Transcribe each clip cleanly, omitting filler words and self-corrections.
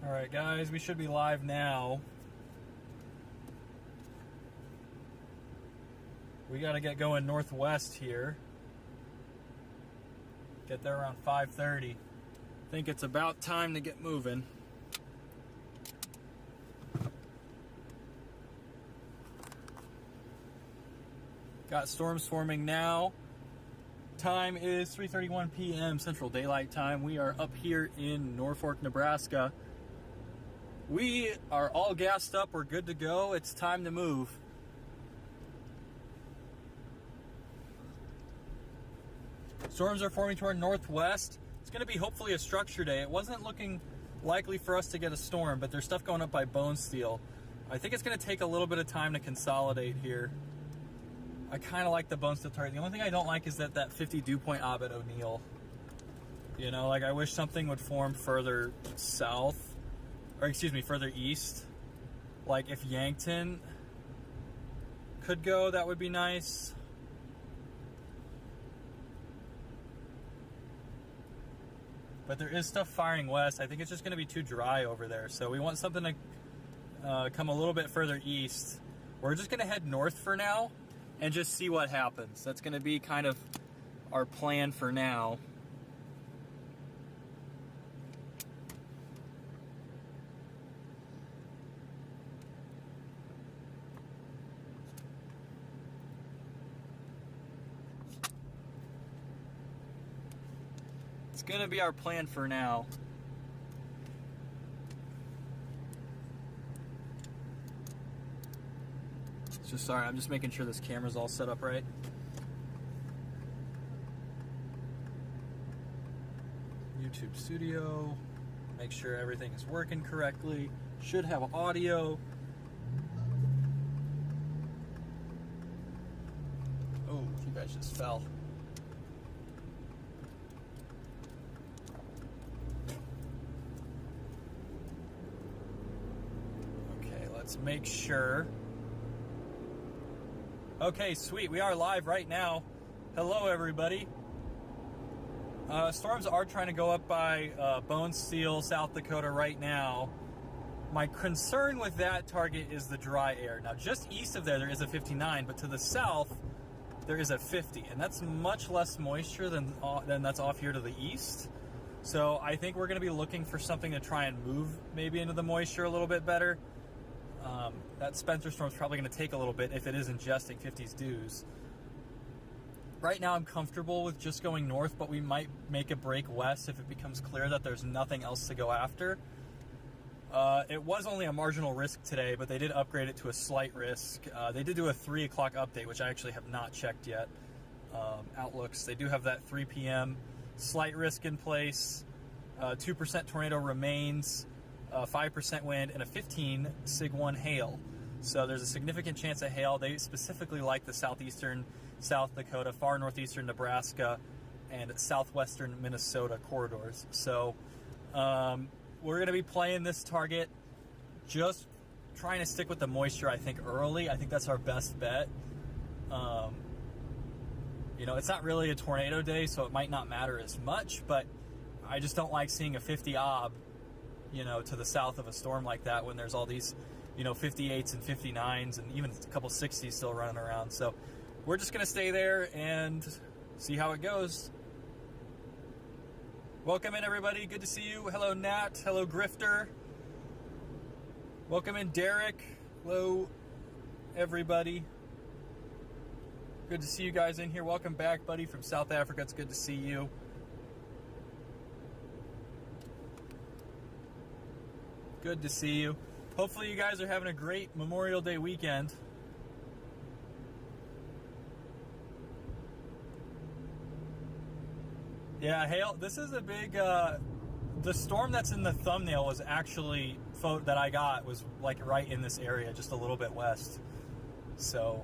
Alright guys, we should be live now. We gotta get going northwest here. Get there around 5:30. Think it's about time to get moving. Got storms forming now. Time is 3:31 p.m. Central Daylight Time. We are up here in Norfolk, Nebraska. We are all gassed up. We're good to go. It's time to move. Storms are forming to our northwest. It's going to be hopefully a structure day. It wasn't looking likely for us to get a storm, but there's stuff going up by Bone Steel. I think it's going to take a little bit of time to consolidate here. I kind of like the Bone Steel target. The only thing I don't like is that 50 dew point ob at O'Neill. You know, like I wish something would form further south, or excuse me, further east. Like if Yankton could go, that would be nice. But there is stuff firing west. I think it's just going to be too dry over there. So we want something to come a little bit further east. We're just going to head north for now and just see what happens. That's going to be kind of our plan for now. It's going to be our plan for now. Sorry, I'm just making sure this camera's all set up right. YouTube Studio. Make sure everything is working correctly. Should have audio. Oh, you guys just fell. Okay, let's make sure. Okay, sweet. We are live right now. Hello, everybody. Storms are trying to go up by Bone Steel, South Dakota right now. My concern with that target is the dry air. Now, just east of there is a 59, but to the south, there is a 50, and that's much less moisture than that's off here to the east. So I think we're going to be looking for something to try and move maybe into the moisture a little bit better. That Spencer storm is probably going to take a little bit if it is ingesting 50s dews. Right now I'm comfortable with just going north, but we might make a break west if it becomes clear that there's nothing else to go after. It was only a marginal risk today, but they did upgrade it to a slight risk. They did do a 3 o'clock update, which I actually have not checked yet. Outlooks, they do have that 3 p.m. slight risk in place. 2% tornado remains. 5% wind, and a 15 Sig 1 hail. So there's a significant chance of hail. They specifically like the southeastern South Dakota, far northeastern Nebraska, and southwestern Minnesota corridors. So we're going to be playing this target, just trying to stick with the moisture, I think, early. I think that's our best bet. You know, it's not really a tornado day, so it might not matter as much, but I just don't like seeing a 50 ob, you know, to the south of a storm like that when there's all these, you know, 58s and 59s and even a couple 60s still running around. So we're just going to stay there and see how it goes. Welcome in, everybody. Good to see you. Hello, Nat. Hello, Grifter. Welcome in, Derek. Hello, everybody. Good to see you guys in here. Welcome back, buddy, from South Africa. It's good to see you. Good to see you. Hopefully you guys are having a great Memorial Day weekend. Yeah, hail. This is a big, the storm that's in the thumbnail was actually, that I got was like right in this area, just a little bit west. So,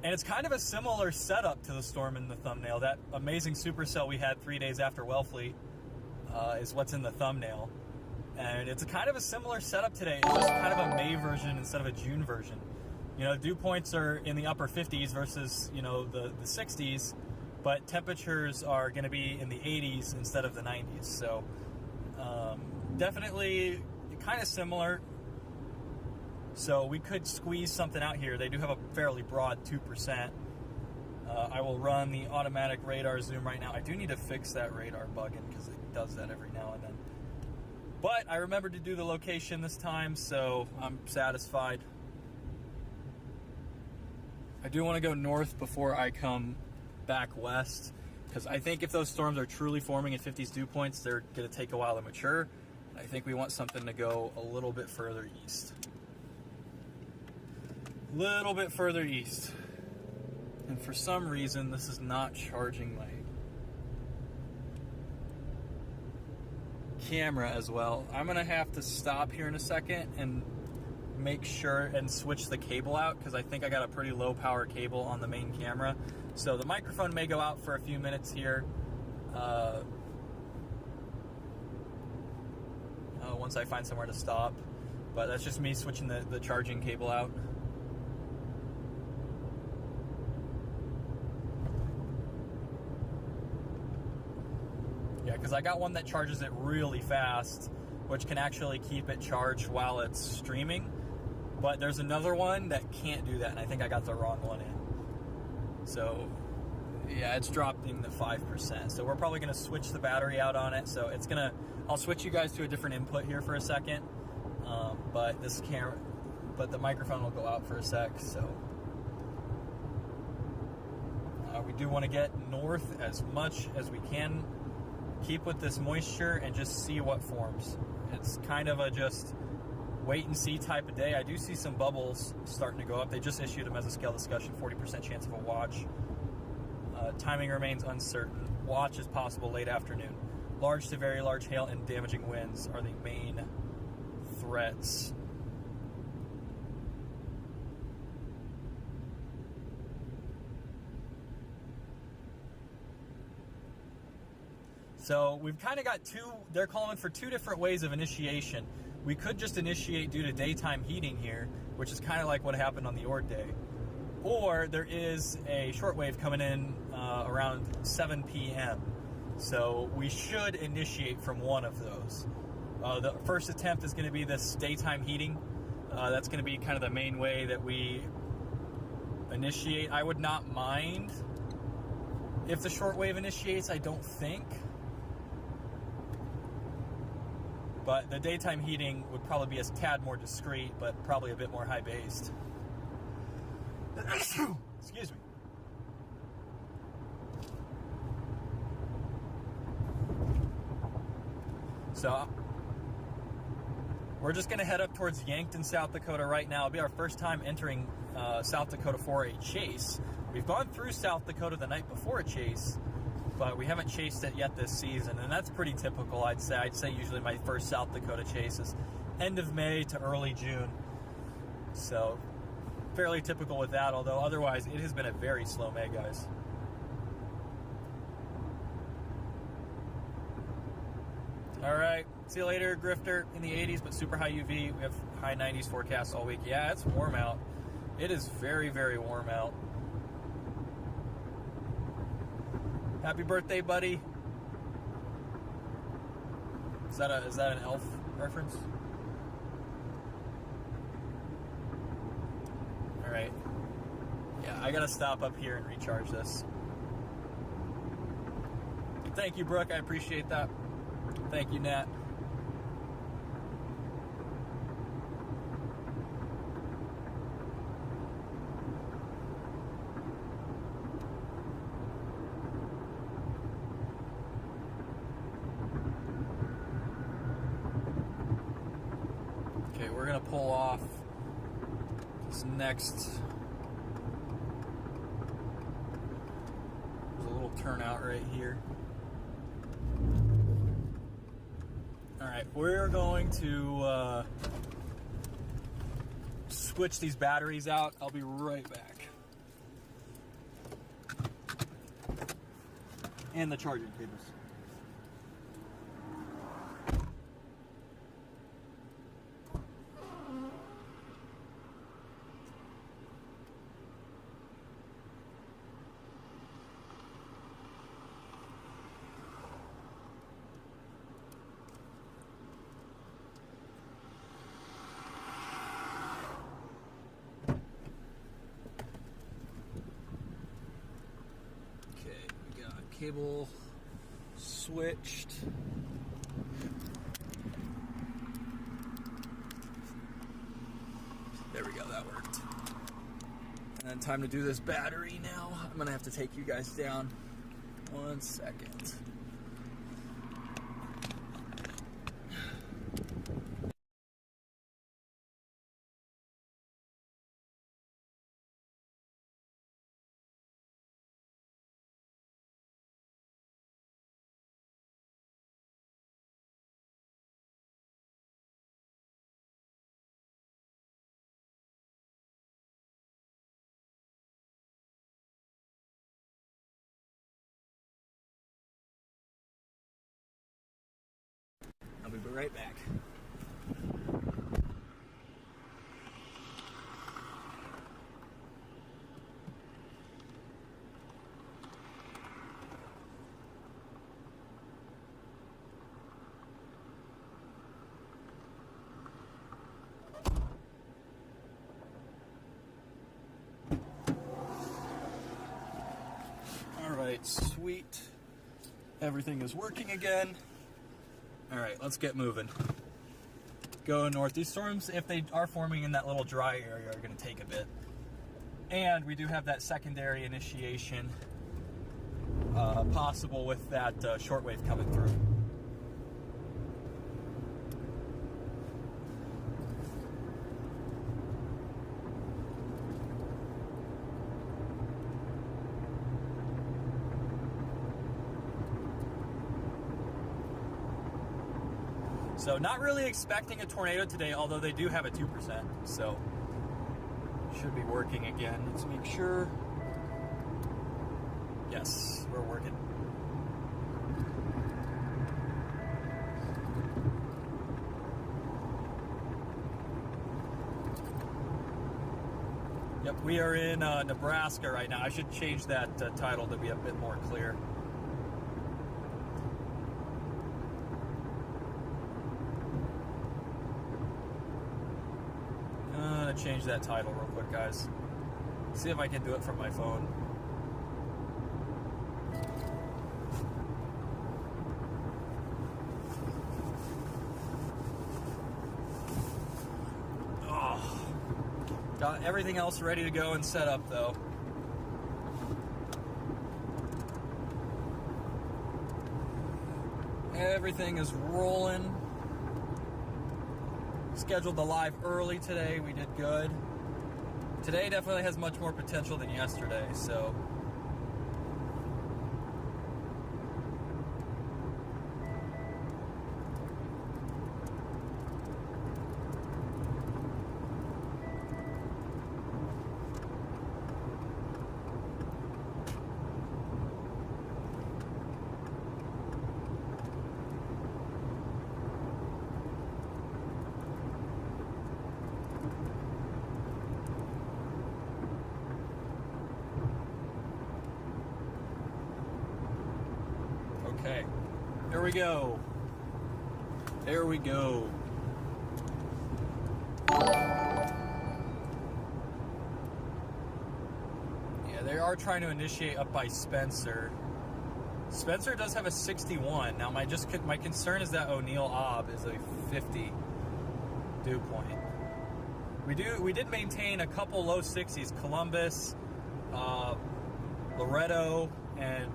and it's kind of a similar setup to the storm in the thumbnail. That amazing supercell we had 3 days after Wellfleet is what's in the thumbnail. And it's a kind of a similar setup today. It's just kind of a May version instead of a June version. You know, dew points are in the upper 50s versus, you know, the 60s, but temperatures are going to be in the 80s instead of the 90s. So Definitely kind of similar. So we could squeeze something out here. They do have a fairly broad 2%. I will run the automatic radar zoom right now. I do need to fix that radar bugging because it does that every now and then. But I remembered to do the location this time, so I'm satisfied. I do want to go north before I come back west, because I think if those storms are truly forming at 50s dew points, they're going to take a while to mature. I think we want something to go a little bit further east. Little bit further east. And for some reason, this is not charging my camera as well. I'm going to have to stop here in a second and make sure and switch the cable out, because I think I got a pretty low power cable on the main camera. So the microphone may go out for a few minutes here. Once I find somewhere to stop. But that's just me switching the charging cable out. Yeah, because I got one that charges it really fast, which can actually keep it charged while it's streaming. But there's another one that can't do that, and I think I got the wrong one in. So, yeah, it's dropping to 5%. So we're probably going to switch the battery out on it. So it's going to, I'll switch you guys to a different input here for a second. But this camera, but the microphone will go out for a sec. So we do want to get north as much as we can. Keep with this moisture and just see what forms. It's kind of a just wait and see type of day. I do see some bubbles starting to go up. They just issued a mesoscale discussion, 40% chance of a watch. Timing remains uncertain. Watch is possible late afternoon. Large to very large hail and damaging winds are the main threats. So we've kind of got they're calling for two different ways of initiation. We could just initiate due to daytime heating here, which is kind of like what happened on the Ord day. Or there is a shortwave coming in around 7 p.m. So we should initiate from one of those. The first attempt is going to be this daytime heating. That's going to be kind of the main way that we initiate. I would not mind if the shortwave initiates, I don't think. But the daytime heating would probably be a tad more discreet, but probably a bit more high-based. Excuse me. So, we're just going to head up towards Yankton, South Dakota right now. It'll be our first time entering South Dakota for a chase. We've gone through South Dakota the night before a chase, but we haven't chased it yet this season, and that's pretty typical, I'd say. I'd say usually my first South Dakota chase is end of May to early June. So, fairly typical with that, although otherwise it has been a very slow May, guys. Alright, see you later, Grifter. In the 80s, but super high UV. We have high 90s forecast all week. Yeah, it's warm out. It is very, very warm out. Happy birthday, buddy. Is that an elf reference? Alright. Yeah, I gotta stop up here and recharge this. Thank you, Brooke. I appreciate that. Thank you, Nat. Okay, we're gonna pull off this next. There's a little turnout right here. Alright, we're going to switch these batteries out. I'll be right back. And the charging cables. cable switched. There we go, that worked. And then time to do this battery now. I'm gonna have to take you guys down. 1 second. I'll be right back. All right, sweet. Everything is working again. All right, let's get moving. Go north. These storms, if they are forming in that little dry area, are going to take a bit. And we do have that secondary initiation possible with that shortwave coming through. So not really expecting a tornado today, although they do have a 2%. So should be working again. Let's make sure. Yes, we're working. Yep, we are in Nebraska right now. I should change that title to be a bit more clear. Change that title real quick, guys. See if I can do it from my phone. Oh, got everything else ready to go and set up though. Everything is rolling. Scheduled the live early today. We did good. Today definitely has much more potential than yesterday, so. Okay, there we go. There we go. Yeah, they are trying to initiate up by Spencer. Spencer does have a 61. Now my concern is that O'Neill-Ob is a 50 dew point. We did maintain a couple low 60s. Columbus, Loretto, and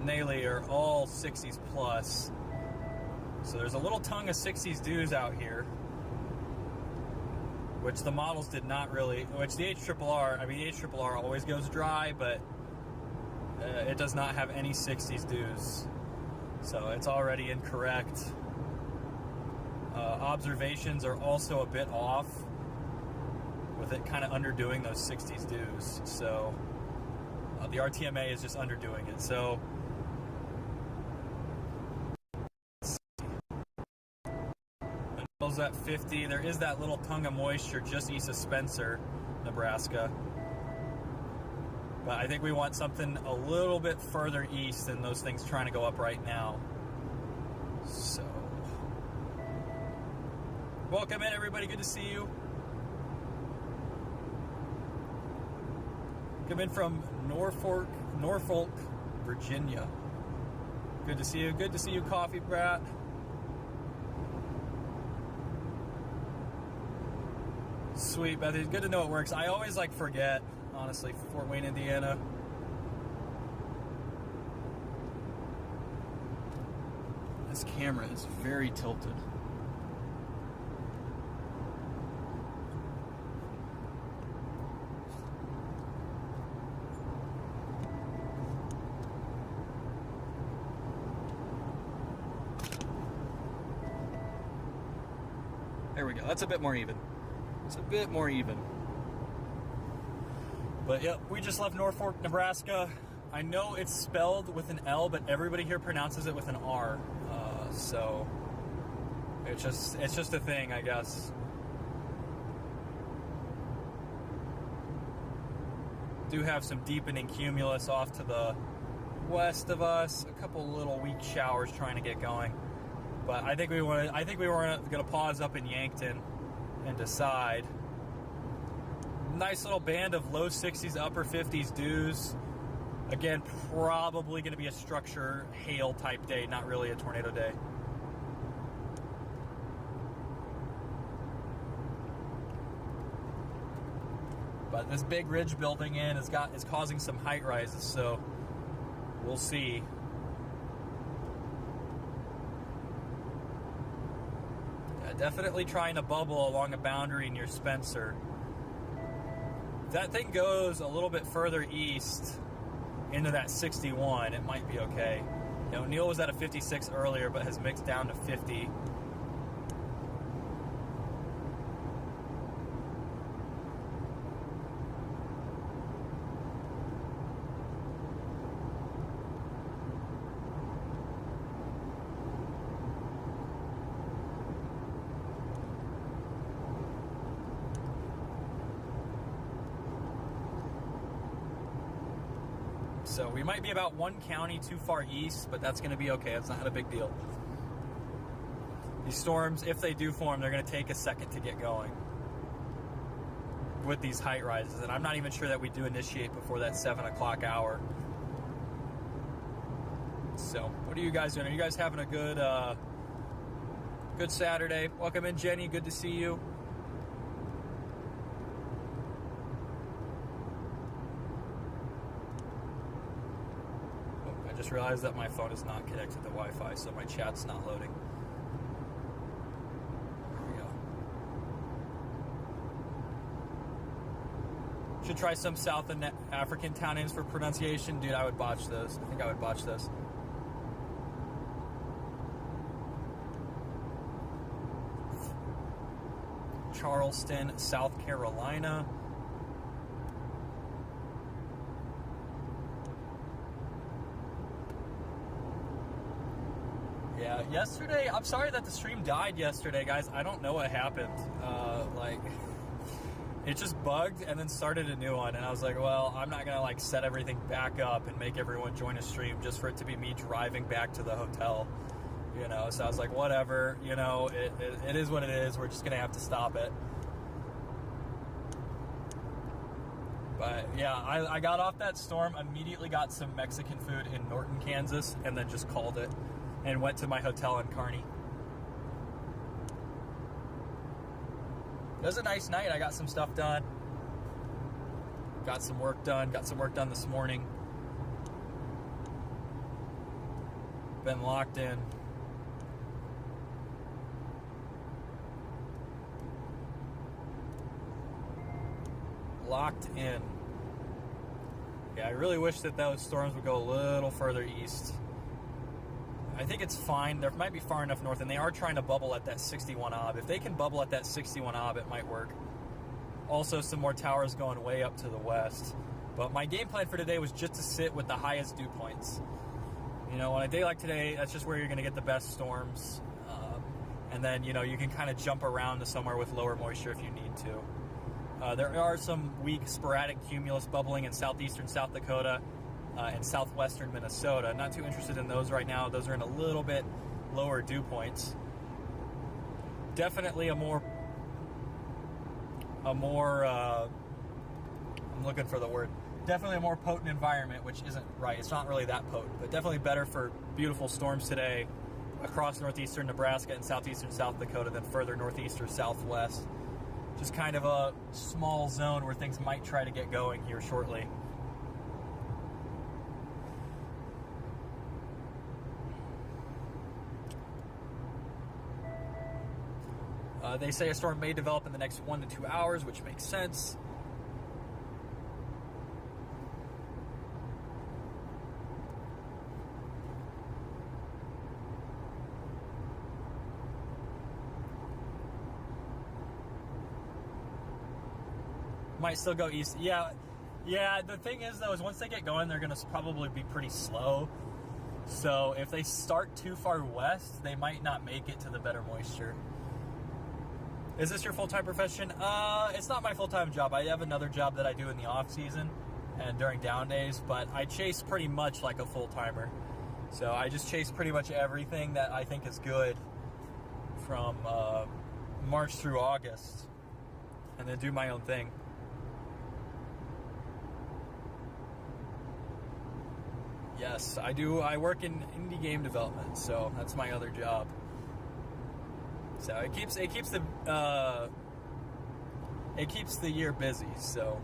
Naley are all 60s plus. So there's a little tongue of 60s dews out here, which the models did not really, which the HRRR, the HRRR always goes dry, but it does not have any 60s dews. So it's already incorrect. Observations are also a bit off, with it kind of underdoing those 60s dews. So the RTMA is just underdoing it. So at 50, there is that little tongue of moisture just east of Spencer, Nebraska. But I think we want something a little bit further east than those things trying to go up right now. So, welcome in, everybody. Good to see you. Come in from Norfolk, Norfolk, Virginia. Good to see you. Good to see you, Coffee Brat. Sweet, Bethany. Good to know it works. I always forget, honestly, Fort Wayne, Indiana. This camera is very tilted. There we go. That's a bit more even. It's a bit more even. But yep, we just left Norfolk, Nebraska. I know it's spelled with an L, but everybody here pronounces it with an R. So it's just a thing, I guess. Do have some deepening cumulus off to the west of us. A couple little weak showers trying to get going. But I think we were going to pause up in Yankton and decide. Nice little band of low 60s, upper 50s dews. Again, probably going to be a structure hail type day, not really a tornado day. But this big ridge building in is causing some height rises, so we'll see. Yeah, definitely trying to bubble along a boundary near Spencer. If that thing goes a little bit further east into that 61, it might be okay. You know, Neil was at a 56 earlier, but has mixed down to 50. So we might be about one county too far east, but that's going to be okay. It's not a big deal. These storms, if they do form, they're going to take a second to get going with these height rises. And I'm not even sure that we do initiate before that 7 o'clock hour. So what are you guys doing? Are you guys having a good Saturday? Welcome in, Jenny. Good to see you. I just realized that my phone is not connected to Wi-Fi, so my chat's not loading. There we go. Should try some South African town names for pronunciation. Dude, I would botch those. I think I would botch those. Charleston, South Carolina. Yeah, yesterday, I'm sorry that the stream died yesterday, guys. I don't know what happened. It just bugged and then started a new one. And I was like, well, I'm not going to set everything back up and make everyone join a stream just for it to be me driving back to the hotel. You know, so I was like, whatever, you know, it is what it is. We're just going to have to stop it. But yeah, I got off that storm, immediately got some Mexican food in Norton, Kansas, and then just called it and went to my hotel in Kearney. It was a nice night. I got some stuff done. Got some work done. Got some work done this morning. Been locked in. Locked in. Yeah, I really wish that those storms would go a little further east. I think it's fine. They might be far enough north, and they are trying to bubble at that 61 ob. If they can bubble at that 61 ob, it might work. Also, some more towers going way up to the west. But my game plan for today was just to sit with the highest dew points. You know, on a day like today, that's just where you're going to get the best storms. And then, you know, you can kind of jump around to somewhere with lower moisture if you need to. There are some weak sporadic cumulus bubbling in southeastern South Dakota and southwestern Minnesota. Not too interested in those right now. Those are in a little bit lower dew points. Definitely a more I'm looking for the word. definitely a more potent environment, which isn't right. It's not really that potent, but definitely better for beautiful storms today across northeastern Nebraska and southeastern South Dakota than further northeast or southwest. Just kind of a small zone where things might try to get going here shortly. They say a storm may develop in the next 1 to 2 hours, which makes sense. Might still go east. Yeah. The thing is, though, is once they get going, they're going to probably be pretty slow. So if they start too far west, they might not make it to the better moisture. Is this your full-time profession? It's not my full-time job. I have another job that I do in the off-season and during down days, but I chase pretty much like a full-timer. So I just chase pretty much everything that I think is good from March through August, and then do my own thing. Yes, I do. I work in indie game development, so that's my other job. So it keeps the year busy. So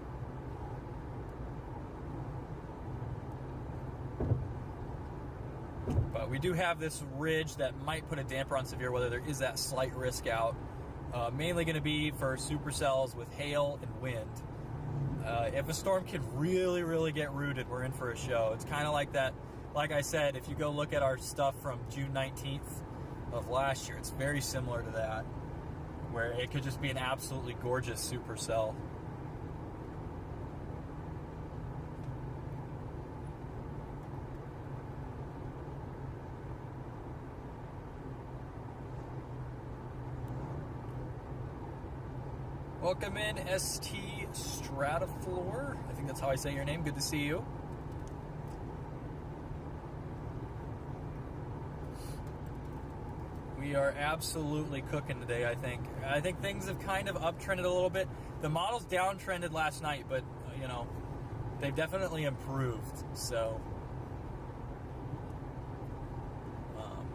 but we do have this ridge that might put a damper on severe weather. There is that slight risk out, mainly going to be for supercells with hail and wind. If a storm can really get rooted, we're in for a show. It's kind of like that. Like I said, if you go look at our stuff from June 19th of last year, it's very similar to that, where it could just be an absolutely gorgeous supercell. Welcome in, ST Strataflor. I think that's how I say your name. Good to see you. We are absolutely cooking today, I think. I think things have kind of uptrended a little bit. The models downtrended last night, but, you know, they've definitely improved, so.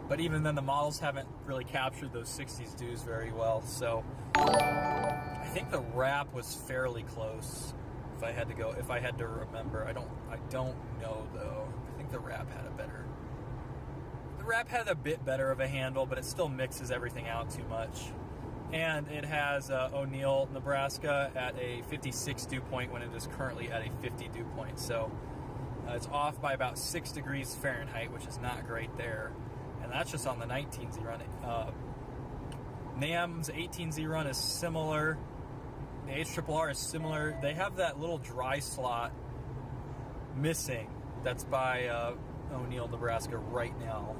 But even then, the models haven't really captured those 60s dews very well, so. I think the wrap was fairly close. If I had to remember, I don't know though. I think the wrap had a bit better of a handle, but it still mixes everything out too much. And it has O'Neill, Nebraska at a 56 dew point when it is currently at a 50 dew point. So it's off by about 6 degrees Fahrenheit, which is not great there. And that's just on the 19Z run. NAM's 18Z run is similar. The HRRR is similar. They have that little dry slot missing. That's by O'Neill, Nebraska right now.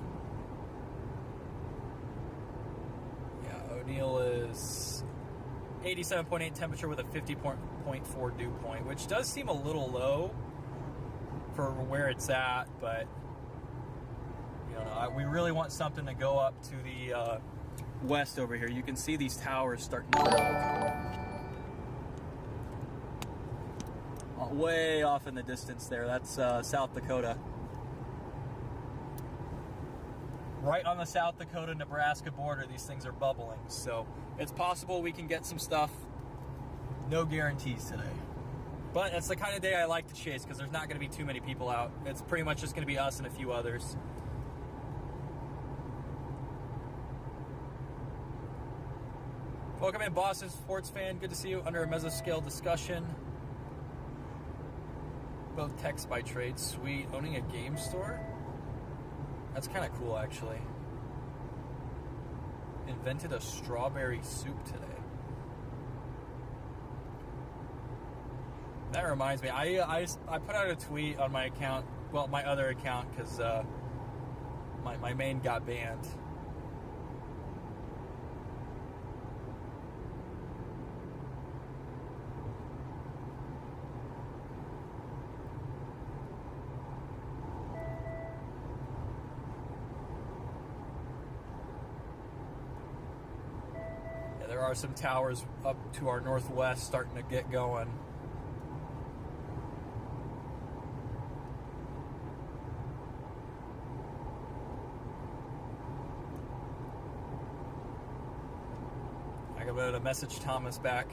Yeah, O'Neill is 87.8 temperature with a 50.4 dew point, which does seem a little low for where it's at, but you know, we really want something to go up to the west over here. You can see these towers starting to build. Way off in the distance there, that's South Dakota. Right on the South Dakota-Nebraska border, these things are bubbling. So it's possible we can get some stuff. No guarantees today. But it's the kind of day I like to chase because there's not going to be too many people out. It's pretty much just going to be us and a few others. Welcome in, Boston sports fan. Good to see you under a mesoscale discussion. Both text by trade. Sweet. Owning a game store? That's kind of cool, actually. Invented a strawberry soup today. That reminds me. I put out a tweet on my account. Well, my other account, because my main got banned. There are some towers up to our northwest starting to get going. I'm going to message Thomas back.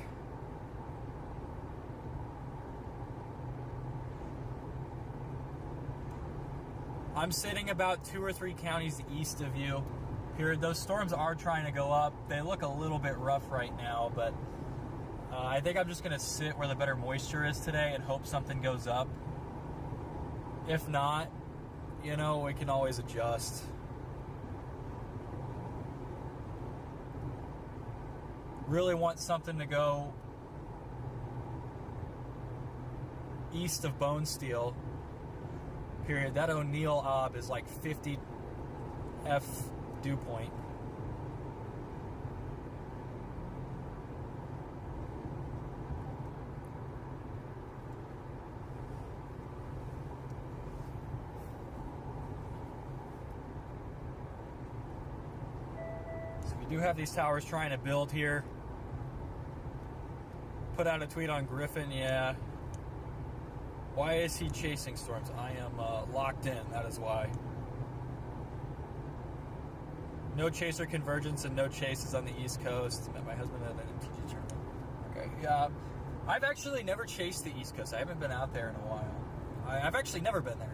I'm sitting about 2 or 3 counties east of you. Here, those storms are trying to go up. They look a little bit rough right now, but I think I'm just going to sit where the better moisture is today and hope something goes up. If not, you know, we can always adjust. Really want something to go east of Bone Steel. Period. That O'Neill ob is like 50 F dew point. So we do have these towers trying to build here. Put out a tweet on Griffin, yeah. Why is he chasing storms? I am locked in, that is why. No chaser convergence and no chases on the East Coast. Met my husband at an MTG tournament. Okay, yeah. I've actually never chased the East Coast. I haven't been out there in a while. I've actually never been there.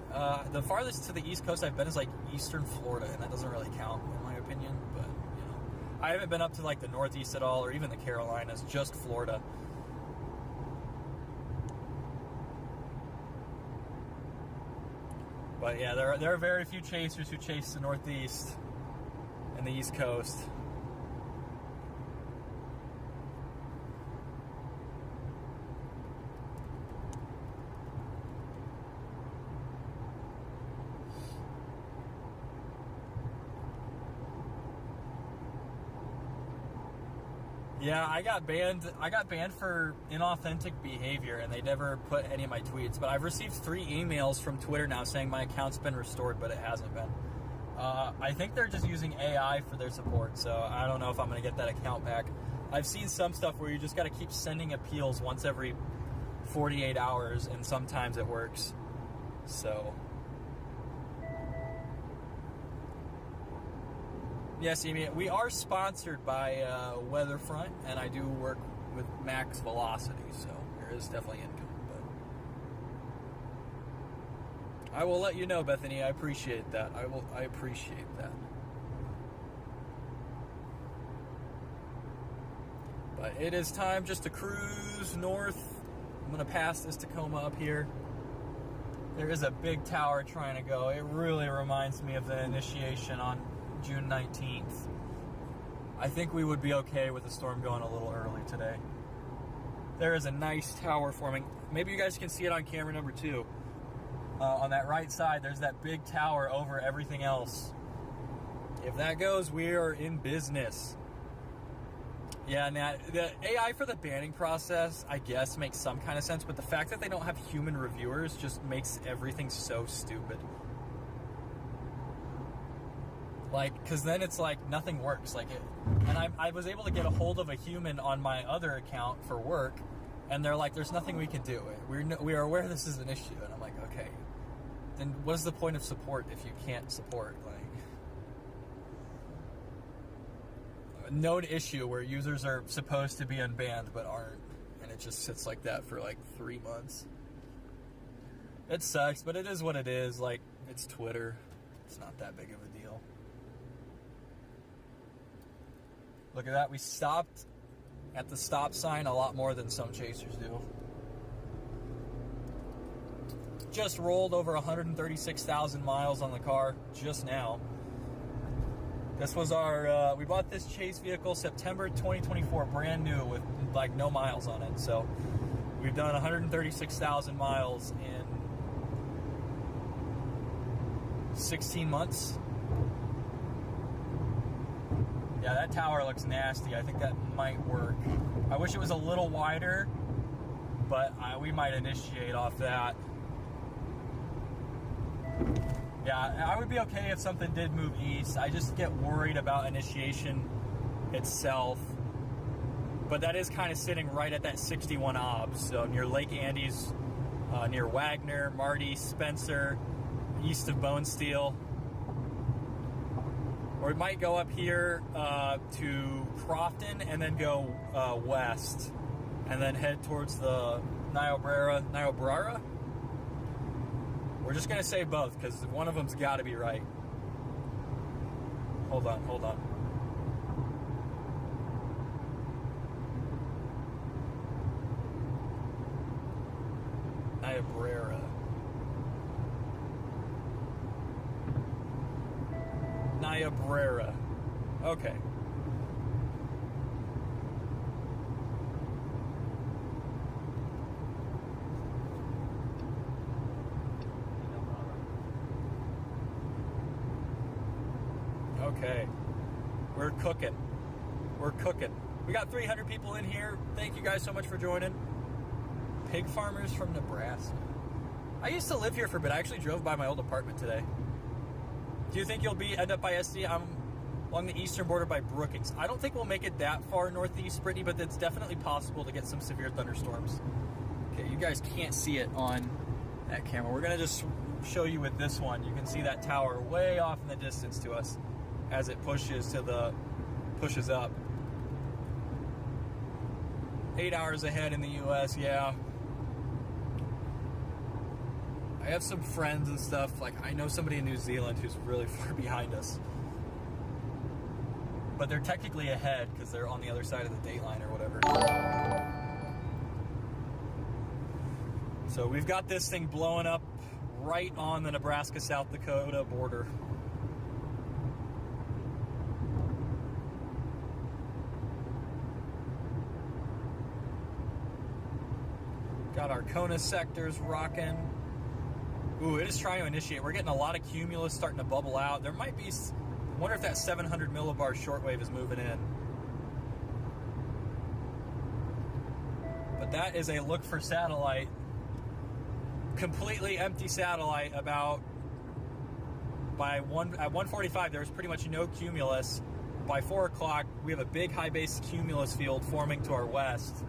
The farthest to the East Coast I've been is like Eastern Florida, and that doesn't really count in my opinion, but you know. I haven't been up to like the Northeast at all, or even the Carolinas, just Florida. But yeah, there are very few chasers who chase the Northeast and the East Coast. Yeah, I got banned for inauthentic behavior, and they never put any of my tweets. But I've received 3 emails from Twitter now saying my account's been restored, but it hasn't been. I think they're just using AI for their support, so I don't know if I'm going to get that account back. I've seen some stuff where you just got to keep sending appeals once every 48 hours, and sometimes it works. So... Yes, we are sponsored by Weatherfront, and I do work with max velocity, so there is definitely income. But I will let you know, Bethany. I appreciate that. I appreciate that. But it is time just to cruise north. I'm going to pass this Tacoma up here. There is a big tower trying to go. It really reminds me of the initiation on June 19th. I think we would be okay with the storm going a little early today. There is a nice tower forming. Maybe you guys can see it on camera number 2. On that right side, there's that big tower over everything else. If that goes, we are in business. Yeah, now the AI for the banning process, I guess, makes some kind of sense, but the fact that they don't have human reviewers just makes everything so stupid. Like, because then it's like nothing works. Like, and I was able to get a hold of a human on my other account for work, and they're like, "There's nothing we can do. We are aware this is an issue." And I'm like, "Okay, then what is the point of support if you can't support?" Like, a known issue where users are supposed to be unbanned but aren't, and it just sits like that for like 3 months. It sucks, but it is what it is. Like, it's Twitter. It's not that big of a deal. Look at that, we stopped at the stop sign a lot more than some chasers do. Just rolled over 136,000 miles on the car just now. This was our, we bought this chase vehicle September 2024, brand new with like no miles on it. So we've done 136,000 miles in 16 months. Yeah, that tower looks nasty. I think that might work. I wish it was a little wider, but we might initiate off that. Yeah, I would be okay if something did move east. I just get worried about initiation itself. But that is kind of sitting right at that 61 obs, so near Lake Andes, near Wagner, Marty, Spencer, east of Bone Steel. Or we might go up here to Crofton and then go west and then head towards the Niobrara. We're just going to say both because one of them's got to be right. Hold on. Niobrara. Okay. Okay. We're cooking. We got 300 people in here. Thank you guys so much for joining. Pig farmers from Nebraska. I used to live here for a bit. I actually drove by my old apartment today. Do you think you'll end up by SD? I'm along the eastern border by Brookings. I don't think we'll make it that far northeast, Brittany, but it's definitely possible to get some severe thunderstorms. Okay, you guys can't see it on that camera. We're gonna just show you with this one. You can see that tower way off in the distance to us as it pushes up. 8 hours ahead in the US, yeah. I have some friends and stuff, like I know somebody in New Zealand who's really far behind us. But they're technically ahead because they're on the other side of the date line or whatever. So we've got this thing blowing up right on the Nebraska-South Dakota border. Got our Kona sectors rocking. Ooh, it is trying to initiate. We're getting a lot of cumulus starting to bubble out. There might be, I wonder if that 700 millibar shortwave is moving in. But that is a look for satellite. Completely empty satellite about, at 1:45 there was pretty much no cumulus. By 4 o'clock we have a big high base cumulus field forming to our west.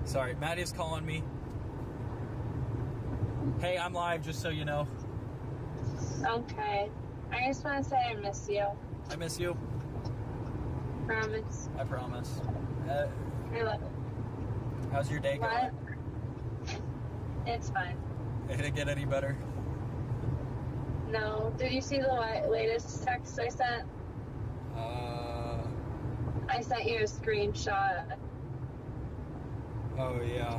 Sorry, Maddie's calling me. Hey, I'm live, just so you know. Okay. I just want to say I miss you. I miss you. Promise. I promise. I love it. How's your day going? What? It's fine. Did it get any better? No. Did you see the latest text I sent? I sent you a screenshot. Oh, yeah.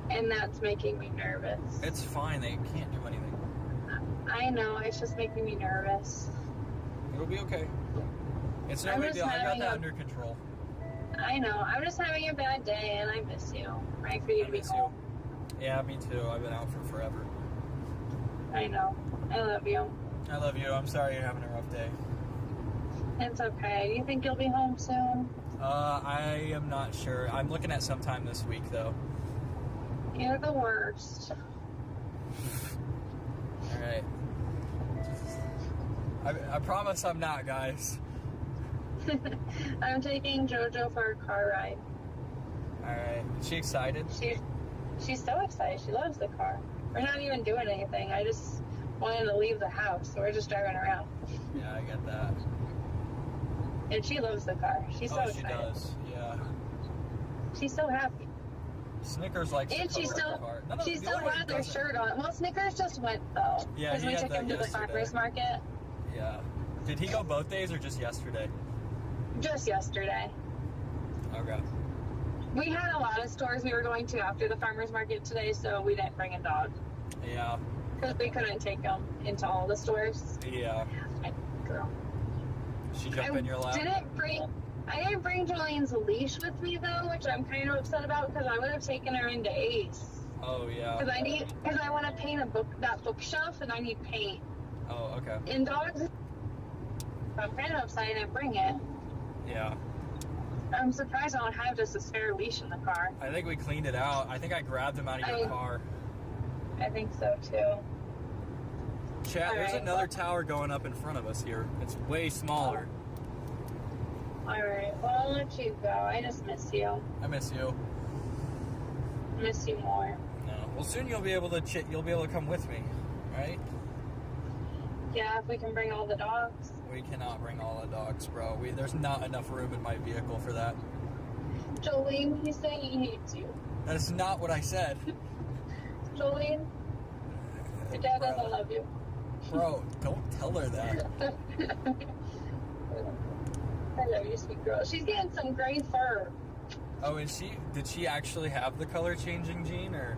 And that's making me nervous. It's fine. They can't do anything. I know. It's just making me nervous. It'll be okay. It's no big deal. I got that under control. I know. I'm just having a bad day, and I miss you. Right for you to be home. Yeah, me too. I've been out for forever. I know. I love you. I love you. I'm sorry you're having a rough day. It's okay. Do you think you'll be home soon? I am not sure. I'm looking at sometime this week, though. You're the worst. Alright. I promise I'm not, guys. I'm taking JoJo for a car ride. Alright. Is she excited? She's so excited. She loves the car. We're not even doing anything. I just wanted to leave the house, so we're just driving around. Yeah, I get that. And she loves the car. She's so excited. She does, yeah. She's so happy. Snickers likes and she still had their shirt on. Well, Snickers just went though. Yeah, because we took him to the farmers market. Yeah. Did he go both days or just yesterday? Just yesterday. Okay. We had a lot of stores we were going to after the farmers market today, so we didn't bring a dog. Yeah. Because we couldn't take him into all the stores. Yeah. Girl. She jumped in your lap? I didn't bring Jolene's leash with me though, which I'm kind of upset about because I would have taken her into Ace. Oh yeah. Because I want to paint that bookshelf, and I need paint. Oh okay. And dogs. I'm kind of upset I didn't bring it. Yeah. I'm surprised I don't have just a spare leash in the car. I think we cleaned it out. I think I grabbed him out of your car. I think so too. Chat, there's another tower going up in front of us here. It's way smaller. Alright. Well, I'll let you go. I just miss you. I miss you. I miss you more. No. Well, soon you'll be able to you'll be able to come with me, right? Yeah, if we can bring all the dogs. We cannot bring all the dogs, bro. There's not enough room in my vehicle for that. Jolene, he's saying he hates you. That is not what I said. Jolene, your dad doesn't love you. Bro, don't tell her that. I love you, sweet girl. She's getting some gray fur. Oh, did she actually have the color changing gene, or?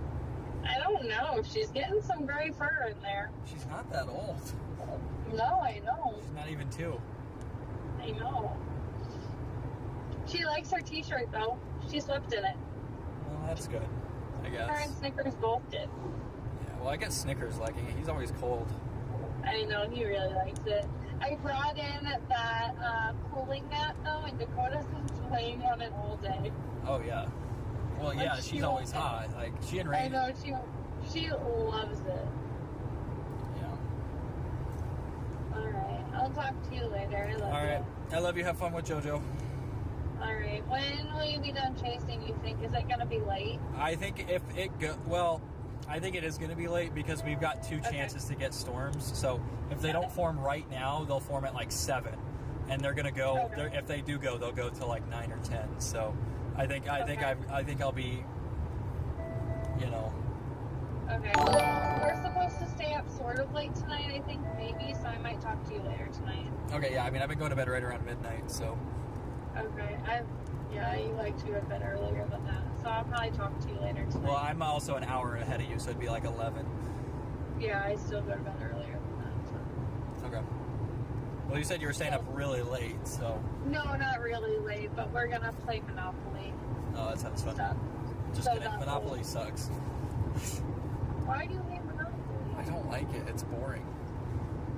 I don't know. She's getting some gray fur in there. She's not that old. No, I know. She's not even 2. I know. She likes her t-shirt, though. She slept in it. Well, that's good, I guess. Her and Snickers both did. Yeah, well, I guess Snickers liking it. He's always cold. I know, he really likes it. I brought in that cooling mat, though, and Dakota's been playing on it all day. Oh, yeah. Well, yeah, she's always hot. Like, she and Ray... I know, she loves it. Yeah. Alright, I'll talk to you later. I love you. Alright, I love you. Have fun with JoJo. Alright, when will you be done chasing, you think? Is it going to be late? I think if it I think it is going to be late because we've got 2 chances to get storms. So if they don't form right now, they'll form at like 7, and they're going to go. Okay. If they do go, they'll go to like 9 or 10. So I think I'll be, you know. Okay. Well, we're supposed to stay up sort of late tonight, I think, maybe. So I might talk to you later tonight. Okay. Yeah. I mean, I've been going to bed right around midnight. So. Okay. Yeah, you like to go to bed earlier than that. So I'll probably talk to you later tonight. Well, I'm also an hour ahead of you, so it'd be like 11. Yeah, I still go to bed earlier than that. So. Okay. Well, you said you were staying up really late, so. No, not really late, but we're gonna play Monopoly. Oh, that sounds fun. Stuff. Just So kidding. Monopoly sucks. Why do you hate Monopoly? I don't like it. It's boring.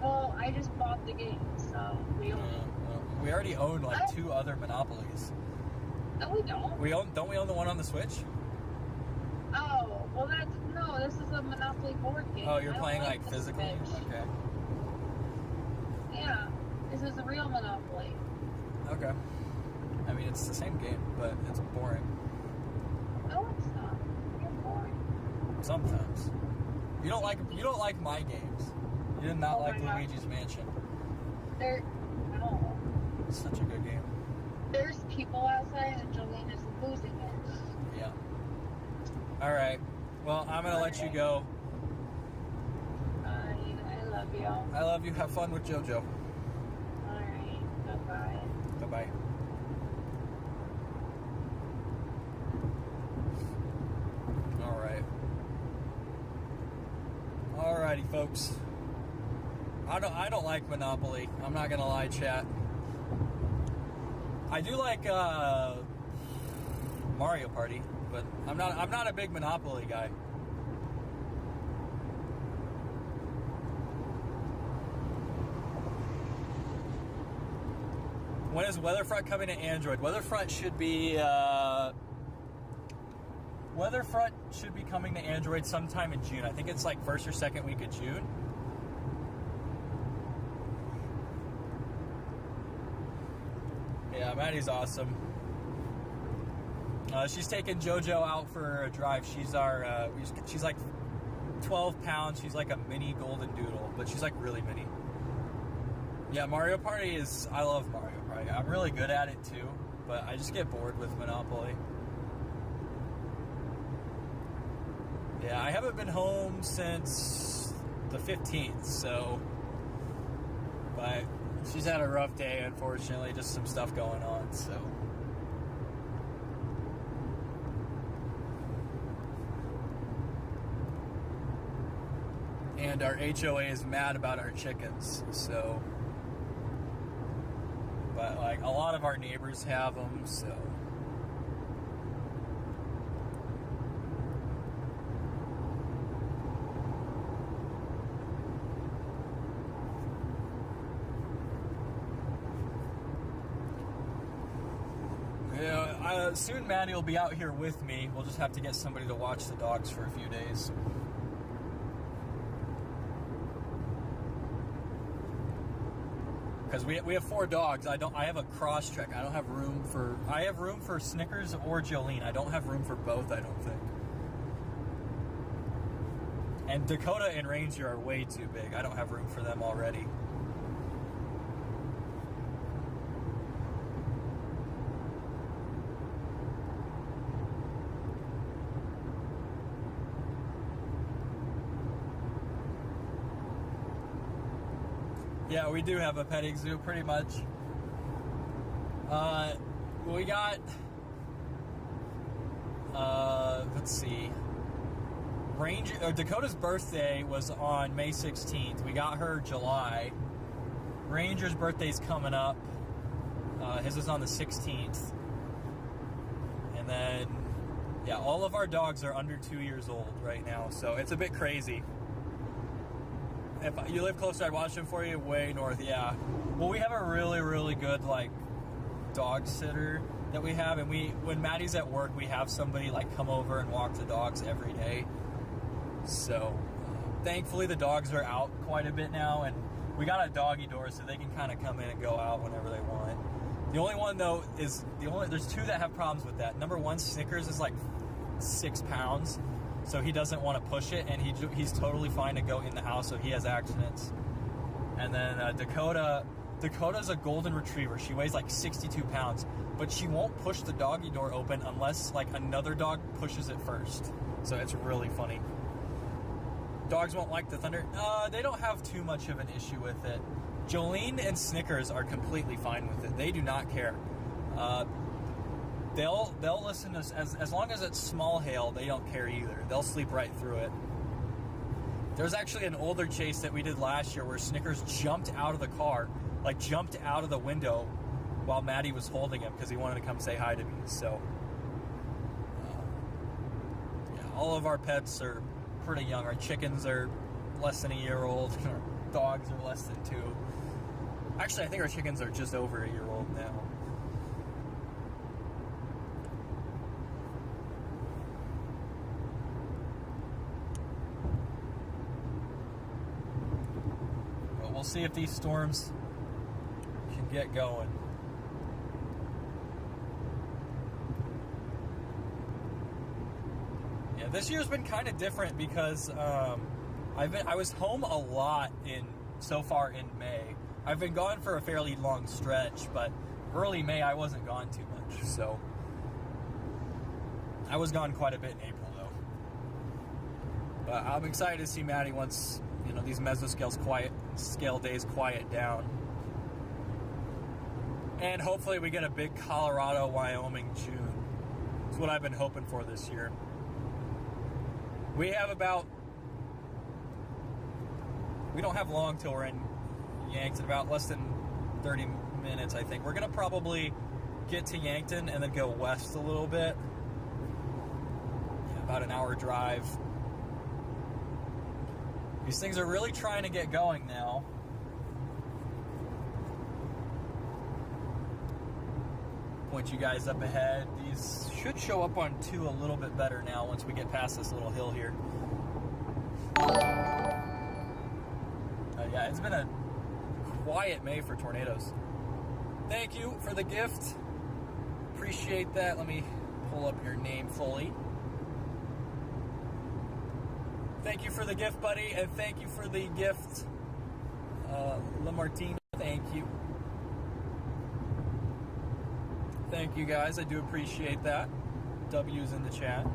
Well, I just bought the game, so we own it. We already own like 2 other Monopolies. No, we don't. Don't we own the one on the Switch? Oh, well no, this is a Monopoly board game. Oh, you're I don't playing like physically? Switch. Okay. Yeah, this is a real Monopoly. Okay. I mean, it's the same game, but it's boring. No, it's not. You're boring. Sometimes. You don't like my games. You did not like my Luigi's Mansion. No. It's such a good game. There's people outside and Jolene is losing it. Yeah. All right. Well, I'm gonna let you go. I love you. I love you. Have fun with JoJo. Alright. Bye-bye. Bye-bye. All right. Alrighty, folks. I don't like Monopoly. I'm not gonna lie, chat. I do like Mario Party, but I'm not a big Monopoly guy. When is Weatherfront coming to Android? Weatherfront should be coming to Android sometime in June. I think it's like first or second week of June. Yeah, Maddie's awesome. She's taking JoJo out for a drive. She's she's like 12 pounds. She's like a mini golden doodle, but she's like really mini. Yeah, Mario Party I love Mario Party. I'm really good at it too, but I just get bored with Monopoly. Yeah, I haven't been home since the 15th, so, but she's had a rough day, unfortunately, just some stuff going on, so. And our HOA is mad about our chickens, so. But, like, a lot of our neighbors have them, so. Yeah, soon Maddie will be out here with me. We'll just have to get somebody to watch the dogs for a few days. because we have 4 dogs. I have a cross trek. I have room for Snickers or Jolene. I don't have room for both, I don't think. And Dakota and Ranger are way too big. I don't have room for them already. Yeah, we do have a petting zoo, pretty much. We got, let's see, Dakota's birthday was on May 16th. We got her July. Ranger's birthday's coming up. His is on the 16th. And then, yeah, all of our dogs are under 2 years old right now, so it's a bit crazy. If you live closer, I'd watch them for you. Way north, yeah. Well, we have a really, really good, like, dog sitter that we have, and when Maddie's at work, we have somebody, like, come over and walk the dogs every day. So, thankfully, the dogs are out quite a bit now, and we got a doggy door, so they can kind of come in and go out whenever they want. The only one, though, there's 2 that have problems with that. Number 1, Snickers is, like, 6 pounds. So he doesn't want to push it, and he's totally fine to go in the house, so he has accidents. And then Dakota's a golden retriever. She weighs like 62 pounds, but she won't push the doggy door open unless like another dog pushes it first. So it's really funny. Dogs won't like the thunder. They don't have too much of an issue with it. Jolene and Snickers are completely fine with it. They do not care. They'll listen to us as long as it's small hail. They don't care either. They'll sleep right through it. There's actually an older chase that we did last year where Snickers jumped out of the car, like jumped out of the window while Maddie was holding him because he wanted to come say hi to me. So yeah, all of our pets are pretty young. Our chickens are less than a year old. Our dogs are less than 2. Actually, I think our chickens are just over a year old now. We'll see if these storms can get going. Yeah, this year's been kind of different because I was home a lot so far in May. I've been gone for a fairly long stretch, but early May I wasn't gone too much. So I was gone quite a bit in April though. But I'm excited to see Maddie once these mesoscale days quiet down. And hopefully we get a big Colorado, Wyoming June. That's what I've been hoping for this year. We don't have long till we're in Yankton, about less than 30 minutes, I think. We're going to probably get to Yankton and then go west a little bit. Yeah, about an hour drive. These things are really trying to get going now. Point you guys up ahead. These should show up on 2 a little bit better now once we get past this little hill here. Yeah, it's been a quiet May for tornadoes. Thank you for the gift. Appreciate that. Let me pull up your name fully. Thank you for the gift, buddy, and thank you for the gift, Lamartina. Thank you. Thank you, guys. I do appreciate that. W's in the chat.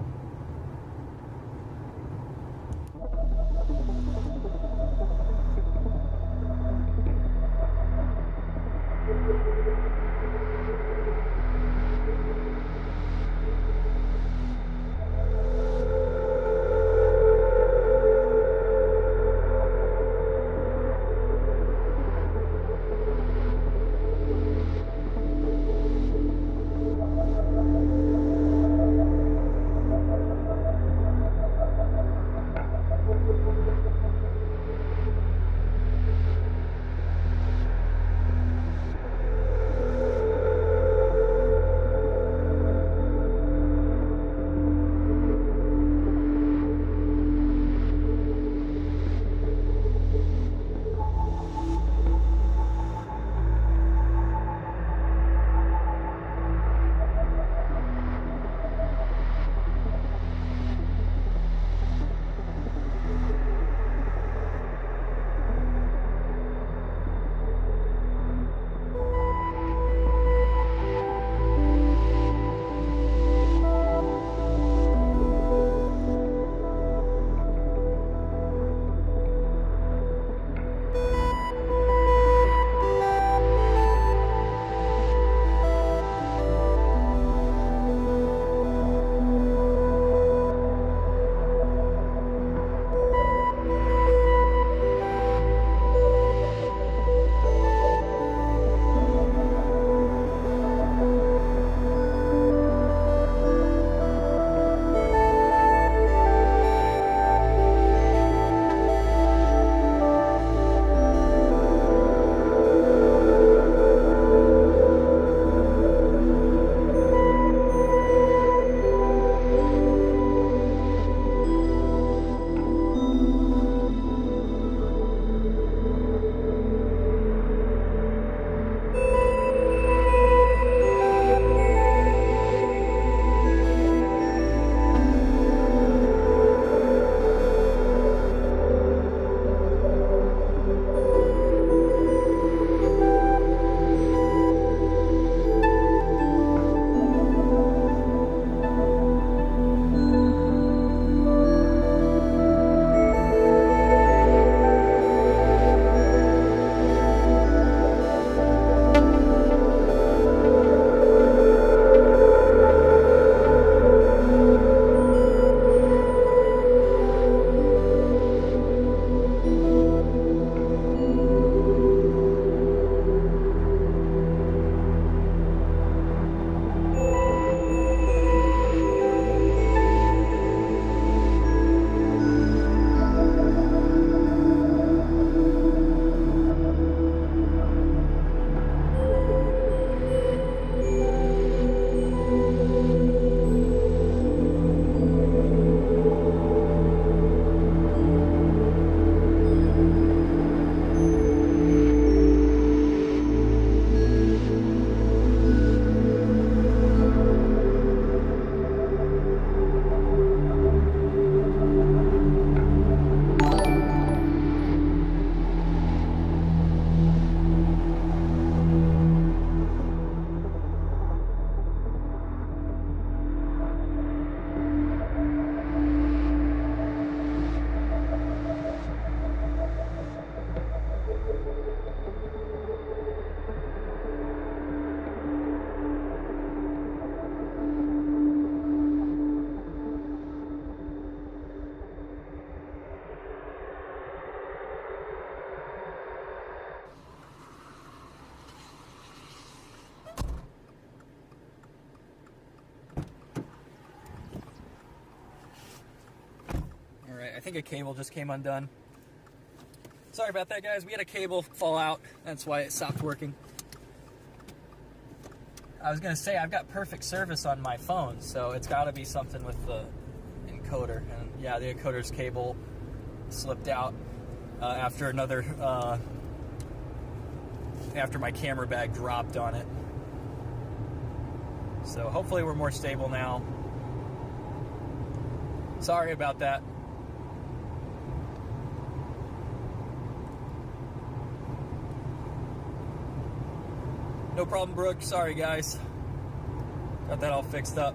I think a cable just came undone. Sorry about that, guys. We had a cable fall out. That's why it stopped working. I was going to say, I've got perfect service on my phone, so it's got to be something with the encoder. And yeah, the encoder's cable slipped out after after my camera bag dropped on it. So hopefully we're more stable now. Sorry about that. No problem, Brooke. Sorry, guys. Got that all fixed up.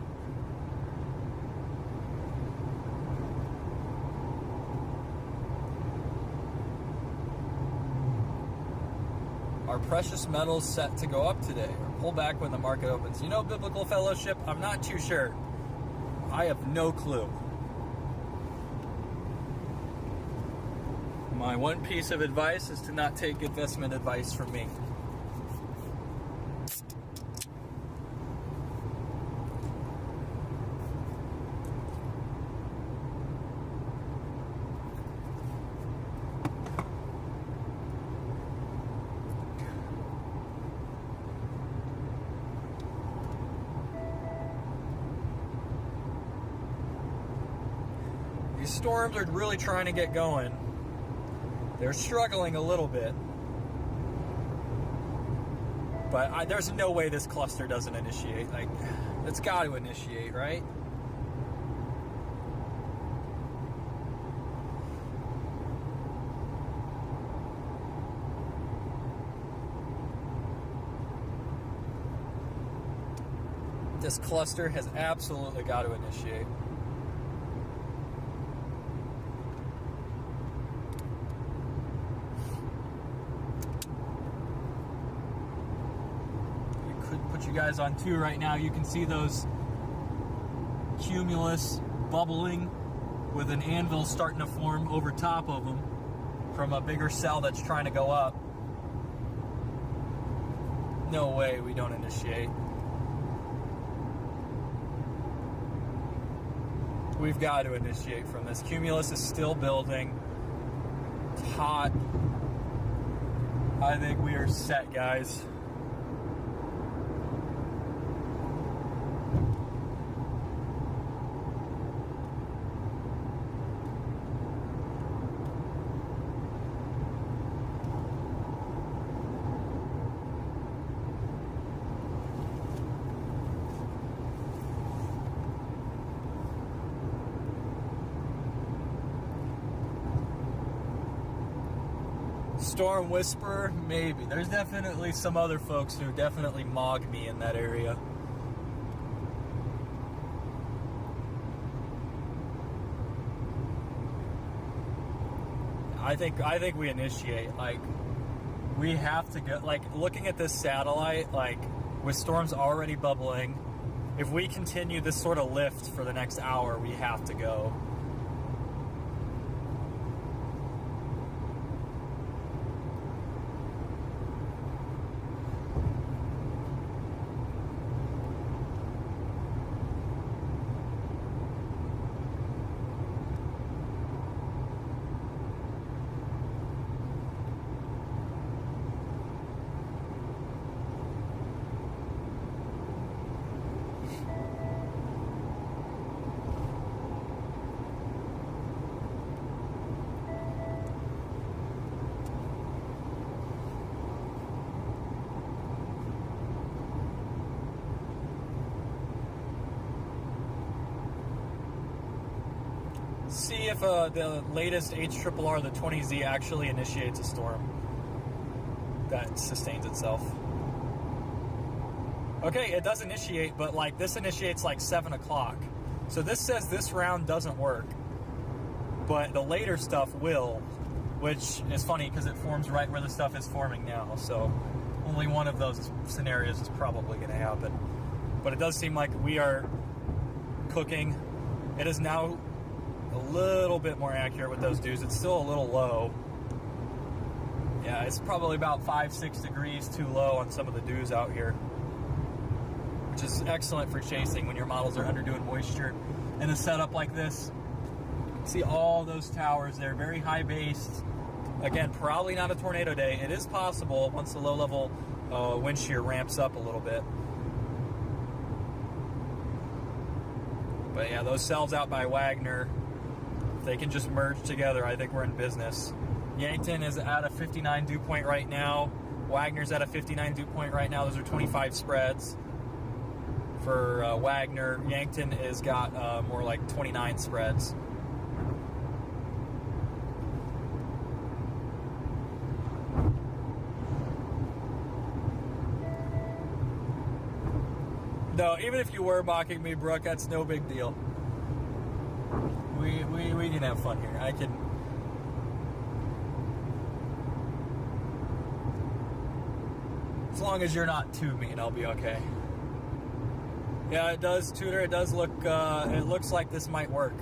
Are precious metals set to go up today or pull back when the market opens? You know, Biblical Fellowship, I'm not too sure. I have no clue. My one piece of advice is to not take investment advice from me. These storms are really trying to get going. They're struggling a little bit. But there's no way this cluster doesn't initiate. Like, it's got to initiate, right? This cluster has absolutely got to initiate. Put you guys on two right now. You can see those cumulus bubbling with an anvil starting to form over top of them from a bigger cell that's trying to go up. No way we don't initiate. We've got to initiate from this. Cumulus is still building. It's hot. I think we are set, guys. Storm Whisperer, maybe. There's definitely some other folks who definitely mog me in that area. I think we initiate. Like, we have to go. Like, looking at this satellite, like, with storms already bubbling, if we continue this sort of lift for the next hour, we have to go. See if the latest HRRR, the 20Z, actually initiates a storm that sustains itself. Okay, it does initiate, but like this initiates like 7 o'clock. So this says this round doesn't work, but the later stuff will, which is funny because it forms right where the stuff is forming now. So only one of those scenarios is probably going to happen. But it does seem like we are cooking. It is now a little bit more accurate with those dews. It's still a little low. Yeah, it's probably about 5-6 degrees too low on some of the dews out here, which is excellent for chasing when your models are underdoing moisture in a setup like this. See all those towers there, very high based. Again, probably not a tornado day. It is possible once the low level wind shear ramps up a little bit. But yeah, those cells out by Wagner, if they can just merge together, I think we're in business. Yankton is at a 59 dew point right now. Wagner's at a 59 dew point right now. Those are 25 spreads for Wagner. Yankton has got more like 29 spreads. No, even if you were mocking me, Brooke, that's no big deal. We can have fun here. I can. As long as you're not too mean, I'll be okay. Yeah, it does, Tudor. It does look. It looks like this might work.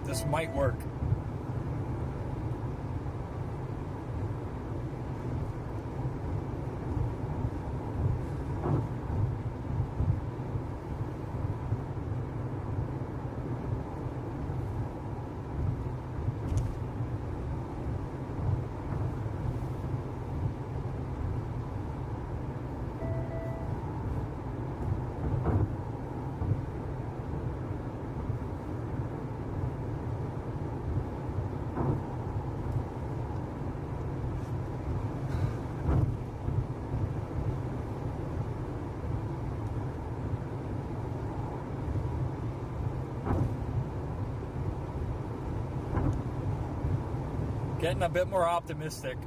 This might work. Getting a bit more optimistic.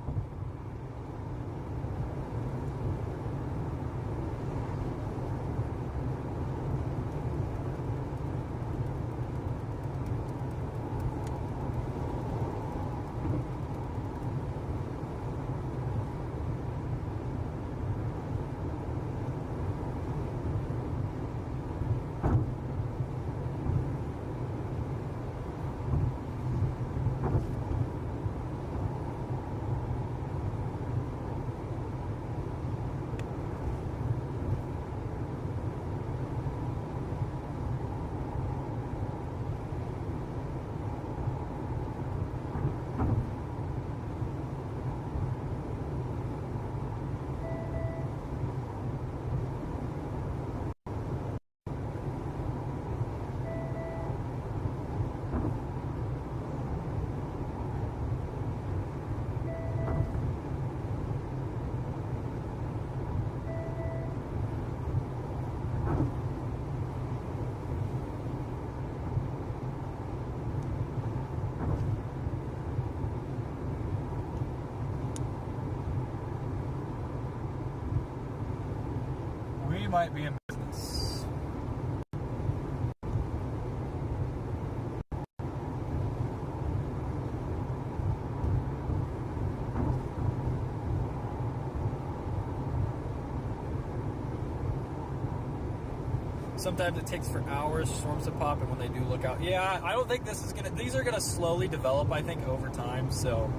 We might be in business. Sometimes it takes for hours storms to pop, and when they do look out, yeah, I don't think this is gonna. These are gonna slowly develop, I think, over time. So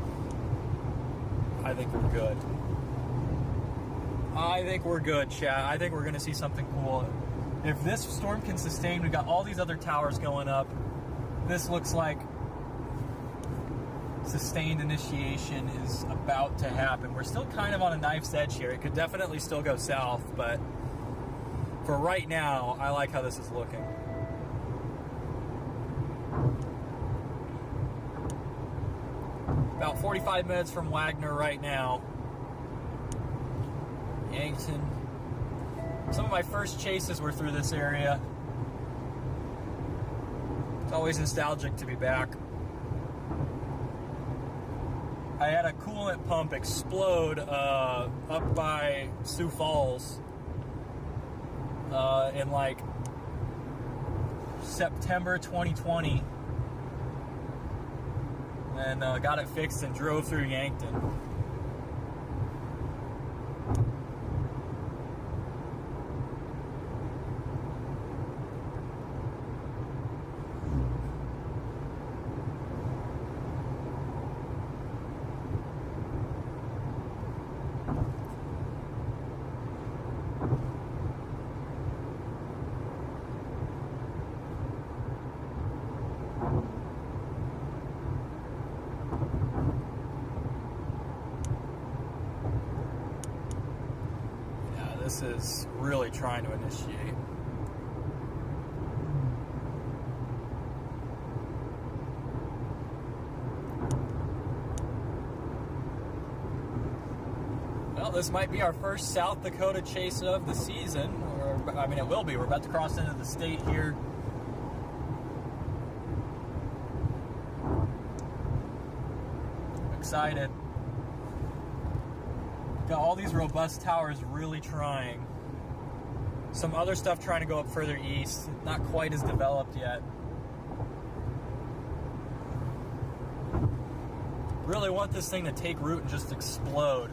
I think we're good. I think we're good, chat. I think we're going to see something cool. If this storm can sustain, we've got all these other towers going up. This looks like sustained initiation is about to happen. We're still kind of on a knife's edge here. It could definitely still go south, but for right now, I like how this is looking. About 45 minutes from Wagner right now. Yankton. Some of my first chases were through this area. It's always nostalgic to be back. I had a coolant pump explode up by Sioux Falls in like September 2020. And got it fixed and drove through Yankton. This is really trying to initiate. Well, this might be our first South Dakota chase of the season. Or, I mean, it will be. We're about to cross into the state here. I'm excited. Got all these robust towers really trying. Some other stuff trying to go up further east. Not quite as developed yet. Really want this thing to take root and just explode.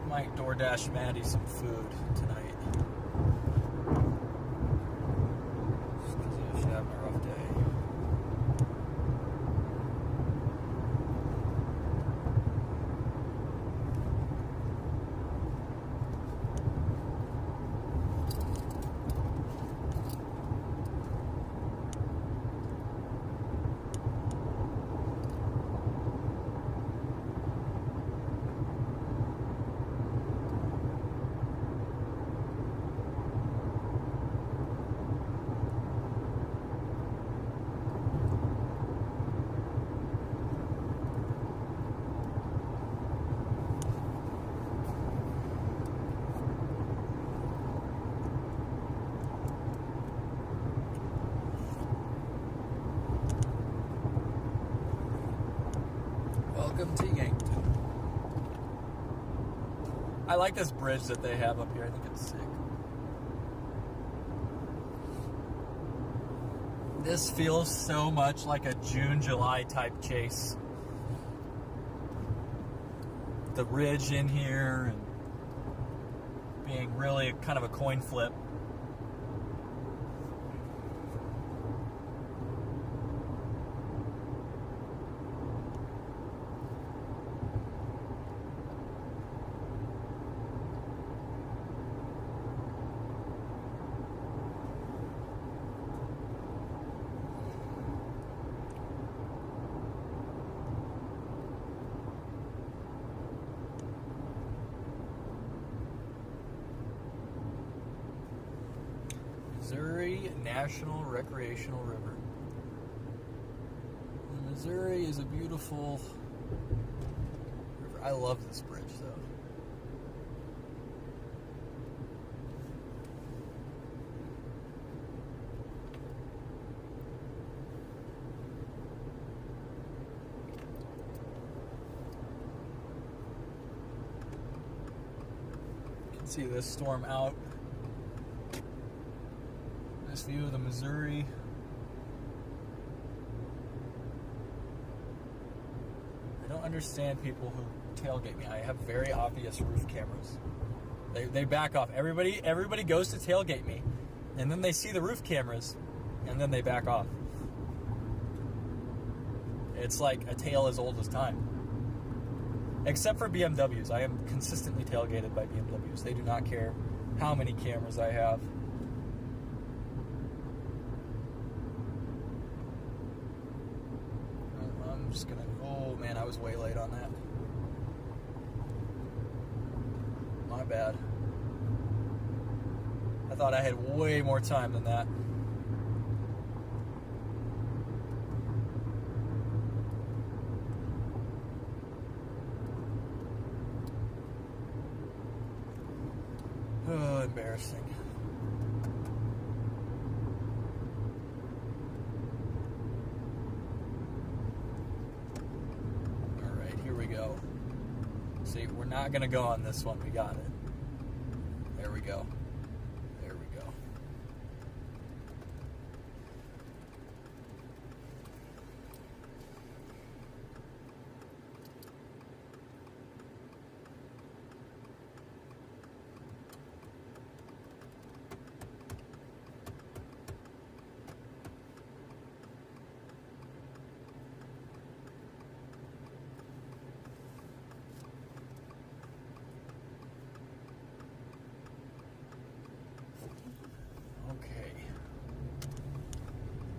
Might DoorDash Maddie some food tonight. Just because she's having a rough day. Welcome to Yankton. I like this bridge that they have up here. I think it's sick. This feels so much like a June, July type chase. The ridge in here and being really kind of a coin flip. Missouri National Recreational River. The Missouri is a beautiful river. I love this bridge, though. You can see this storm out. This view of the Missouri. I don't understand people who tailgate me. I have very obvious roof cameras. They back off. Everybody goes to tailgate me, and then they see the roof cameras, and then they back off. It's like a tale as old as time. Except for BMWs. I am consistently tailgated by BMWs. They do not care how many cameras I have. I'm just gonna, oh man, I was way late on that. My bad. I thought I had way more time than that. Oh, embarrassing. Go. See, we're not going to go on this one. We got it. There we go. There we go.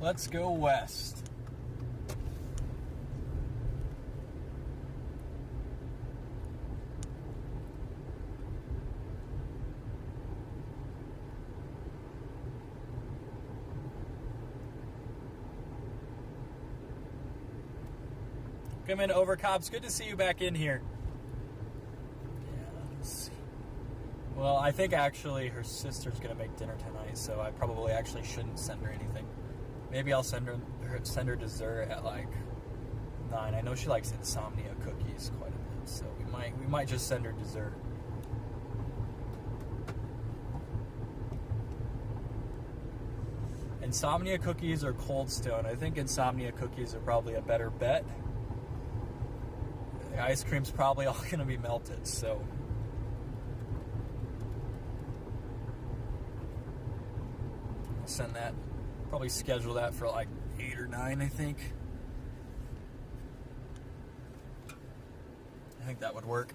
Let's go west. Come in, Overcops. Good to see you back in here. Yeah, let's see. Well, I think actually her sister's going to make dinner tonight, so I probably actually shouldn't send her anything. Maybe I'll send her dessert at like 9. I know she likes insomnia cookies quite a bit, so we might just send her dessert. Insomnia cookies or Cold Stone? I think insomnia cookies are probably a better bet. The ice cream's probably all going to be melted, so I'll send that. Probably schedule that for like 8 or 9, I think. I think that would work.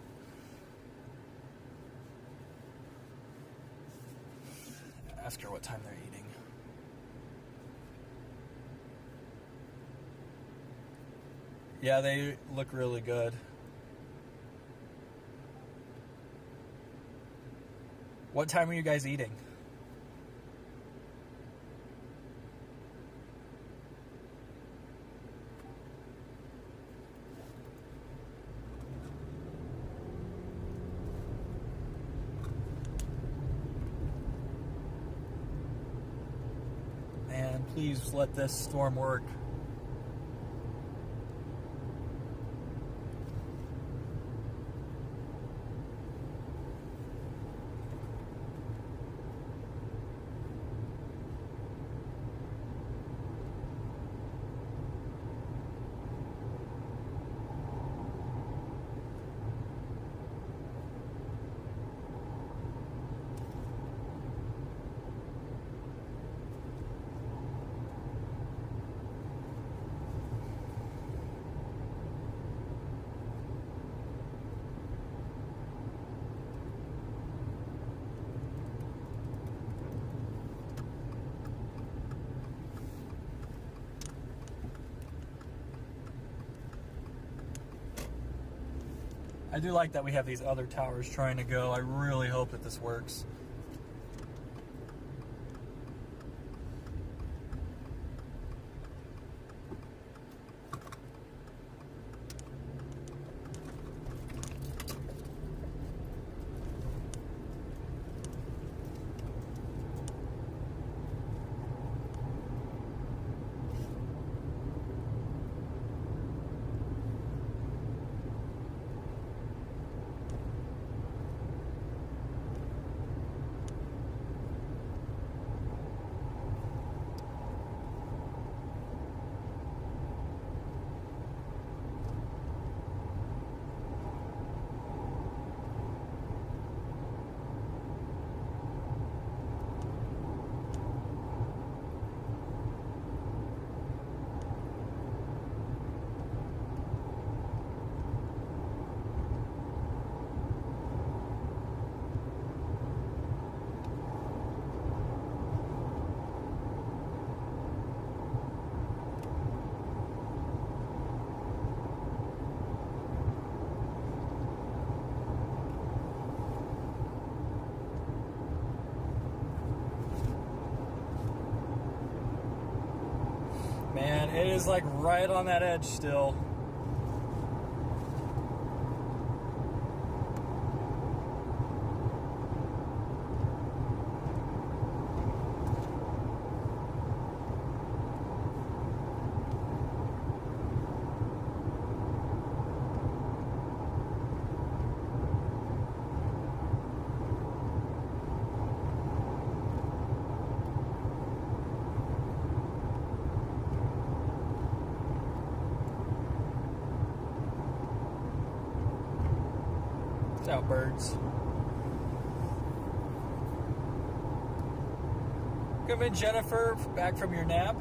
Ask her what time they're eating. Yeah, they look really good. What time are you guys eating? Man, please let this storm work. I do like that we have these other towers trying to go. I really hope that this works. Man, it is like right on that edge still. What's out, birds? Come in, Jennifer, back from your nap.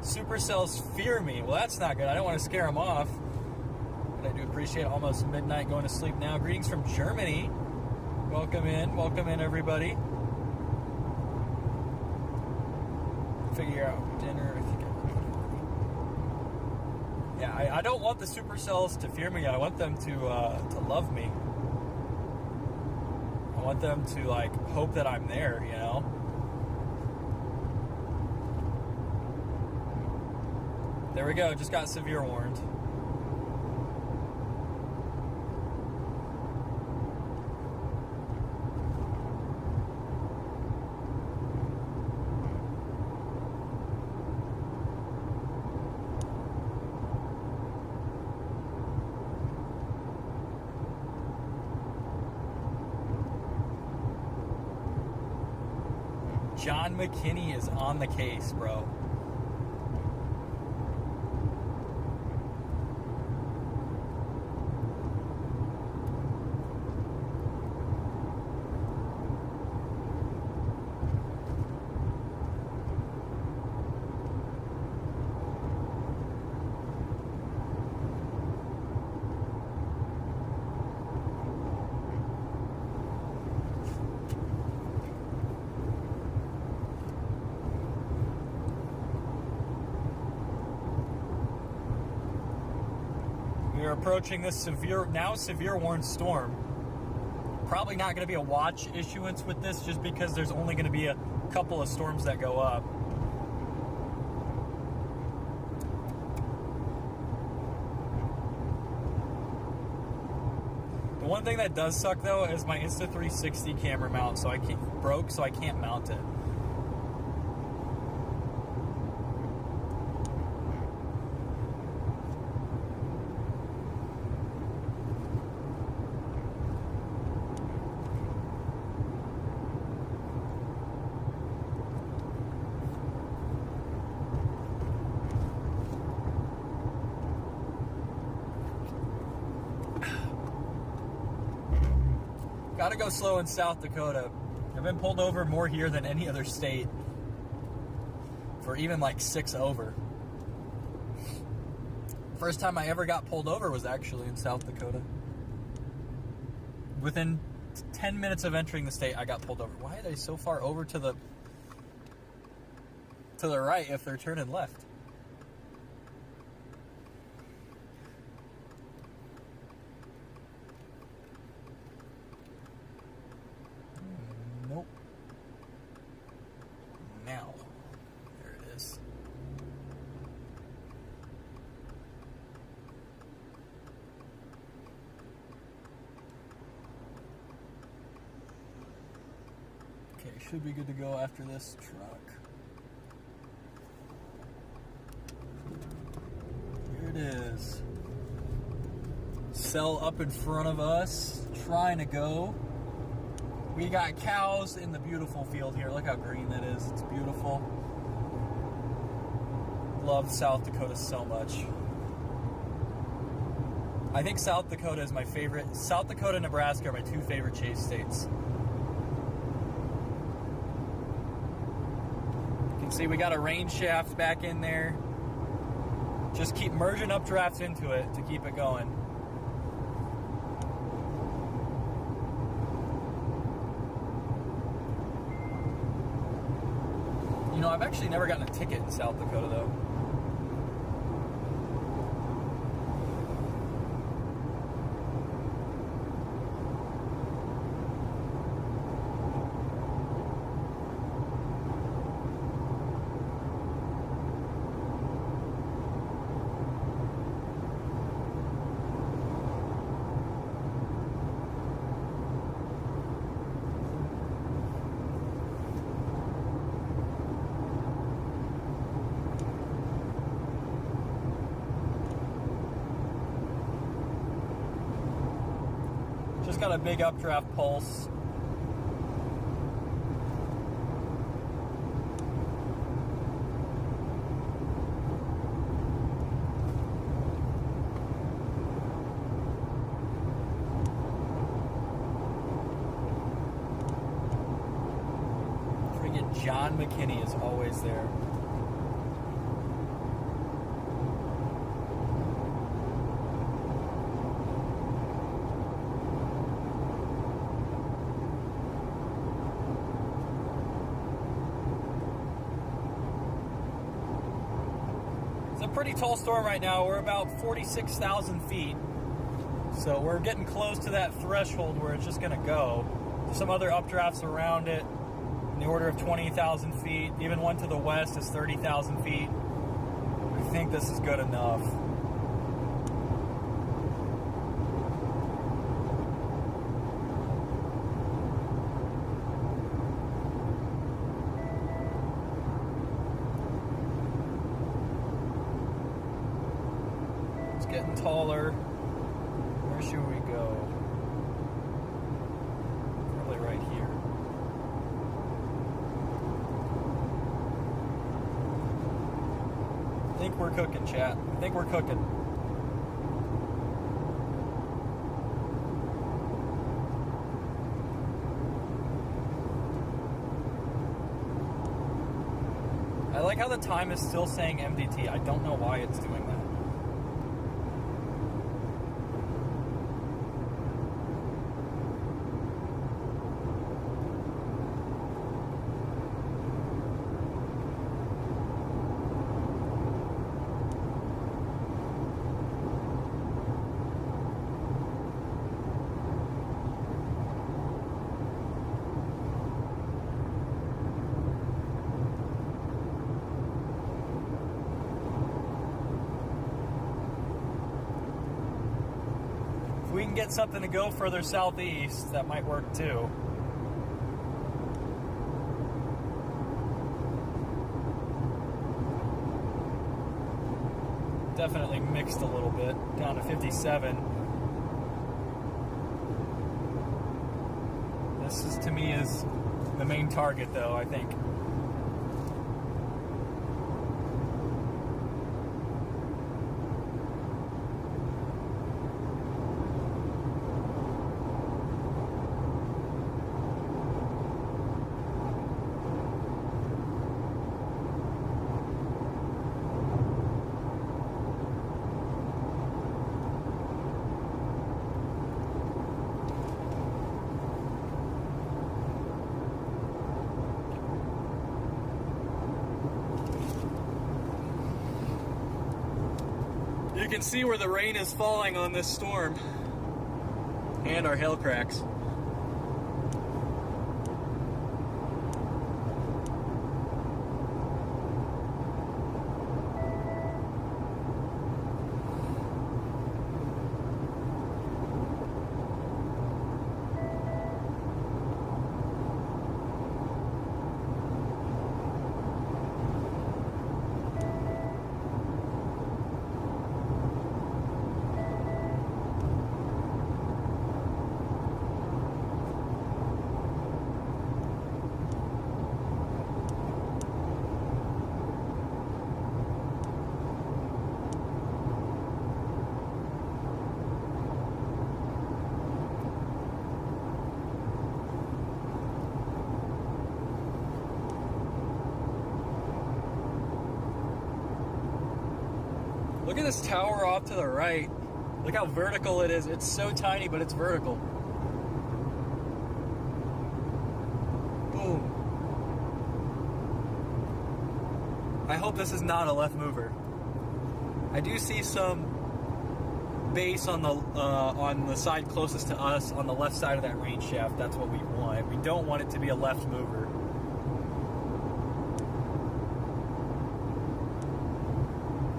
Supercells fear me. Well, that's not good. I don't want to scare them off. But I do appreciate almost midnight going to sleep now. Greetings from Germany. Welcome in, everybody. figure out dinner. I think yeah, I don't want the supercells to fear me. I want them to love me. I want them to like hope that I'm there, you know. There we go. Just got severe warned. John McKinney is on the case, bro. We're approaching this severe warned storm. Probably not going to be a watch issuance with this just because there's only going to be a couple of storms that go up. The one thing that does suck though is my Insta360 camera mount, so I can't mount it. Gotta go slow in South Dakota. I've been pulled over more here than any other state. For even like 6 over. First time I ever got pulled over was actually in South Dakota. Within 10 minutes of entering the state, I got pulled over. Why are they so far over to the right if they're turning left? Nope. Now. There it is. Okay, should be good to go after this truck. Here it is. Cell up in front of us, trying to go. We got cows in the beautiful field here. Look how green that is. It's beautiful. Love South Dakota so much. I think South Dakota is my favorite. South Dakota and Nebraska are my 2 favorite chase states. You can see we got a rain shaft back in there. Just keep merging updrafts into it to keep it going. You know, I've actually never gotten a ticket in South Dakota, though. Just got a big updraft pulse. Freaking John McKinney is always there. a pretty tall storm right now. We're about 46,000 feet. So we're getting close to that threshold where it's just going to go. There's some other updrafts around it in the order of 20,000 feet. Even one to the west is 30,000 feet. I think this is good enough. It's getting taller. Where should we go? Probably right here. I think we're cooking, chat. I think we're cooking. I like how the time is still saying MDT. I don't know why it's doing that. If we can get something to go further southeast, that might work too. Definitely mixed a little bit, down to 57. This is, to me, is the main target though, I think. You can see where the rain is falling on this storm and our hail cracks. Look at this tower off to the right. Look how vertical it is. It's so tiny, but it's vertical. Boom. I hope this is not a left mover. I do see some base on the side closest to us, on the left side of that range shaft. That's what we want. We don't want it to be a left mover.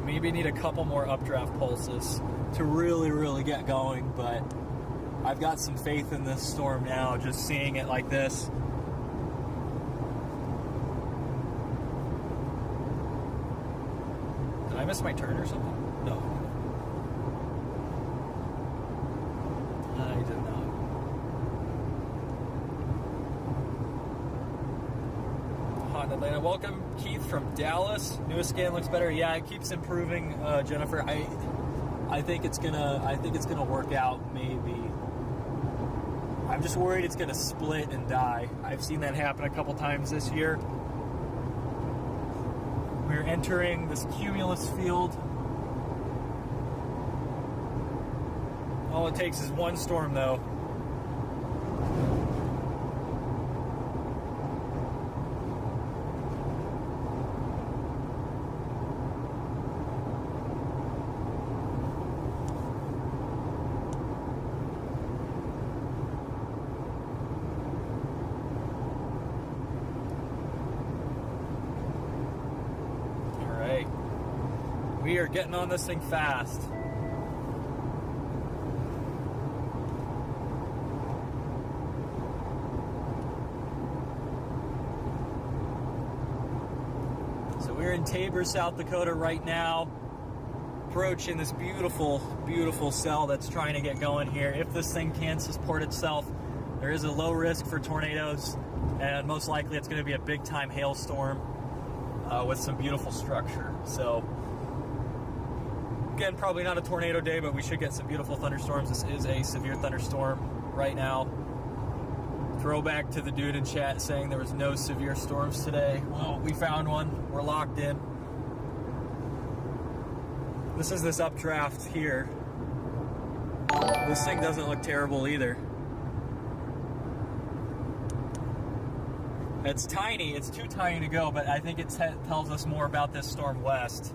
Maybe need a couple more updraft pulses to really get going, but I've got some faith in this storm now, just seeing it like this. Did I miss my turn or something? No. I did not. Hot Atlanta. Welcome, Keith from Dallas. Newest scan looks better. Yeah, it keeps improving, Jennifer. I think it's gonna work out. Maybe. I'm just worried it's gonna split and die. I've seen that happen a couple times this year. We're entering this cumulus field. All it takes is one storm, though. We are getting on this thing fast. So we're in Tabor, South Dakota right now, approaching this beautiful, beautiful cell that's trying to get going here. If this thing can support itself, there is a low risk for tornadoes, and most likely it's going to be a big time hailstorm with some beautiful structure. So again, probably not a tornado day, but we should get some beautiful thunderstorms. This is a severe thunderstorm right now. Throwback to the dude in chat saying there was no severe storms today. Well, we found one. We're locked in. This is this updraft here. This thing doesn't look terrible either. It's tiny. It's too tiny to go, but I think it tells us more about this storm west.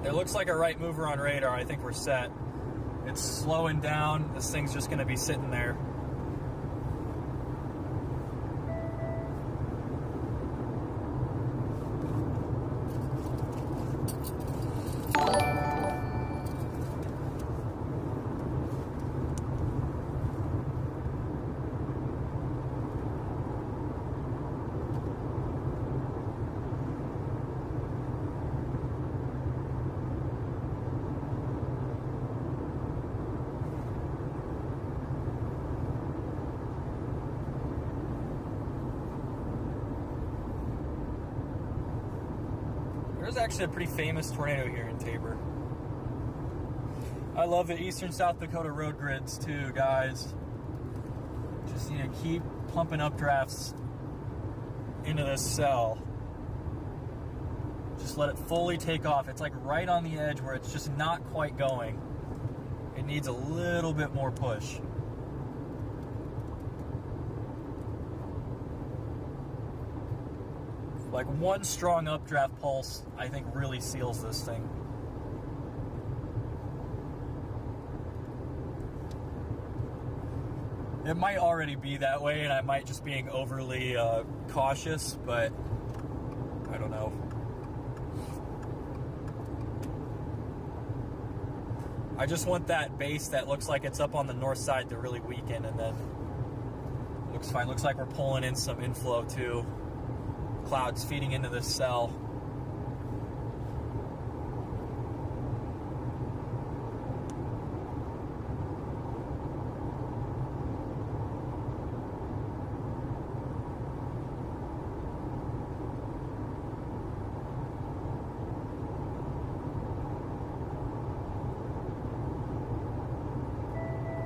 It looks like a right mover on radar. I think we're set. It's slowing down. This thing's just going to be sitting there. There's actually a pretty famous tornado here in Tabor. I love the eastern South Dakota road grids too, guys. Just need to keep pumping updrafts into this cell. Just let it fully take off. It's like right on the edge where it's just not quite going. It needs a little bit more push. Like one strong updraft pulse, I think, really seals this thing. It might already be that way, and I might just being overly cautious, but I don't know. I just want that base that looks like it's up on the north side to really weaken, and then looks fine. Looks like we're pulling in some inflow too. Clouds feeding into this cell.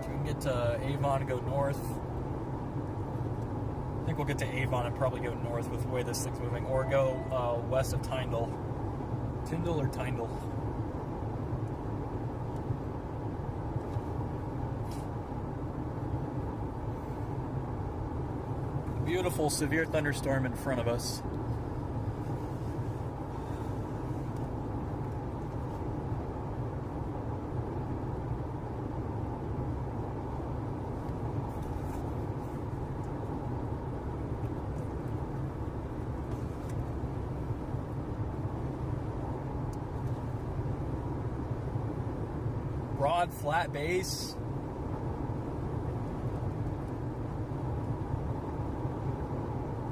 So we can get to Avon and go north. I think we'll get to Avon and probably go north with the way this thing's moving, or go west of Tyndall. Tyndall or Tyndall? Beautiful severe thunderstorm in front of us. Broad, flat base.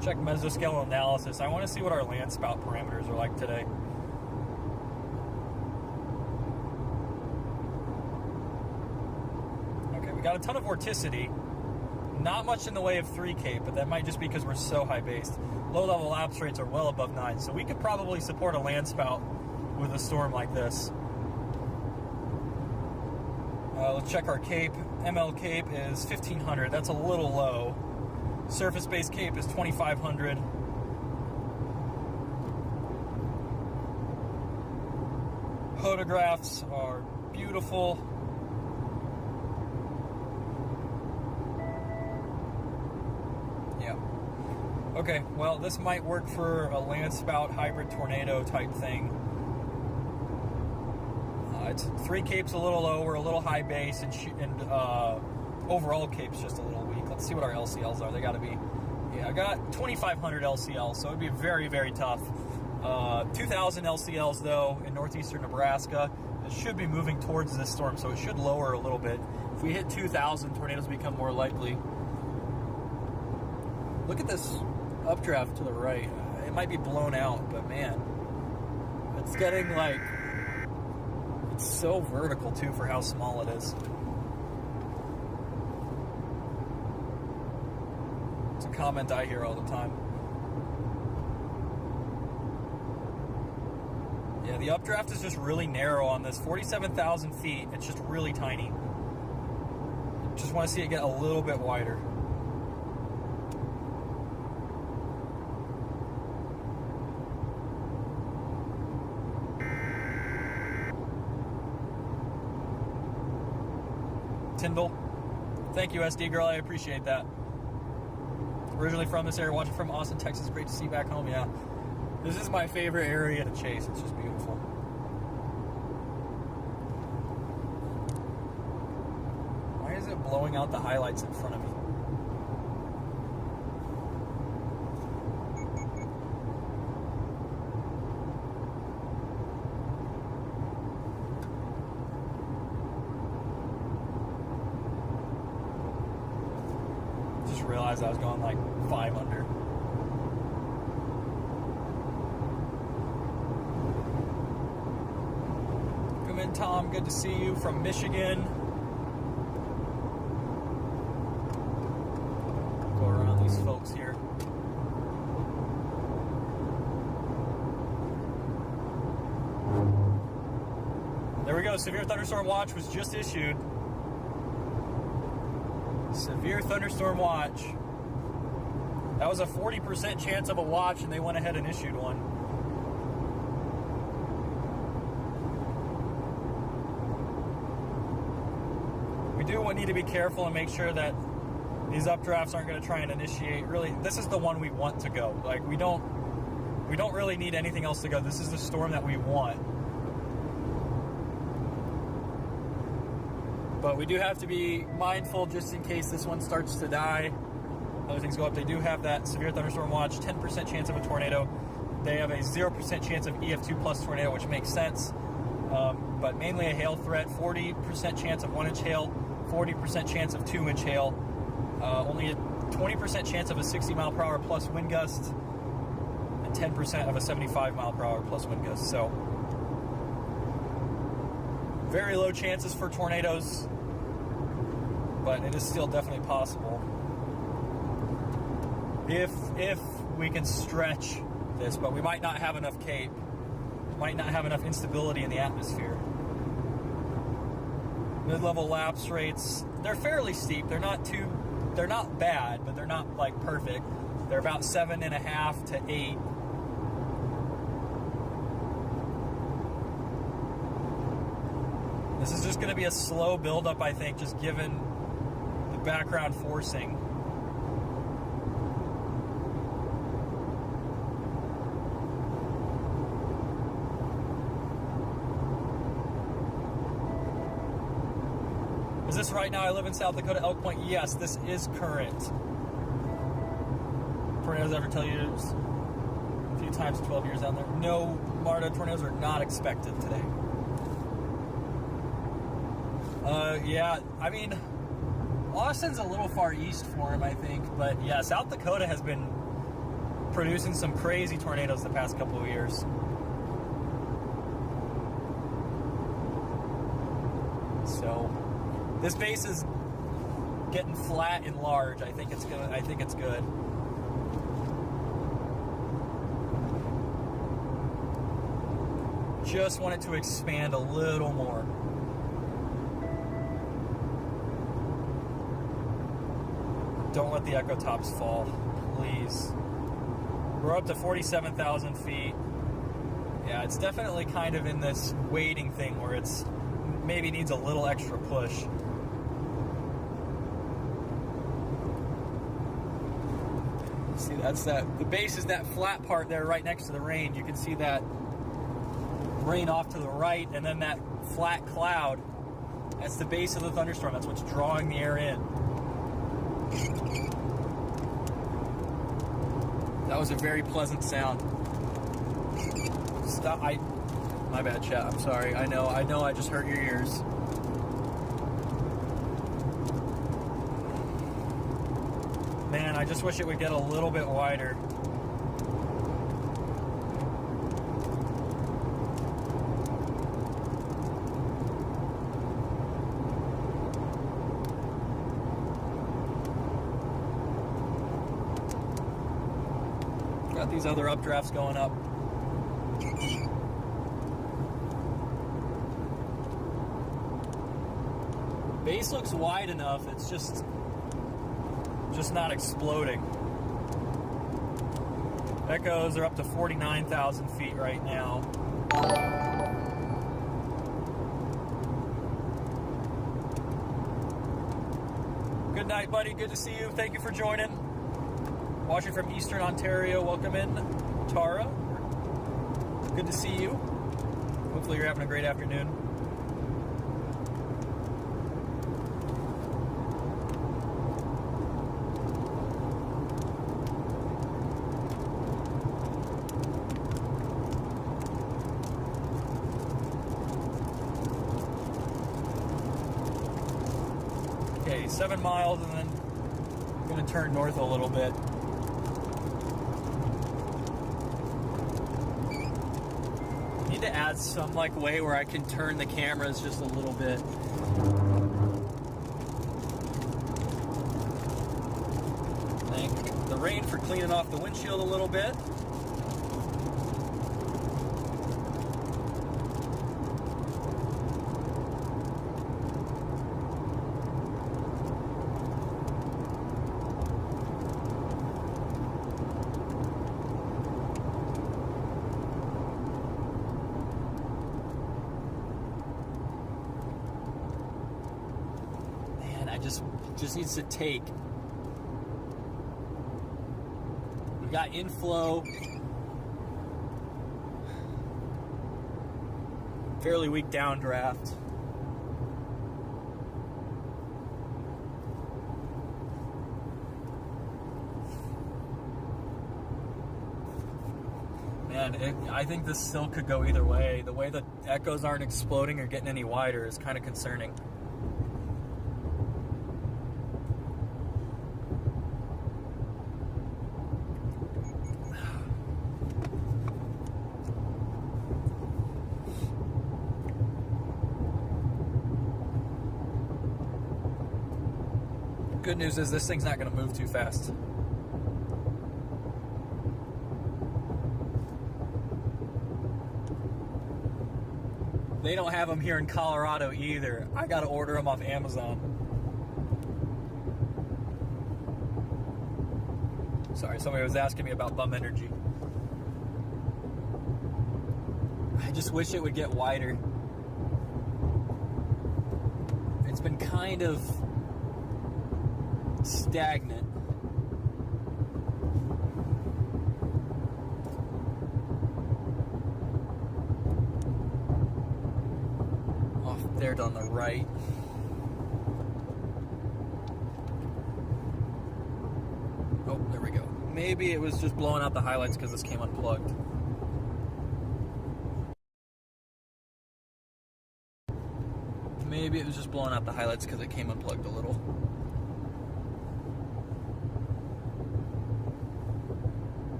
Check mesoscale analysis. I want to see what our land spout parameters are like today. Okay, we got a ton of vorticity. Not much in the way of 3K, but that might just be because we're so high based. Low level lapse rates are well above 9, so we could probably support a land spout with a storm like this. Let's check our cape. ML cape is 1500. That's a little low. Surface-based cape is 2500. Photographs are beautiful. Yeah. Okay, well, this might work for a land spout hybrid tornado type thing. It's 3 capes a little low, we're a little high base, and overall cape's just a little weak. Let's see what our LCLs are. They gotta be, Yeah, I got 2,500 LCL, so it'd be very, very tough. 2,000 LCLs, though, in northeastern Nebraska. It should be moving towards this storm, so it should lower a little bit. If we hit 2,000, tornadoes become more likely. Look at this updraft to the right. It might be blown out, but man, it's getting like, it's so vertical too for how small it is. It's a comment I hear all the time. Yeah, the updraft is just really narrow on this. 47,000 feet, it's just really tiny. Just want to see it get a little bit wider. Tyndall, thank you, SD girl. I appreciate that. Originally from this area, watching from Austin, Texas. Great to see you back home. Yeah, this is my favorite area to chase. It's just beautiful. Why is it blowing out the highlights in front of me? Realized I was going like 5 under. Come in, Tom. Good to see you from Michigan. Go around these folks here. There we go. Severe thunderstorm watch was just issued. Severe thunderstorm watch. That was a 40% chance of a watch, and they went ahead and issued one. We do need to be careful and make sure that these updrafts aren't going to try and initiate. Really, this is the one we want to go. Like, we don't really need anything else to go. This is the storm that we want. But we do have to be mindful just in case this one starts to die. Other things go up. They do have that severe thunderstorm watch, 10% chance of a tornado. They have a 0% chance of EF2 plus tornado, which makes sense. But mainly a hail threat, 40% chance of 1-inch hail, 40% chance of 2-inch hail, only a 20% chance of a 60 mile per hour plus wind gust, and 10% of a 75 mile per hour plus wind gust. So very low chances for tornadoes, but it is still definitely possible if we can stretch this. But we might not have enough cape, might not have enough instability in the atmosphere. Mid-level lapse rates, they're fairly steep. They're not bad, but they're not like perfect. They're about 7.5 to 8. This is just going to be a slow buildup, I think, just given the background forcing. Is this right now? I live in South Dakota, Elk Point. Yes, this is current. Tornadoes ever tell you a few times in 12 years down there? No, Marta, tornadoes are not expected today. Yeah, I mean, Austin's a little far east for him, I think. But yeah, South Dakota has been producing some crazy tornadoes the past couple of years. So this base is getting flat and large. I think it's good. Just want it to expand a little more. Don't let the echo tops fall, please. We're up to 47,000 feet. Yeah, it's definitely kind of in this waiting thing where it's maybe needs a little extra push. See, the base is that flat part there right next to the rain. You can see that rain off to the right, and then that flat cloud. That's the base of the thunderstorm. That's what's drawing the air in. That was a very pleasant sound. Stop. My bad, chat. I'm sorry. I know I just hurt your ears. Man, I just wish it would get a little bit wider. Got these other updrafts going up. Base looks wide enough, it's just not exploding. Echoes are up to 49,000 feet right now. Good night, buddy. Good to see you. Thank you for joining. Watching from Eastern Ontario. Welcome in, Tara. Good to see you. Hopefully you're having a great afternoon. Okay, 7 miles and then I'm going to turn north a little bit. Need to add some way where I can turn the cameras just a little bit. Thank the rain for cleaning off the windshield a little bit. Just needs to take. We've got inflow. Fairly weak downdraft. Man, I think this still could go either way. The way the echoes aren't exploding or getting any wider is kind of concerning. Good news is this thing's not going to move too fast. They don't have them here in Colorado either. I got to order them off Amazon. Sorry, somebody was asking me about bum energy. I just wish it would get wider. It's been kind of stagnant. Off there on the right. Oh, there we go. Maybe it was just blowing out the highlights because this came unplugged. Maybe it was just blowing out the highlights because it came unplugged a little.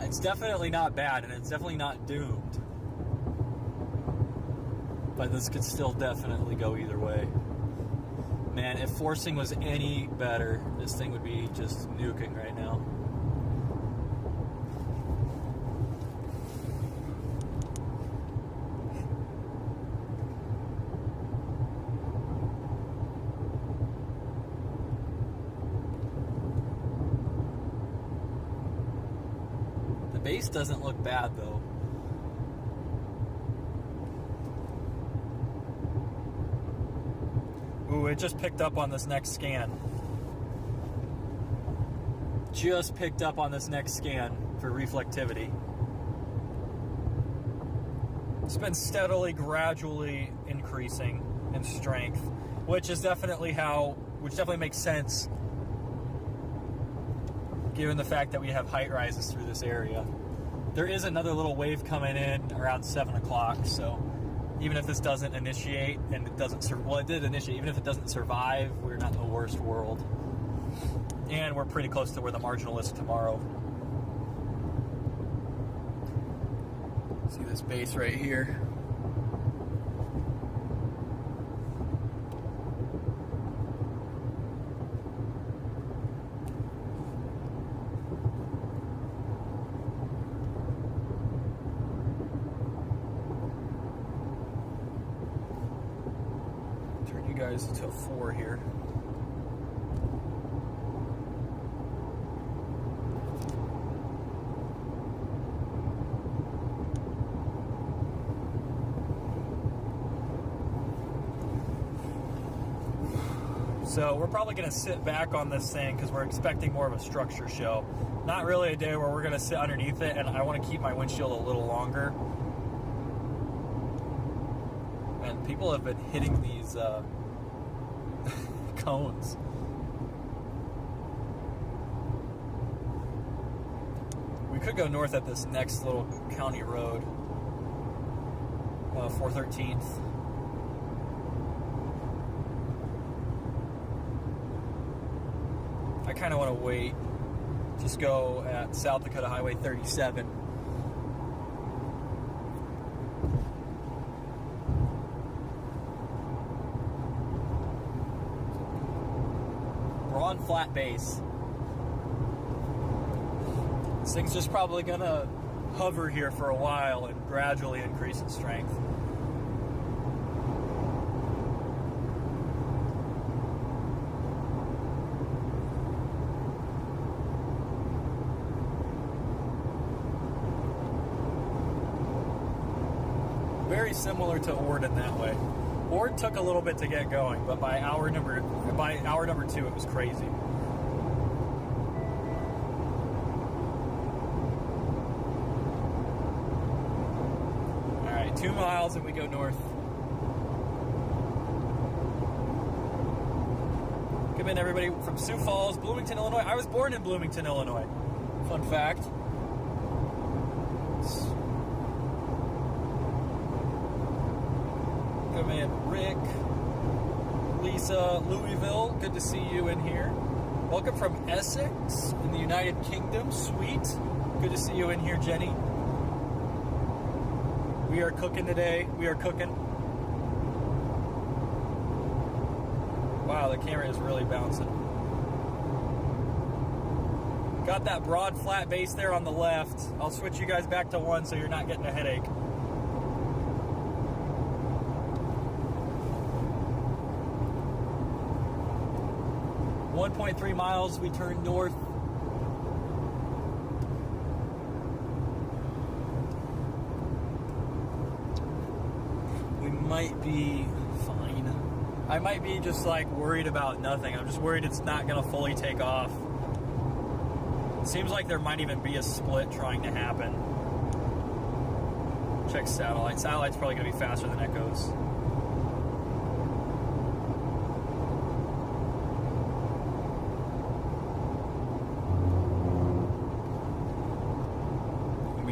It's definitely not bad, and it's definitely not doomed. But this could still definitely go either way. Man, if forcing was any better, this thing would be just nuking right now. Base doesn't look bad though. Ooh, it just picked up on this next scan. Just picked up on this next scan for reflectivity. It's been steadily, gradually increasing in strength, which definitely makes sense given the fact that we have height rises through this area. There is another little wave coming in around 7 o'clock, so even if this doesn't initiate, and it doesn't, well, it did initiate, even if it doesn't survive, we're not in the worst world. And we're pretty close to where the marginal is tomorrow. See this base right here? Turn you guys to 4 here. So we're probably going to sit back on this thing because we're expecting more of a structure show. Not really a day where we're going to sit underneath it, and I want to keep my windshield a little longer. And people have been hitting these cones. We could go north at this next little county road, 413th. I kind of want to wait. Just go at South Dakota Highway 37. Broad flat base. This thing's just probably gonna hover here for a while and gradually increase in strength. Very similar to Ord in that way. Ord took a little bit to get going, but by hour number 2, it was crazy. All right, 2 miles and we go north. Come in, everybody, from Sioux Falls, Bloomington, Illinois. I was born in Bloomington, Illinois. Fun fact. Come in, Rick, Lisa, Louisville. Good to see you in here. Welcome from Essex in the United Kingdom. Sweet. Good to see you in here, Jenny. We are cooking today. We are cooking. Wow, the camera is really bouncing. Got that broad flat base there on the left. I'll switch you guys back to 1 so you're not getting a headache. 1.3 miles, we turn north. We might be fine. I might be just like worried about nothing. I'm just worried it's not gonna fully take off. It seems like there might even be a split trying to happen. Check satellite. Satellite's probably gonna be faster than Echoes.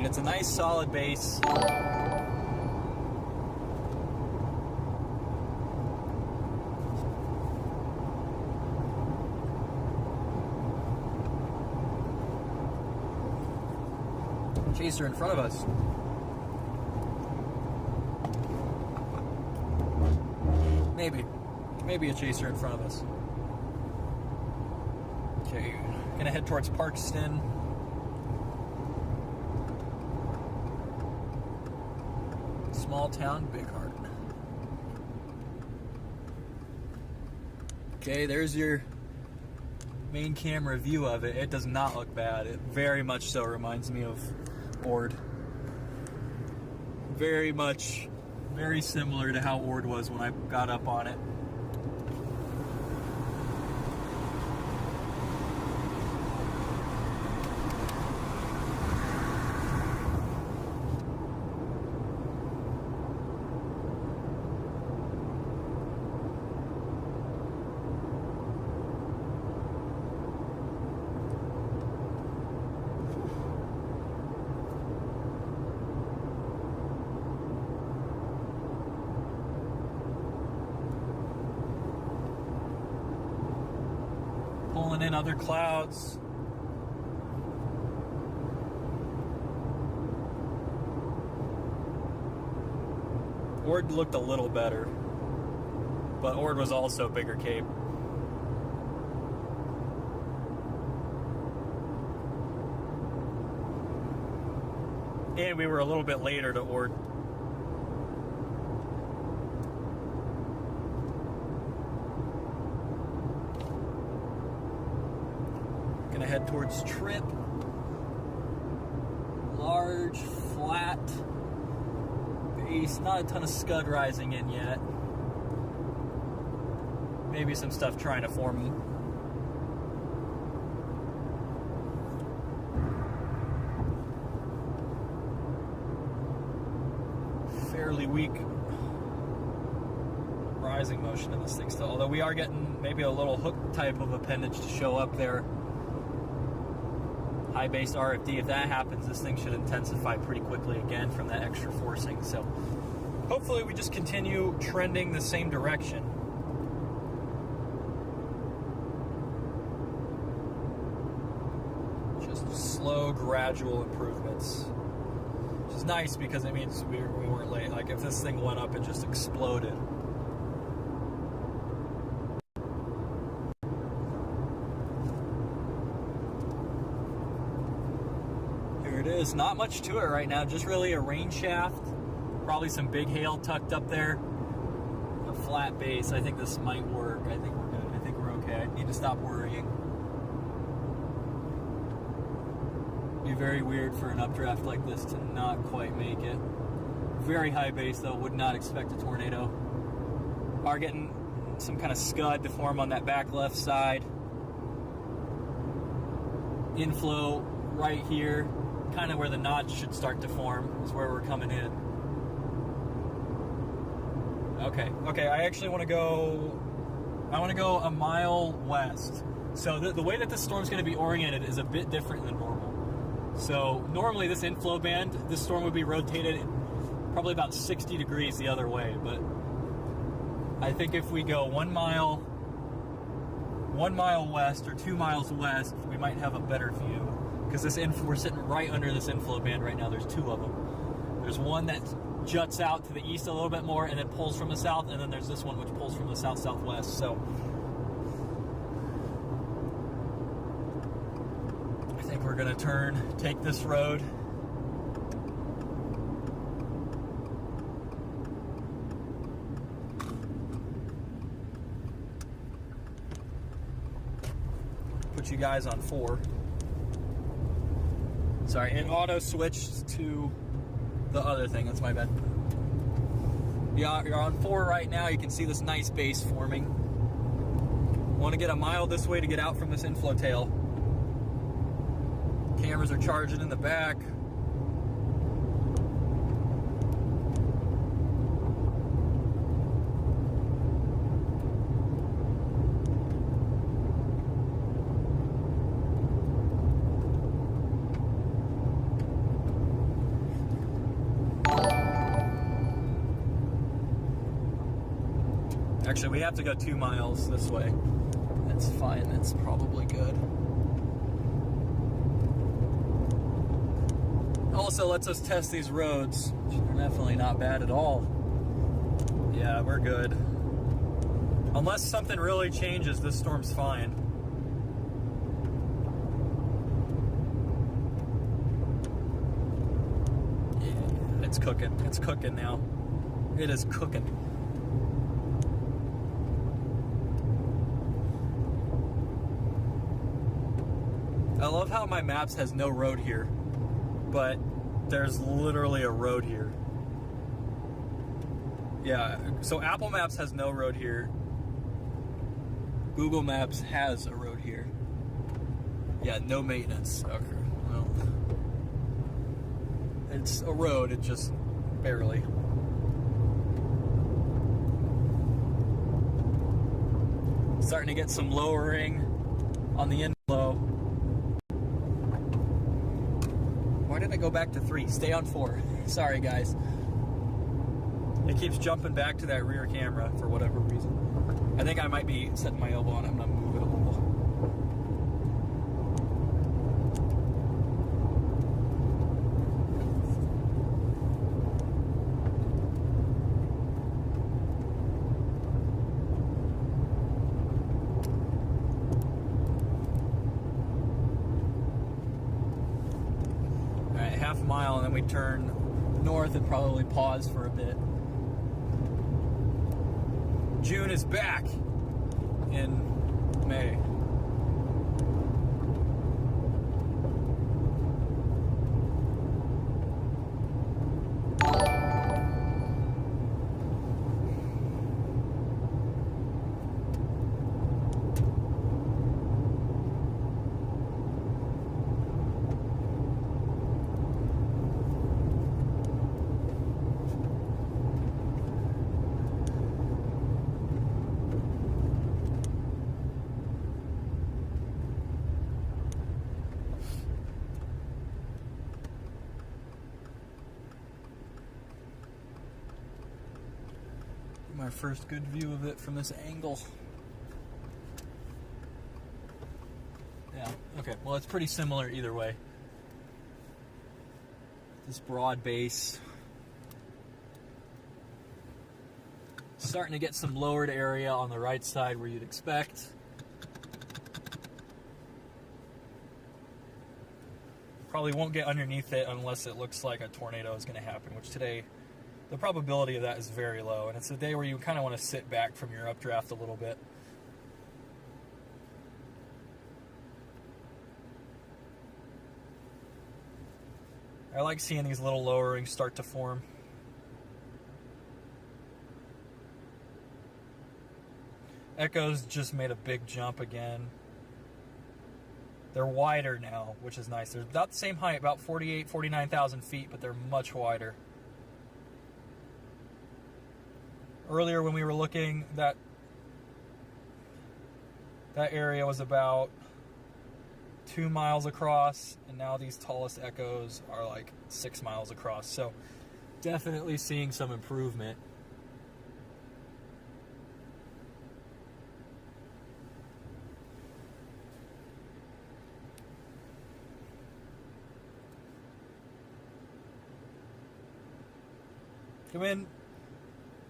It's a nice solid base. Chaser in front of us. Maybe a chaser in front of us. Okay, gonna head towards Parkston. Small town, big heart. Okay, there's your main camera view of it. It does not look bad. It very much so reminds me of Ord. Very similar to how Ord was when I got up on it. Pulling in other clouds. Ord looked a little better, but Ord was also bigger cape. And we were a little bit later to Ord. Gonna head towards Trip. Large, flat base. Not a ton of scud rising in yet. Maybe some stuff trying to form. Fairly weak rising motion in this thing still, although we are getting maybe a little hook type of appendage to show up there. High base RFD, if that happens, this thing should intensify pretty quickly again from that extra forcing. So hopefully we just continue trending the same direction. Just slow, gradual improvements. Which is nice because it means we weren't late. Like if this thing went up and just exploded. Here it is. Not much to it right now. Just really a rain shaft. Probably some big hail tucked up there. A flat base. I think this might work. I think we're good. I think we're okay. I need to stop worrying. Be very weird for an updraft like this to not quite make it. Very high base though, would not expect a tornado. Are getting some kind of scud to form on that back left side. Inflow right here, kind of where the notch should start to form is where we're coming in. Okay, I actually want to go a mile west. So the way that this storm's going to be oriented is a bit different than normal. So normally this inflow band, this storm would be rotated probably about 60 degrees the other way, but I think if we go 1 mile west or 2 miles west, we might have a better view. Because we're sitting right under this inflow band right now. There's two of them. There's one that juts out to the east a little bit more and then pulls from the south, and then there's this one which pulls from the south-southwest. So we're gonna take this road. Put you guys on 4. Sorry, it auto switched to the other thing, that's my bad. Yeah, you're on 4 right now. You can see this nice base forming. Want to get a mile this way to get out from this inflow tail. Cameras are charging in the back. Actually, we have to go 2 miles this way. That's fine, that's probably good. Also lets us test these roads. They're definitely not bad at all. Yeah, we're good. Unless something really changes, this storm's fine. Yeah, it's cooking. It's cooking now. It is cooking. I love how my maps has no road here, but there's literally a road here. Yeah, so Apple Maps has no road here. Google Maps has a road here. Yeah, no maintenance. Okay, well, it's a road, it just barely. Starting to get some lowering on the inflow. Why did I go back to 3? Stay on 4. Sorry, guys. It keeps jumping back to that rear camera for whatever reason. I think I might be setting my elbow on it. I'm going to move it a little. half mile, and then we turn north and probably pause for a bit. June is back in May. My first good view of it from this angle. Yeah, okay, well it's pretty similar either way. This broad base. Starting to get some lowered area on the right side where you'd expect. Probably won't get underneath it unless it looks like a tornado is going to happen, which today the probability of that is very low, and it's a day where you kind of want to sit back from your updraft a little bit. I like seeing these little lowerings start to form. Echoes just made a big jump again. They're wider now, which is nice. They're about the same height, about 49,000 feet, but they're much wider. Earlier when we were looking, that area was about 2 miles across, and now these tallest echoes are like 6 miles across. So definitely seeing some improvement.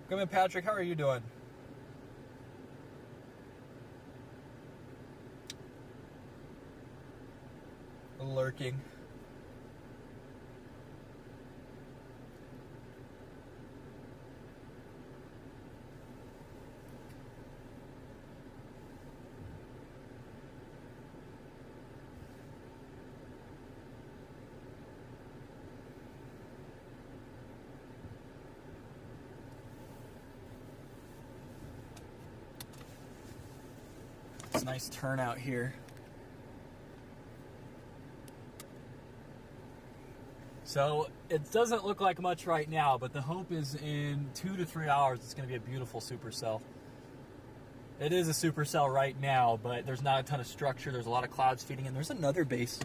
Come in, Patrick. How are you doing? Lurking. It's a nice turnout here. So it doesn't look like much right now, but the hope is in 2 to 3 hours it's going to be a beautiful supercell. It is a supercell right now, but there's not a ton of structure. There's a lot of clouds feeding in. There's another base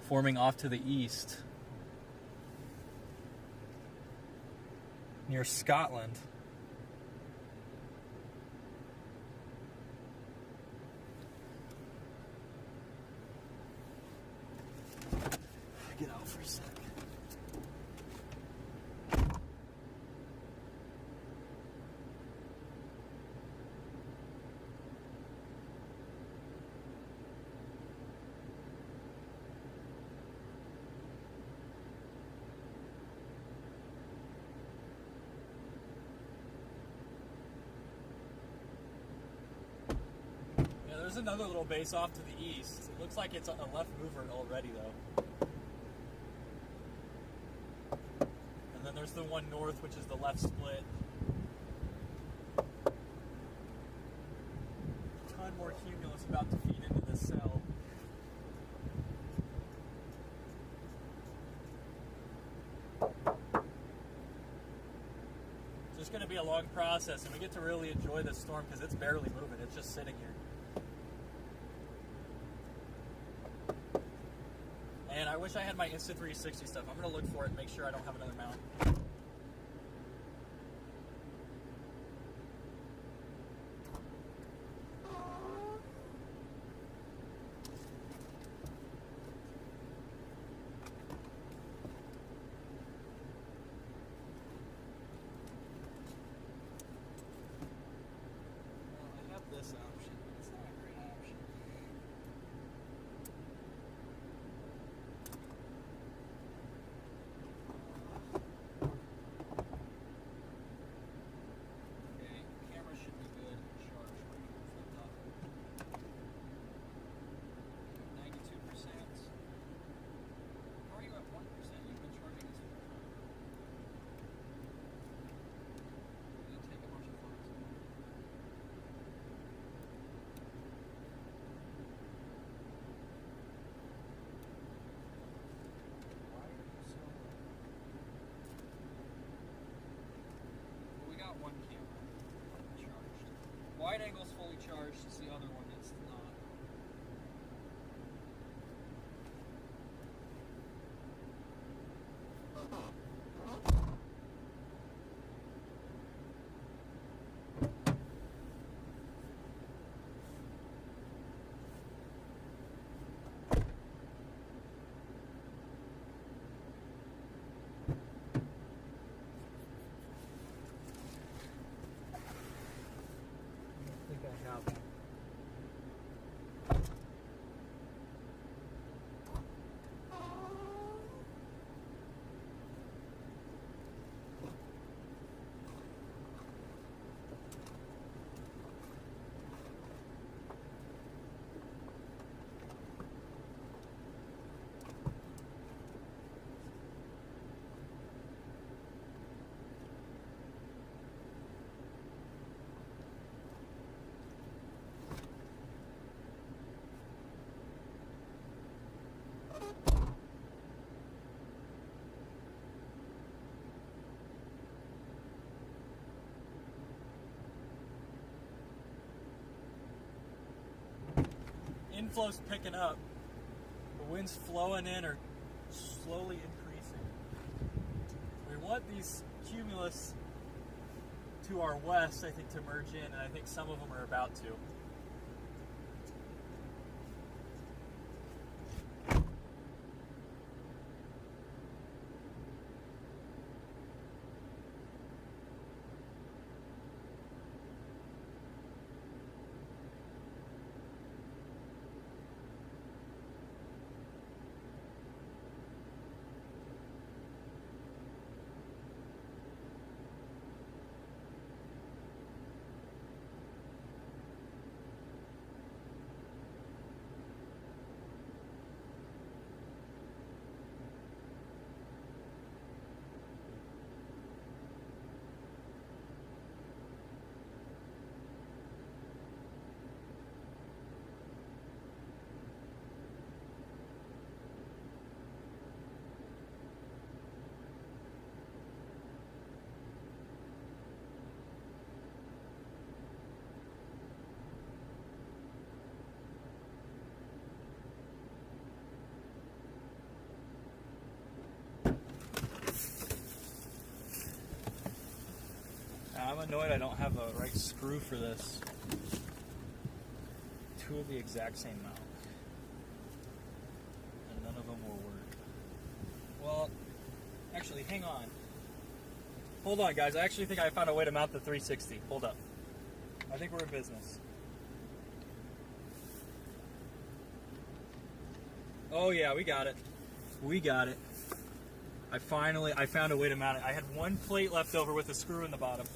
forming off to the east near Scotland. Get out for a sec. Yeah, there's another little base off to the east. It looks like it's a left mover already, though. There's the one north, which is the left split. A ton more cumulus about to feed into this cell. It's just going to be a long process, and we get to really enjoy this storm because it's barely moving. It's just sitting here. And I wish I had my Insta360 stuff. I'm going to look for it and make sure I don't have another mount. Well, I have this option. It's not a great option. right angle's fully charged. It's the other one that's not. I think I have one. Inflow's picking up. The wind's flowing in or slowly increasing. We want these cumulus to our west, I think, to merge in, and I think some of them are about to. I'm annoyed I don't have a right screw for this. Two of the exact same mount. And none of them will work. Well, actually, hang on. Hold on, guys. I actually think I found a way to mount the 360. Hold up. I think we're in business. Oh yeah, we got it. We got it. I found a way to mount it. I had one plate left over with a screw in the bottom.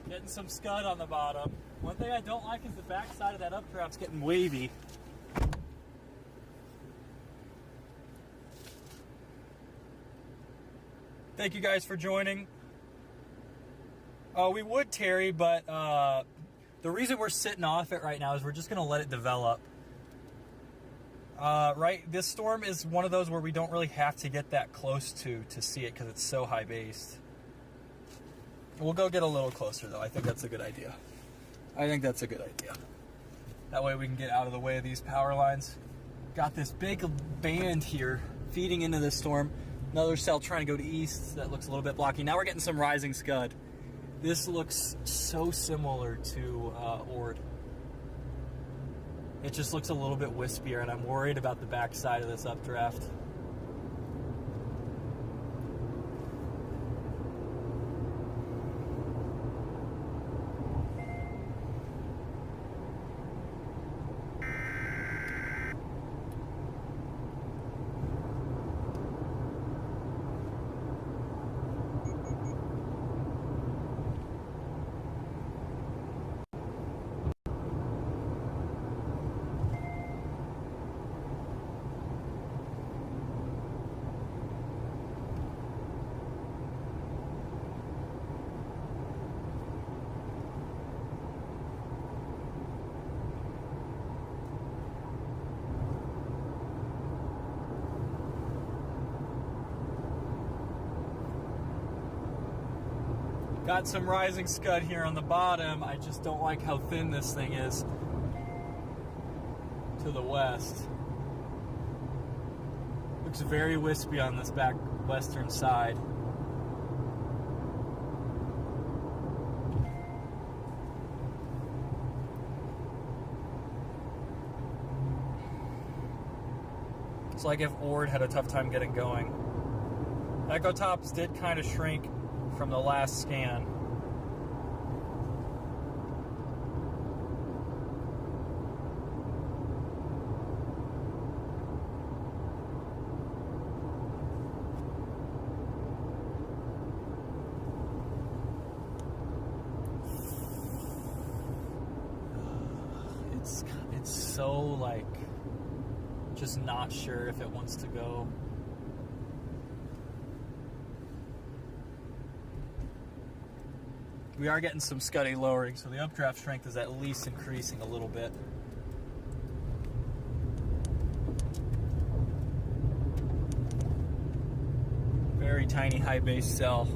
Getting some scud on the bottom. One thing I don't like is the back side of that updraft's getting wavy. Thank you guys for joining. We would, Terry, but the reason we're sitting off it right now is we're just going to let it develop. Right, this storm is one of those where we don't really have to get that close to see it because it's so high based. We'll go get a little closer though. I think that's a good idea. That way we can get out of the way of these power lines. Got this big band here feeding into this storm. Another cell trying to go to east. That looks a little bit blocky. Now we're getting some rising scud. This looks so similar to Ord. It just looks a little bit wispier, and I'm worried about the backside of this updraft. Got some rising scud here on the bottom. I just don't like how thin this thing is to the west. Looks very wispy on this back western side. It's like if Ord had a tough time getting going. Echo tops did kind of shrink from the last scan. It's so like just not sure if it wants to go. We are getting some scuddy lowering, so the updraft strength is at least increasing a little bit. Very tiny high base cell.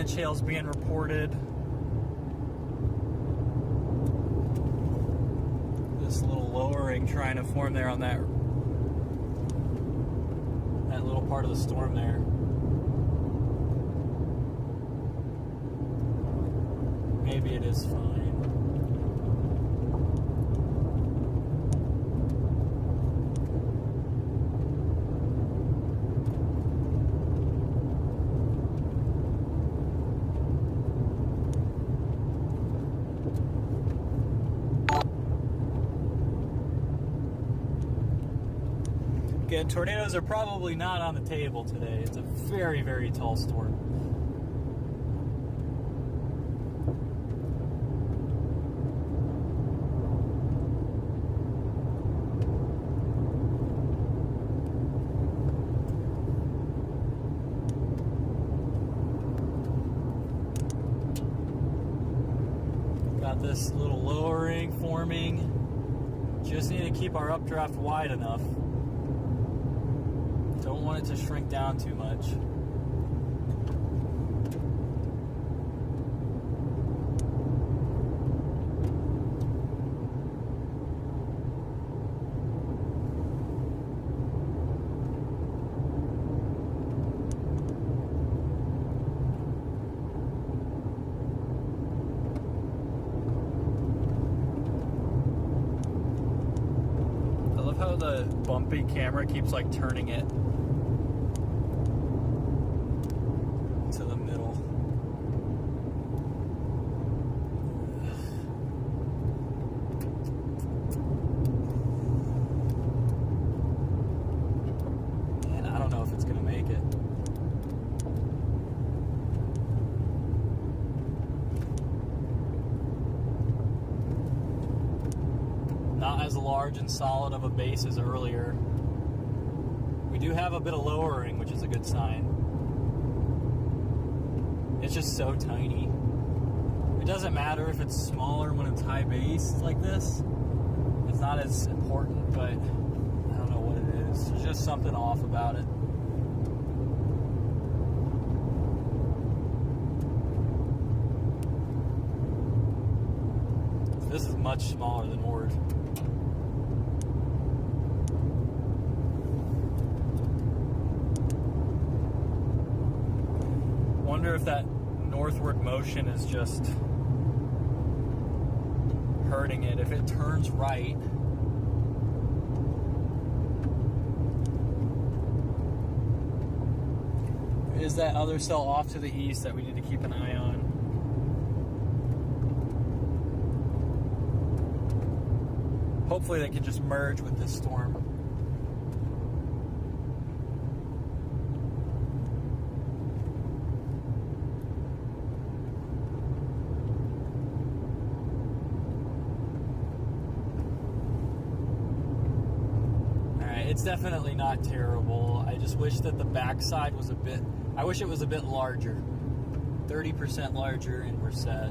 Shales being reported. This little lowering trying to form there on that little part of the storm there. Maybe it is fine. Again, tornadoes are probably not on the table today. It's a very, very tall storm. Got this little lowering forming. Just need to keep our updraft wide enough. Don't want it to shrink down too much. I love how the bumpy camera keeps like turning it to the middle. as large and solid of a base as earlier. We do have a bit of lowering, which is a good sign. It's just so tiny. It doesn't matter if it's smaller when it's high base like this. It's not as important, but I don't know what it is. There's just something off about it. This is much smaller than Ord. Wonder if that northward motion is just hurting it. If it turns right, is that other cell off to the east that we need to keep an eye on? Hopefully they can just merge with this storm. It's definitely not terrible. I just wish that the backside was I wish it was a bit larger. 30% larger and we're set.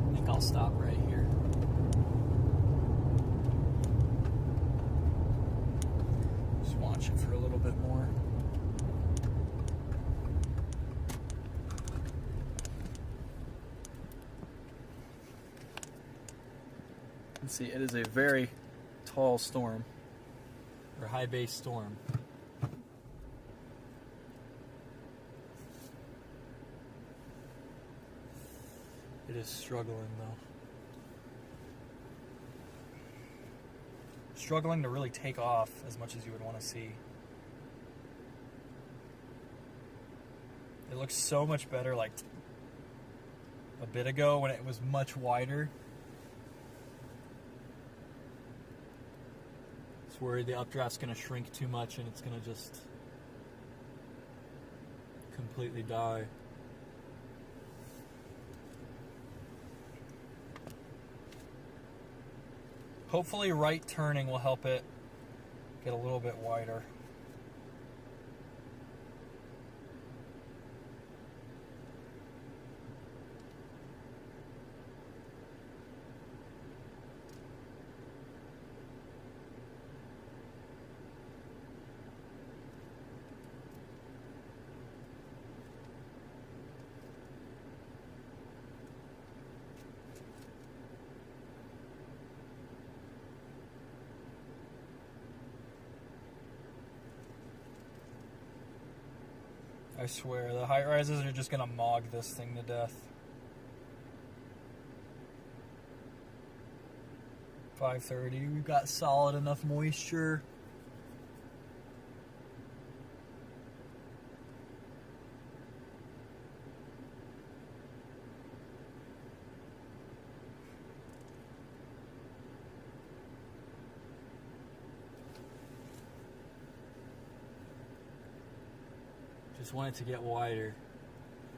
I think I'll stop right here. Watch it for a little bit more. Let's see, it is a very tall storm, or high base storm. It is struggling though. Struggling to really take off as much as you would want to see. It looks so much better like a bit ago when it was much wider. It's worried the updraft's going to shrink too much and it's going to just completely die. Hopefully right turning will help it get a little bit wider. I swear, the high rises are just going to mog this thing to death. 5:30, we've got solid enough moisture. Just want it to get wider.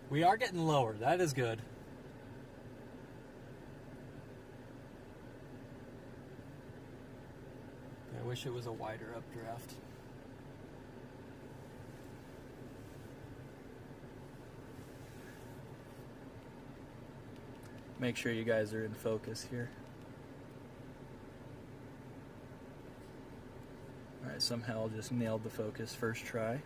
We are getting lower. That is good. I wish it was a wider updraft. Make sure you guys are in focus here. Alright, somehow just nailed the focus first try.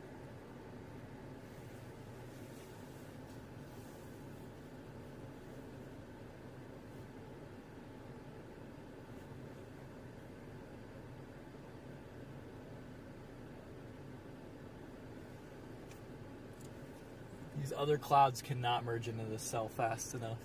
These other clouds cannot merge into the cell fast enough.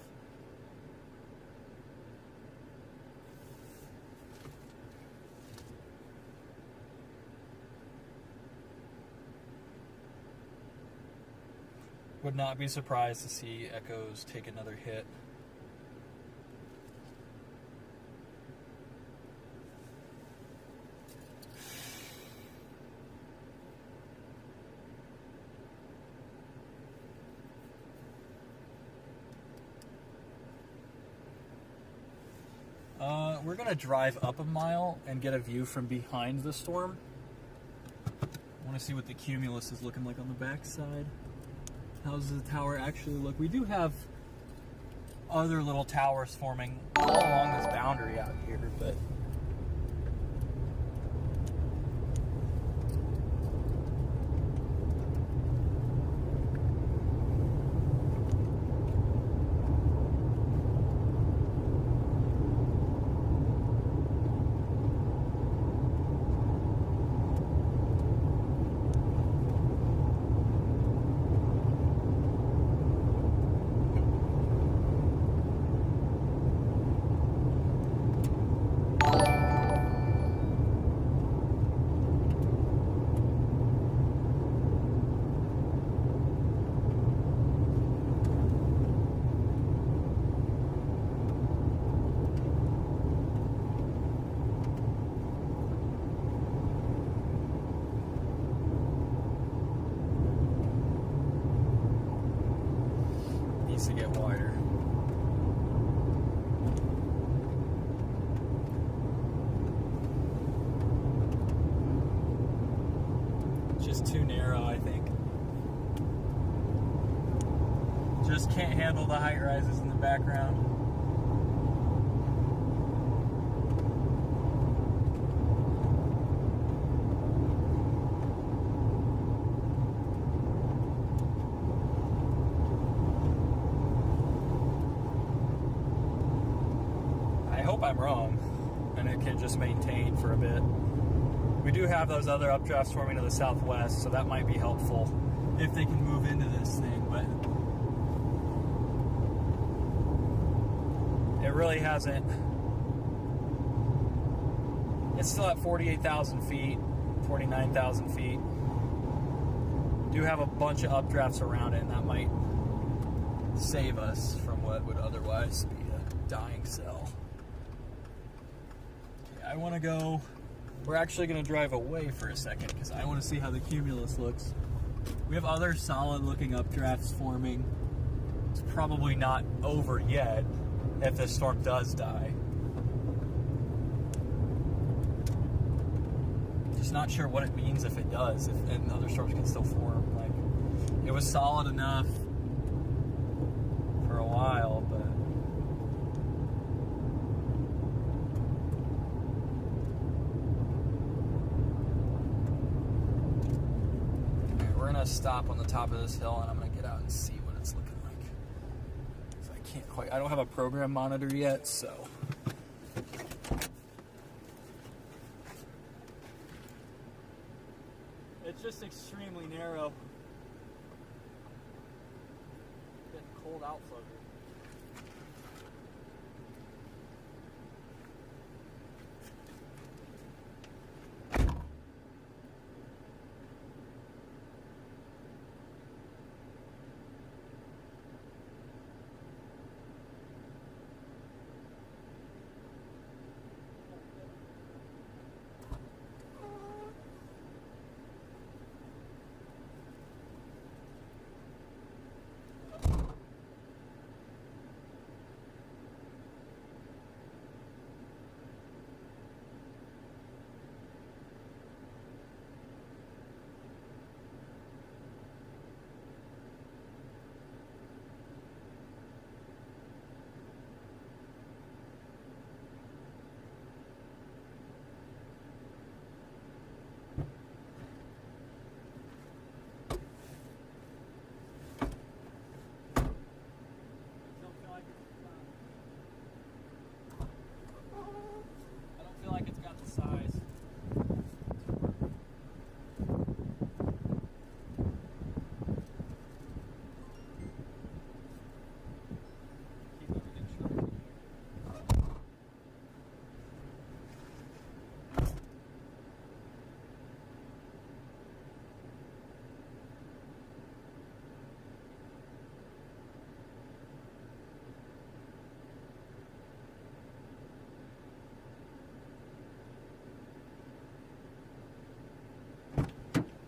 Would not be surprised to see Echoes take another hit. we're gonna drive up a mile and get a view from behind the storm. I want to see what the cumulus is looking like on the backside. How does the tower actually look? We do have other little towers forming all along this boundary out here, but to get wider. Just too narrow, I think. Just can't handle the height rises in the background. I'm wrong, and it can just maintain for a bit. We do have those other updrafts forming to the southwest, so that might be helpful if they can move into this thing, but it really hasn't. It's still at 48,000 feet, 49,000 feet. Do have a bunch of updrafts around it, and that might save us from what would otherwise be a dying cell. I want to go, we're actually going to drive away for a second because I want to see how the cumulus looks. We have other solid looking updrafts forming. It's probably not over yet if this storm does die. Just not sure what it means if it does, and other storms can still form. Like, it was solid enough for a while, but stop on the top of this hill, and I'm going to get out and see what it's looking like. So I can't quite, I don't have a program monitor yet, so. It's just extremely narrow. Getting cold outflow here.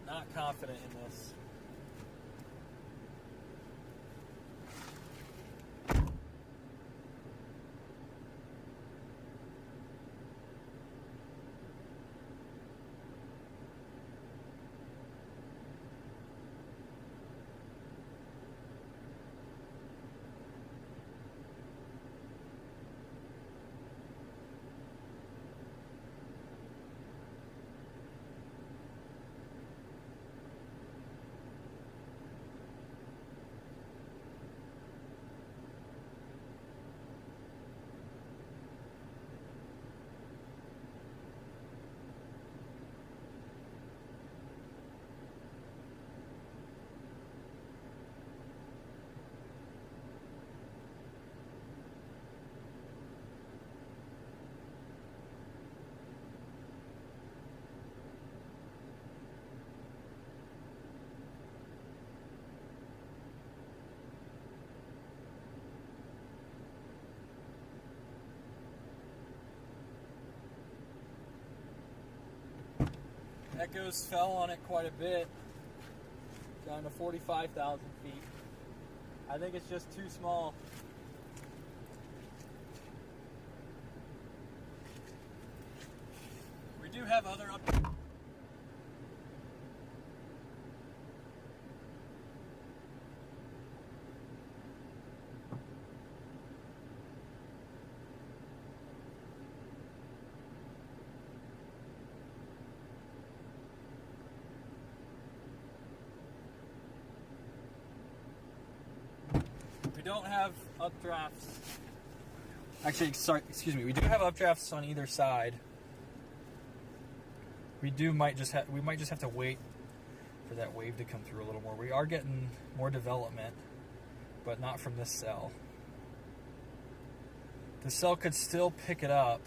Not confident in this. Echoes fell on it quite a bit, down to 45,000 feet. I think it's just too small. We do have other We don't have updrafts. Actually, sorry, excuse me. We do have updrafts on either side. We might just have to wait for that wave to come through a little more. We are getting more development, but not from this cell. The cell could still pick it up.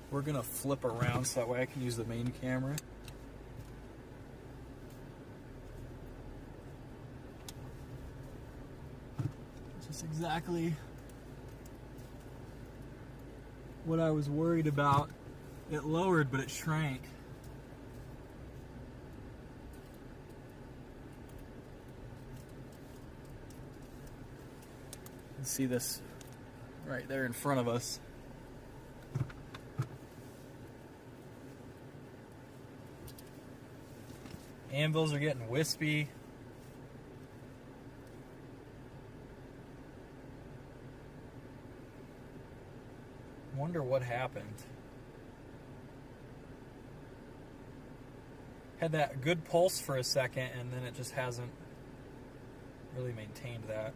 We're gonna flip around so that way I can use the main camera. Just exactly what I was worried about. It lowered, but it shrank. You can see this right there in front of us. Anvils are getting wispy. Wonder what happened. Had that good pulse for a second, and then it just hasn't really maintained that.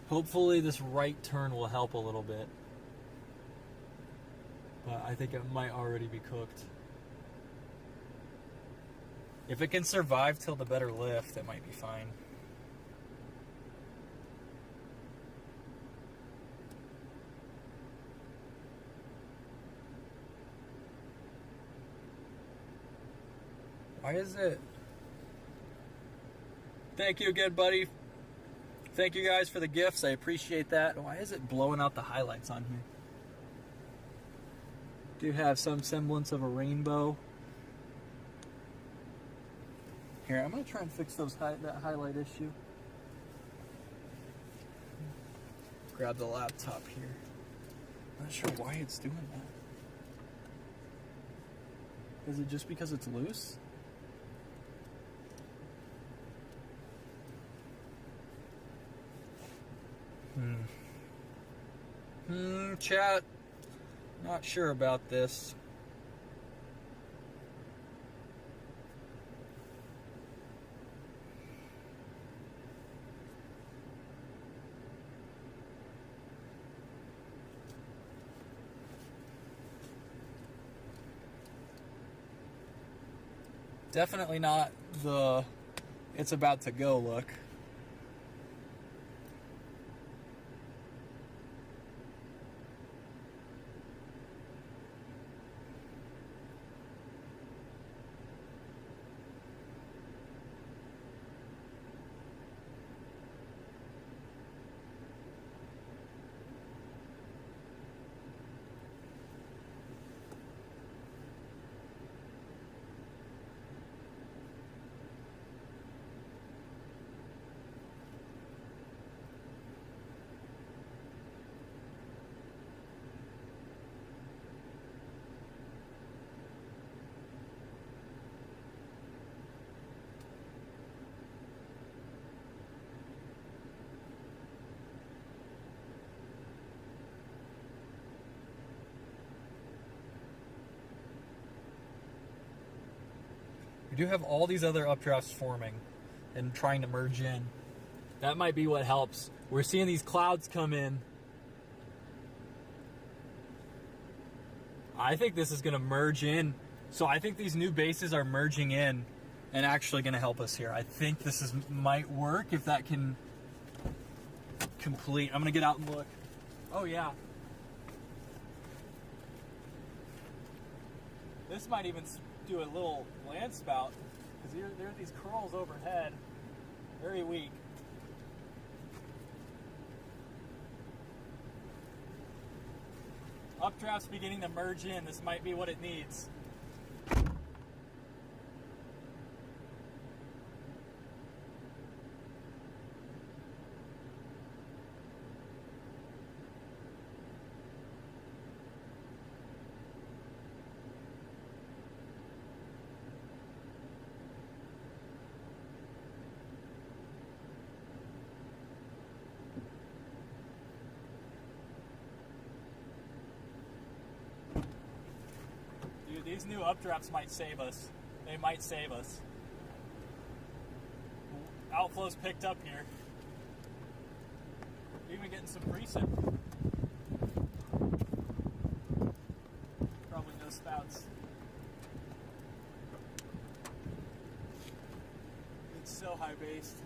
Hopefully this right turn will help a little bit. But I think it might already be cooked. If it can survive till the better lift, it might be fine. Why is it? Thank you again, buddy. Thank you guys for the gifts. I appreciate that. Why is it blowing out the highlights on here? Do have some semblance of a rainbow. Here, I'm going to try and fix that highlight issue. Grab the laptop here. Not sure why it's doing that. Is it just because it's loose? Chat. Not sure about this. Definitely not the it's about to go look. We do have all these other updrafts forming and trying to merge in. That might be what helps. We're seeing these clouds come in. I think this is going to merge in. So I think these new bases are merging in and actually going to help us here. I think this might work if that can complete. I'm going to get out and look. Oh yeah. This might even do a little land spout because there are these curls overhead, very weak. Updraft's beginning to merge in. This might be what it needs. Dude, these new updrafts might save us. They might save us. Outflow's picked up here. Even getting some precip. Probably no spouts. It's so high based.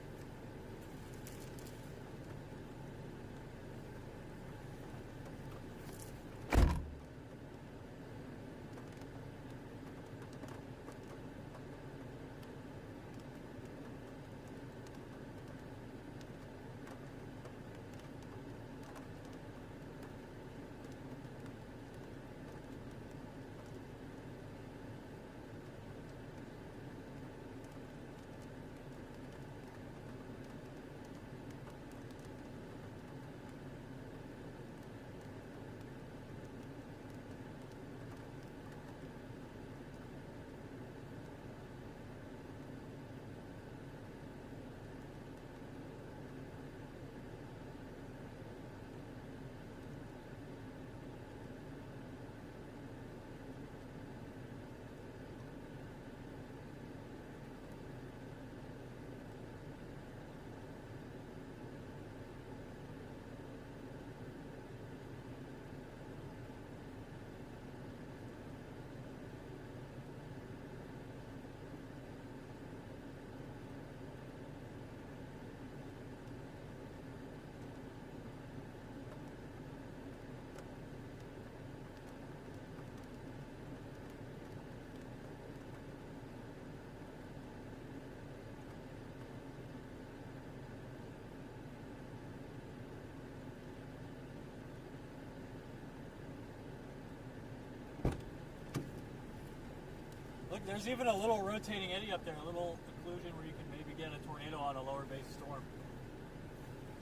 Look, there's even a little rotating eddy up there, a little occlusion where you can maybe get a tornado on a lower base storm.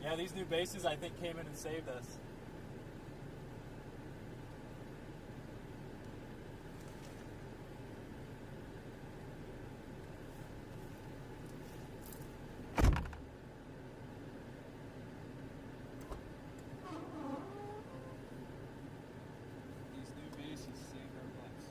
Yeah, these new bases I think came in and saved us. These new bases saved our butts.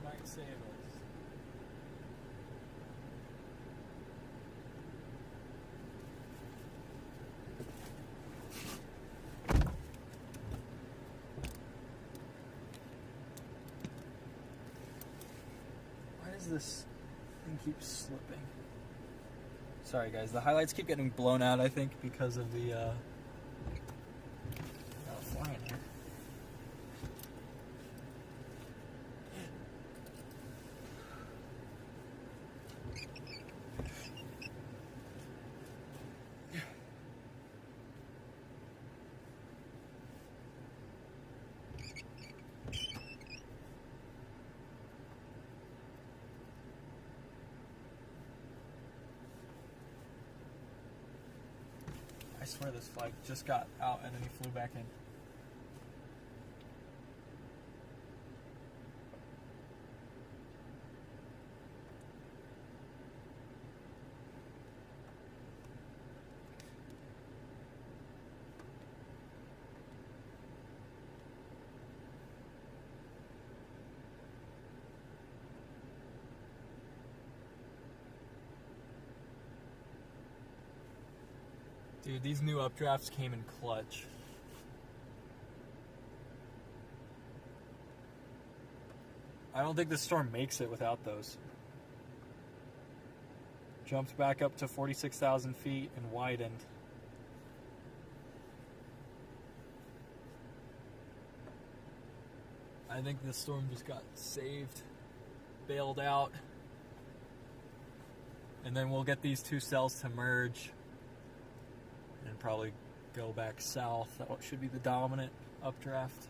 Might save us. Why does this thing keep slipping? Sorry guys, the highlights keep getting blown out, I think, because of the flying here. swear this flag just got out and then he flew back in. Dude, these new updrafts came in clutch. I don't think this storm makes it without those. Jumped back up to 46,000 feet and widened. I think this storm just got saved, bailed out, and then we'll get these two cells to merge and probably go back south. That should be the dominant updraft.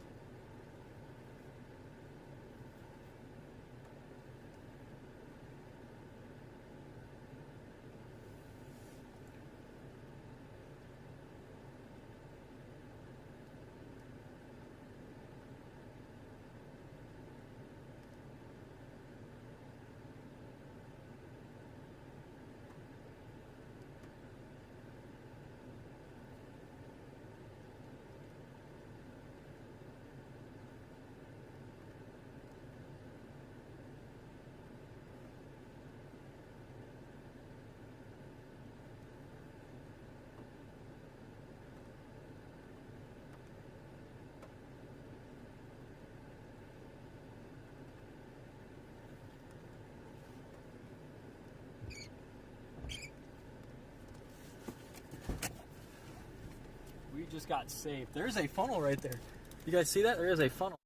We just got saved. There's a funnel right there. You guys see that? There is a funnel.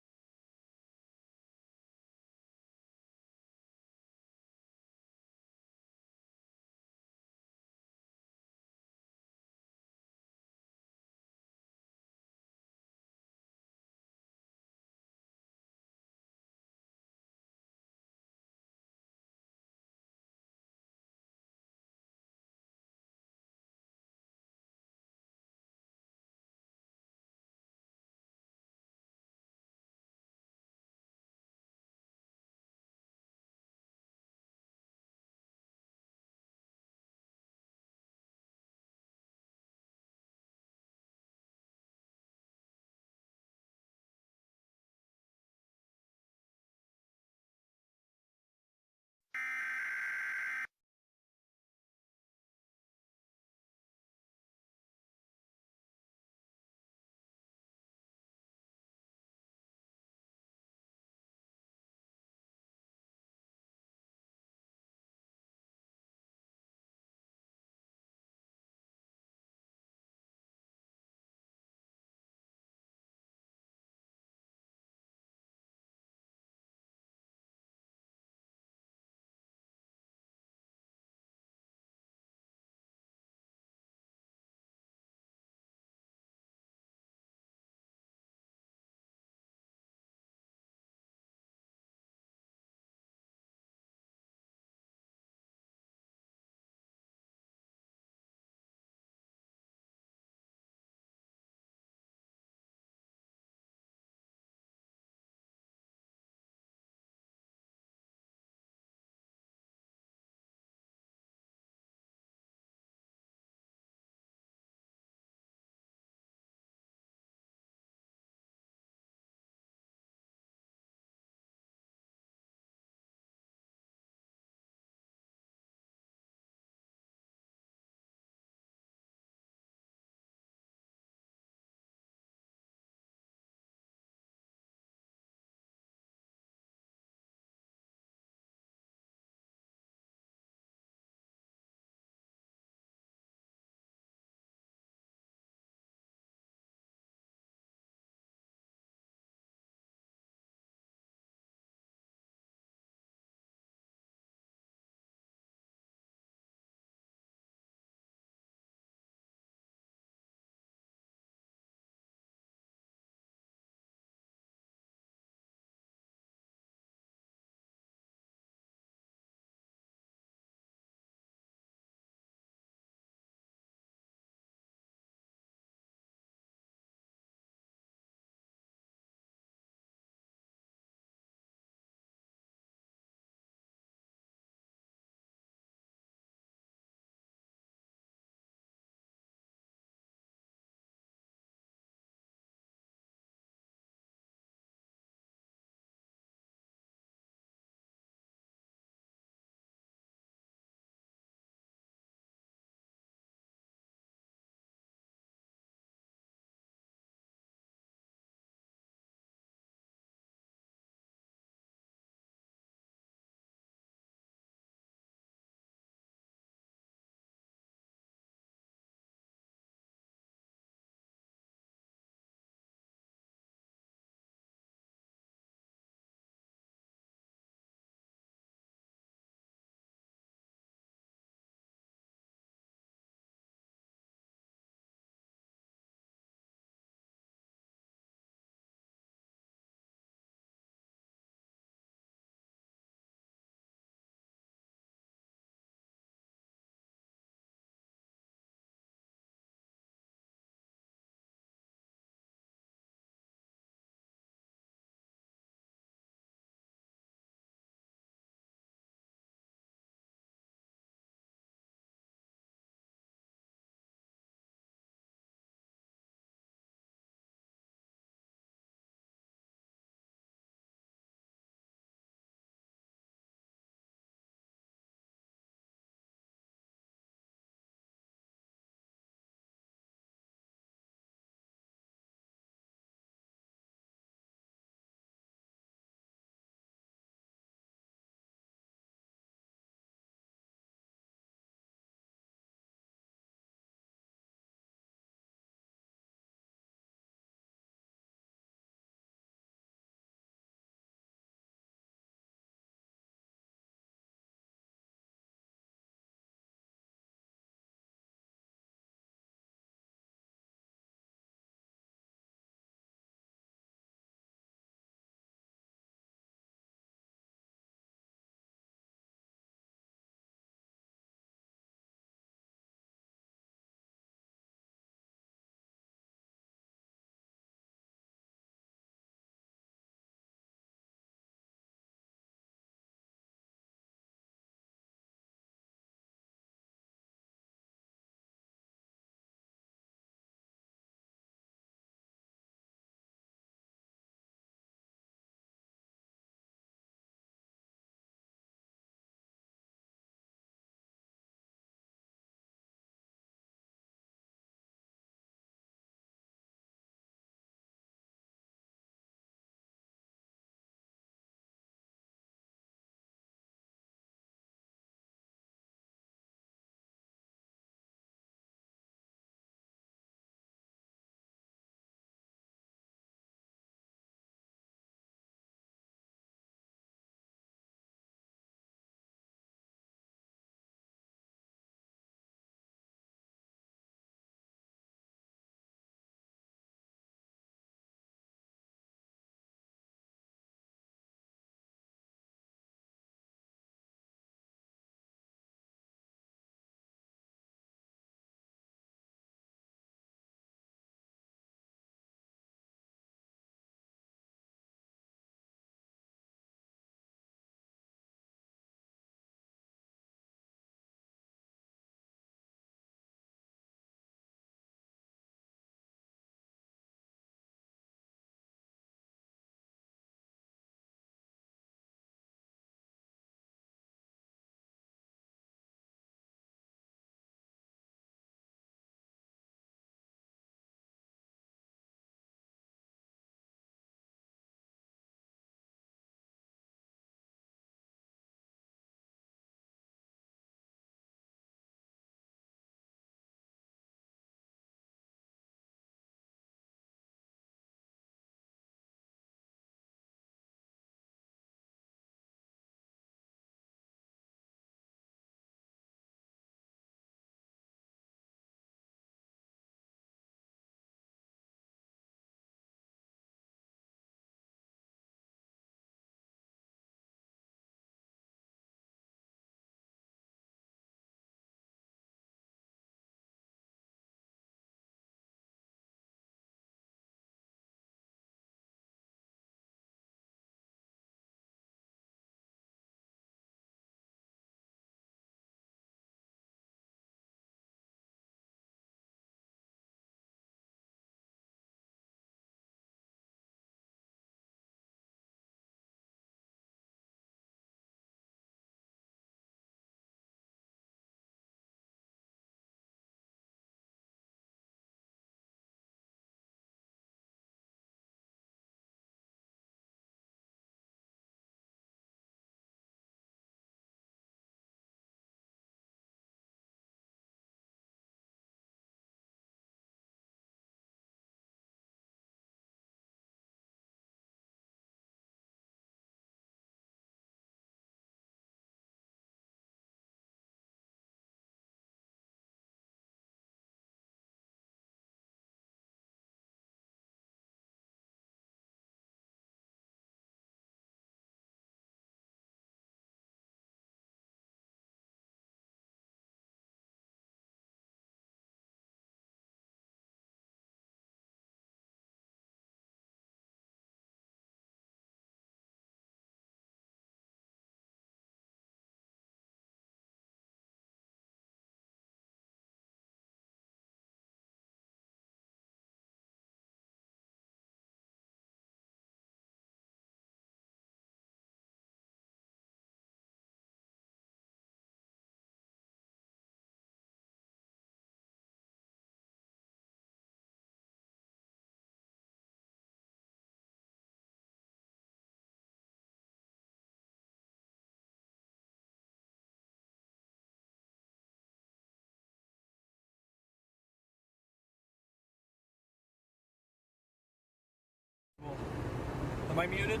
I muted?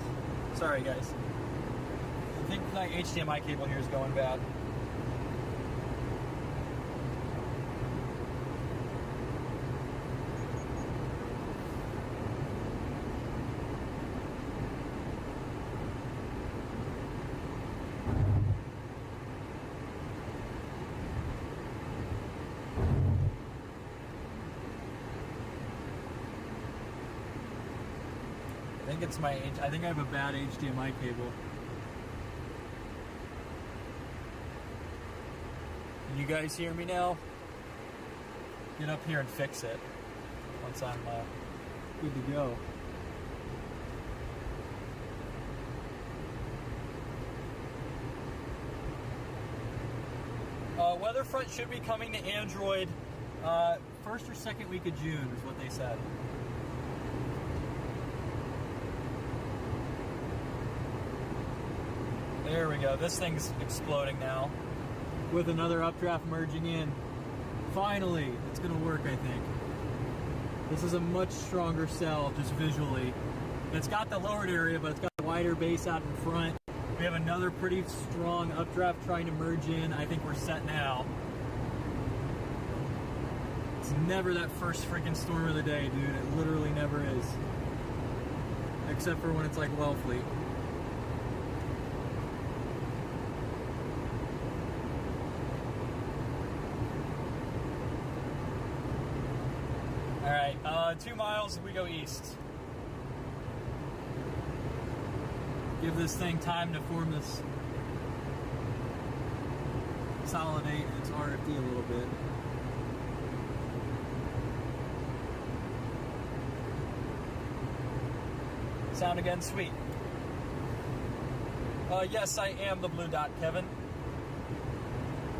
Sorry, guys. I think my HDMI cable here is going bad. I think I have a bad HDMI cable. Can you guys hear me now? Get up here and fix it once I'm good to go. Weather front should be coming to Android first or second week of June is what they said. There we go. This thing's exploding now with another updraft merging in. Finally, it's going to work, I think. This is a much stronger cell just visually. It's got the lowered area, but it's got a wider base out in front. We have another pretty strong updraft trying to merge in. I think we're set now. It's never that first freaking storm of the day, dude. It literally never is. Except for when it's like Wellfleet. Alright, 2 miles, we go east. Give this thing time to form this, consolidate its RFD a little bit. Sound again, sweet. Yes, I am the blue dot, Kevin.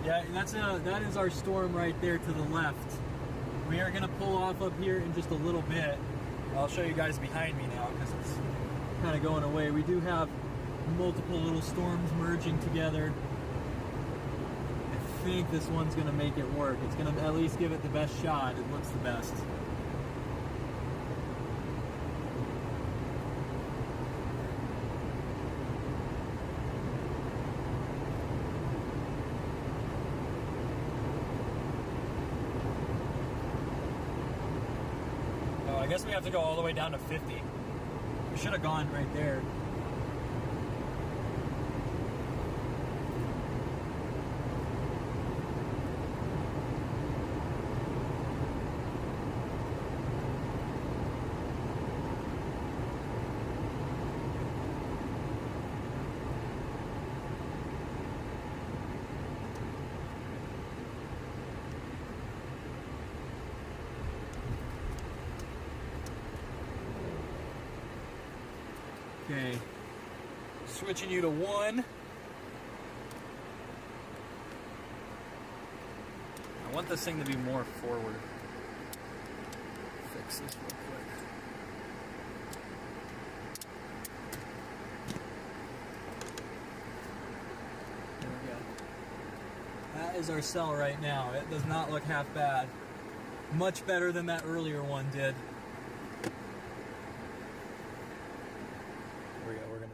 Yeah, that is our storm right there to the left. We are going to pull off up here in just a little bit. I'll show you guys behind me now because it's kind of going away. We do have multiple little storms merging together. I think this one's going to make it work. It's going to at least give it the best shot. It looks the best. I guess we have to go all the way down to 50. We should have gone right there. Okay, switching you to 1. I want this thing to be more forward. Fix this real quick. There we go. That is our cell right now. It does not look half bad. Much better than that earlier one did.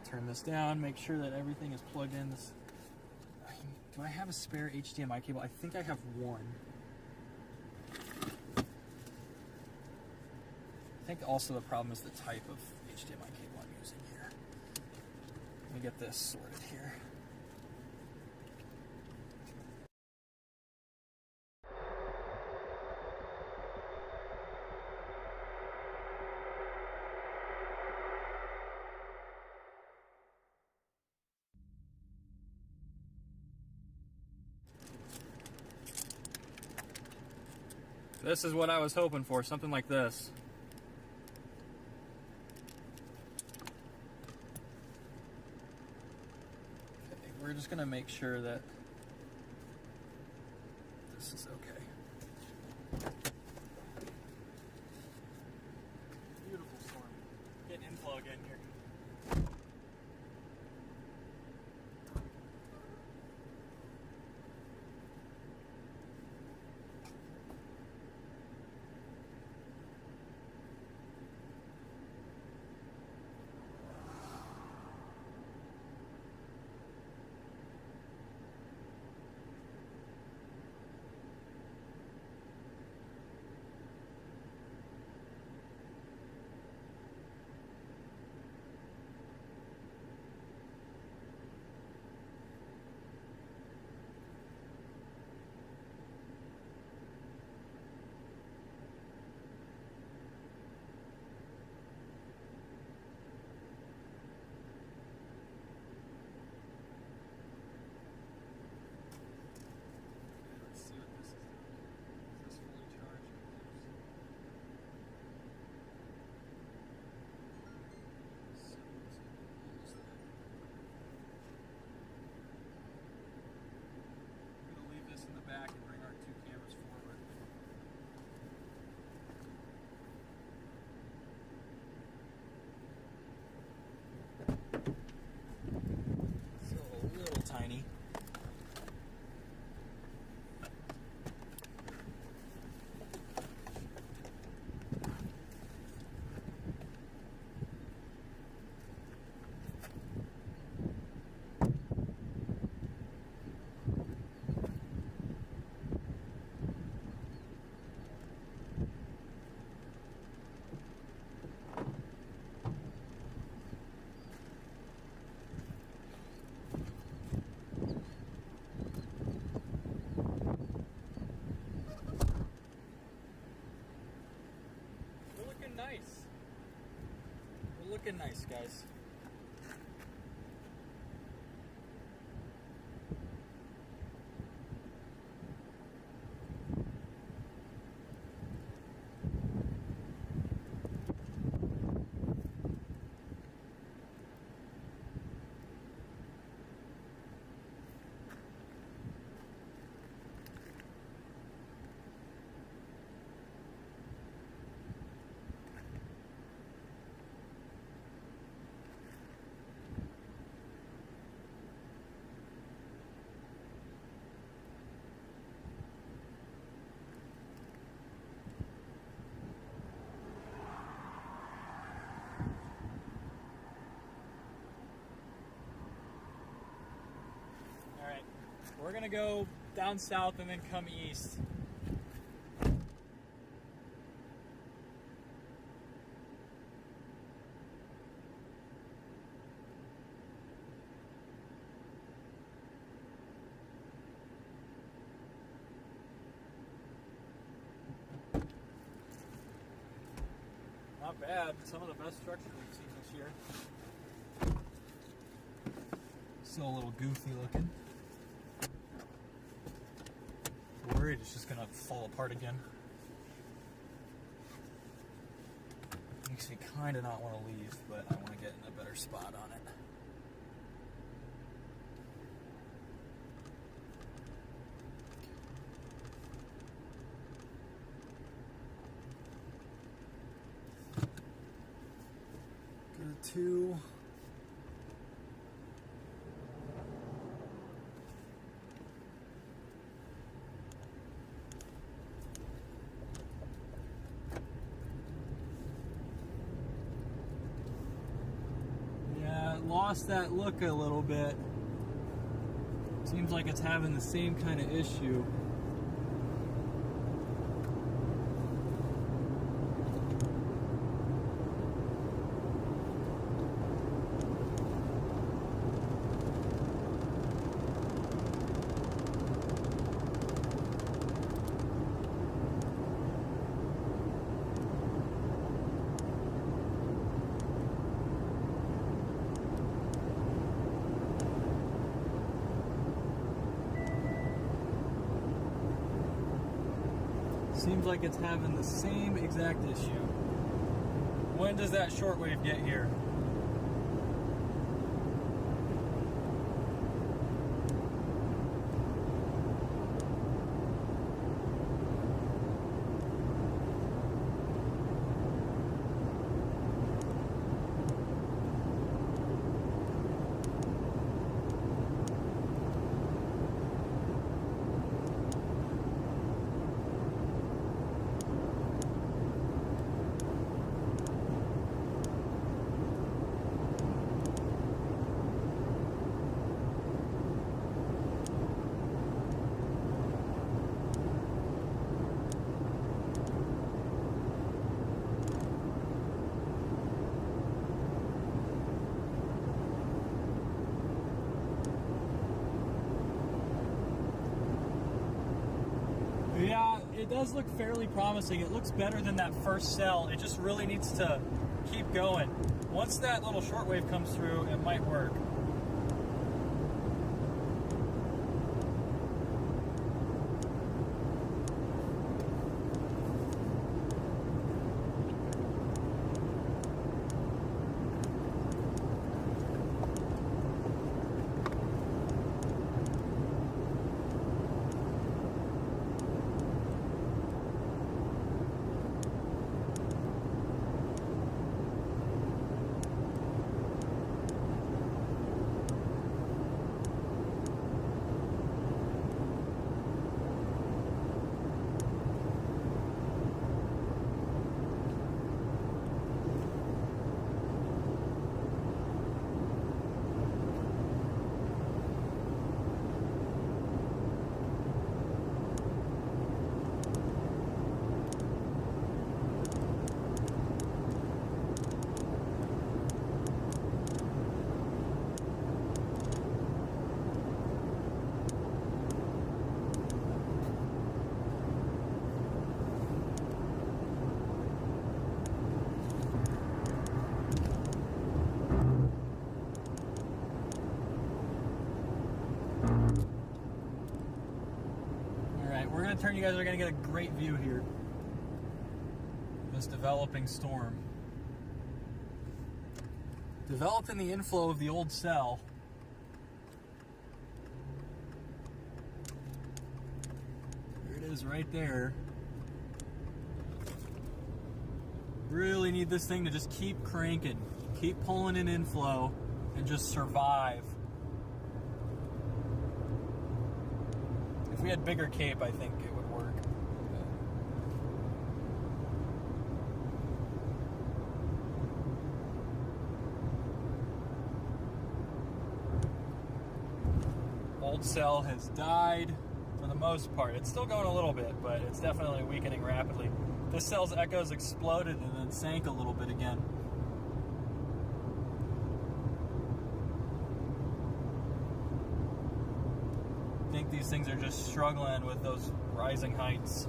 Turn this down, make sure that everything is plugged in. Do I have a spare HDMI cable? I think I have one. I think also the problem is the type of HDMI cable I'm using here. Let me get this sorted here. This is what I was hoping for, something like this. Okay, we're just gonna make sure that this is okay. Beautiful storm. Get inflow again here. looking nice, guys. Alright, we're gonna go down south and then come east. Not bad. Some of the best structure we've seen this year. Still a little goofy looking. Worried it's just gonna fall apart again. Makes me kind of not want to leave, but I want to get in a better spot on it. Go to lost that look a little bit. Seems like it's having the same kind of issue. Seems like it's having the same exact issue. When does that shortwave get here? Yeah, it does look fairly promising. It looks better than that first cell. It just really needs to keep going. Once that little shortwave comes through, it might work. going to turn. You guys are going to get a great view here. This developing storm. Developed in the inflow of the old cell. Here it is right there. Really need this thing to just keep cranking, keep pulling in inflow, and just survive. If we had bigger cape, I think it would work. Old cell has died for the most part. It's still going a little bit, but it's definitely weakening rapidly. This cell's echoes exploded and then sank a little bit again. I think these things are just struggling with those rising heights.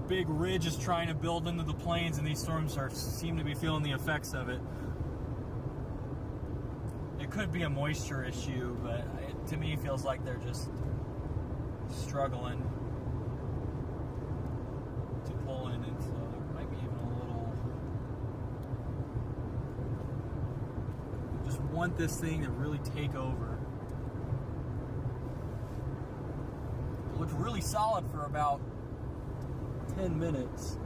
Big ridge is trying to build into the plains, and these storms seem to be feeling the effects of it. It could be a moisture issue, but it, to me, feels like they're just struggling to pull in inflow. There might be even a little. I just want this thing to really take over. It looked really solid for about 10 minutes.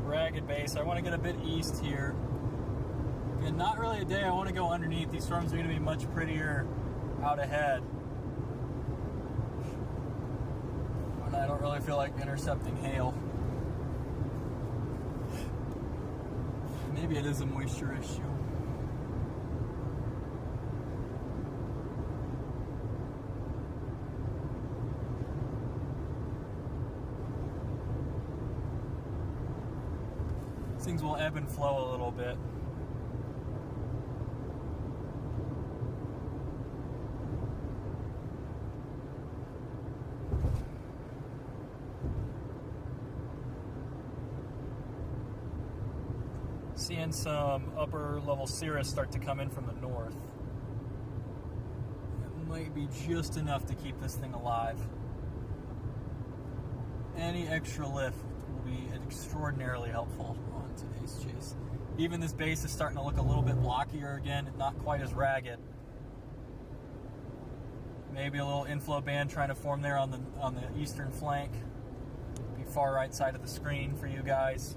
Ragged base. I want to get a bit east here. And not really a day I want to go underneath. These storms are going to be much prettier out ahead. And I don't really feel like intercepting hail. Maybe it is a moisture issue. Things will ebb and flow a little bit. Seeing some upper level cirrus start to come in from the north. It might be just enough to keep this thing alive. Any extra lift will be extraordinarily helpful on today's chase. Even this base is starting to look a little bit blockier again, not quite as ragged. Maybe a little inflow band trying to form there on the eastern flank. Be far right side of the screen for you guys.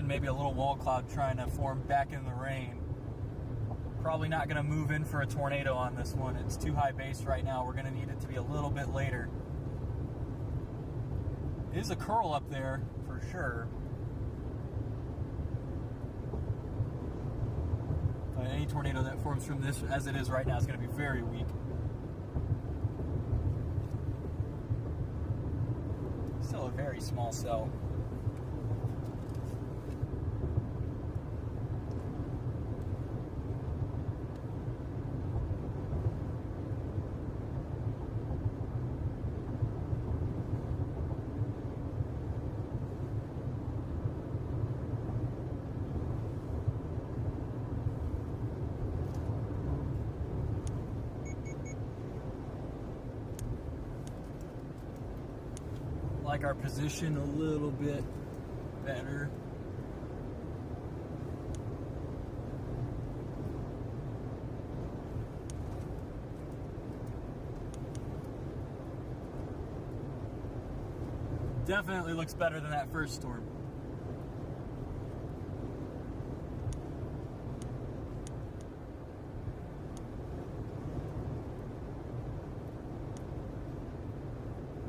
Maybe a little wall cloud trying to form back in the rain. Probably not going to move in for a tornado on this one. It's too high base right now. We're going to need it to be a little bit later. It is a curl up there for sure. But any tornado that forms from this, as it is right now, is going to be very weak. Still a very small cell. A like our position a little bit better. Definitely looks better than that first storm.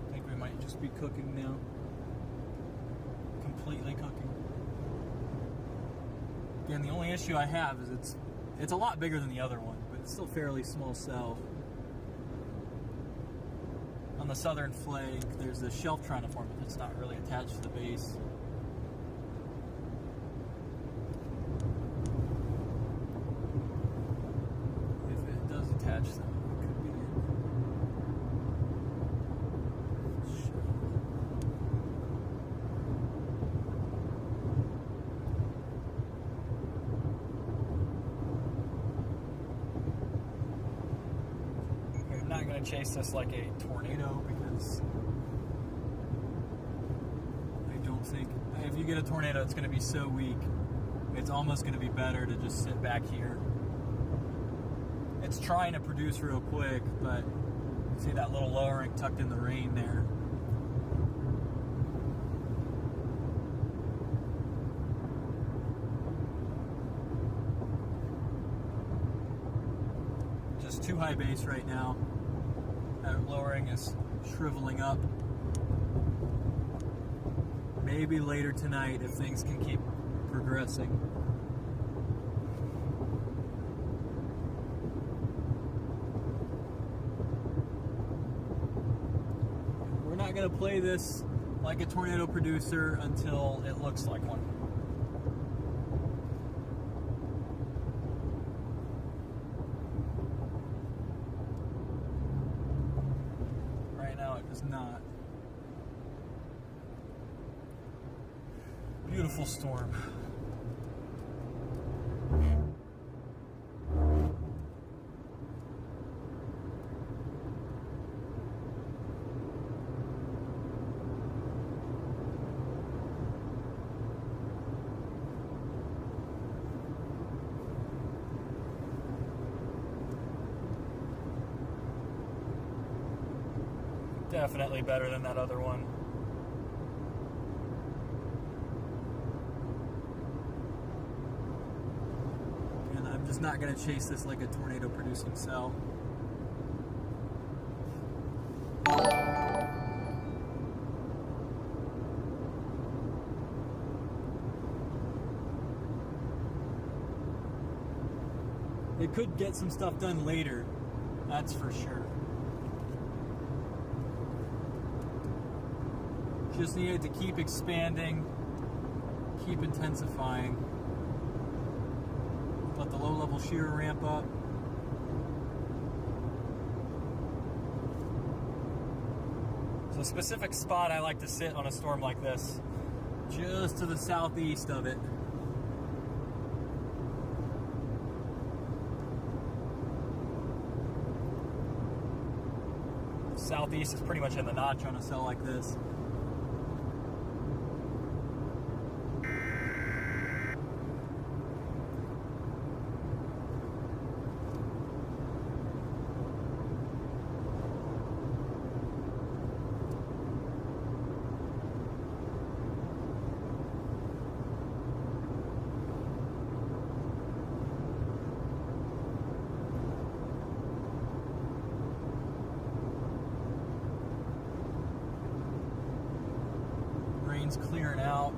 I think we might just be cooking now. Completely cooking. Again, the only issue I have is it's a lot bigger than the other one, but it's still fairly small cell. On the southern flank, there's a shelf trying to form, but it's not really attached to the base. If it does attach, then it could be in. I'm not going to chase this like a tornado because I don't think if you get a tornado it's going to be so weak, it's almost going to be better to just sit back here. It's trying to produce real quick, but see that little lowering tucked in the rain there. Just too high base right now. That lowering is shriveling up. Maybe later tonight if things can keep progressing. We're not going to play this like a tornado producer until it looks like one. Not. Beautiful storm. Definitely better than that other one. And I'm just not going to chase this like a tornado producing cell. It could get some stuff done later, that's for sure. Just needed to keep expanding, keep intensifying, let the low-level shear ramp up. So a specific spot I like to sit on a storm like this, just to the southeast of it. Southeast is pretty much in the notch on a cell like this. Rain's clearing out.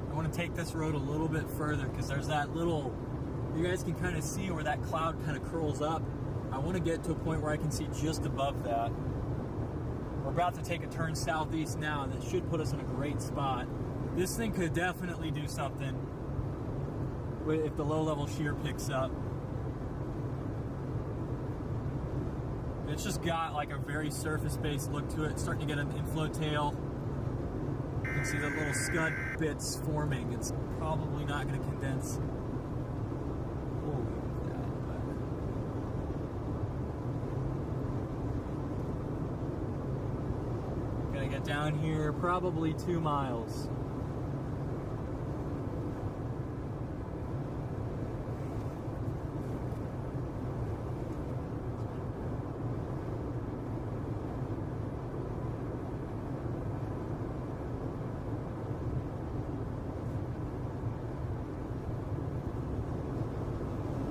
I want to take this road a little bit further because there's that little, you guys can kind of see where that cloud kind of curls up. I want to get to a point where I can see just above that. We're about to take a turn southeast now, and that should put us in a great spot. This thing could definitely do something if the low-level shear picks up. It's just got like a very surface-based look to it. It's starting to get an inflow tail. You can can see the little scud bits forming. It's probably not going to condense. Holy cow. Gonna get down here probably 2 miles.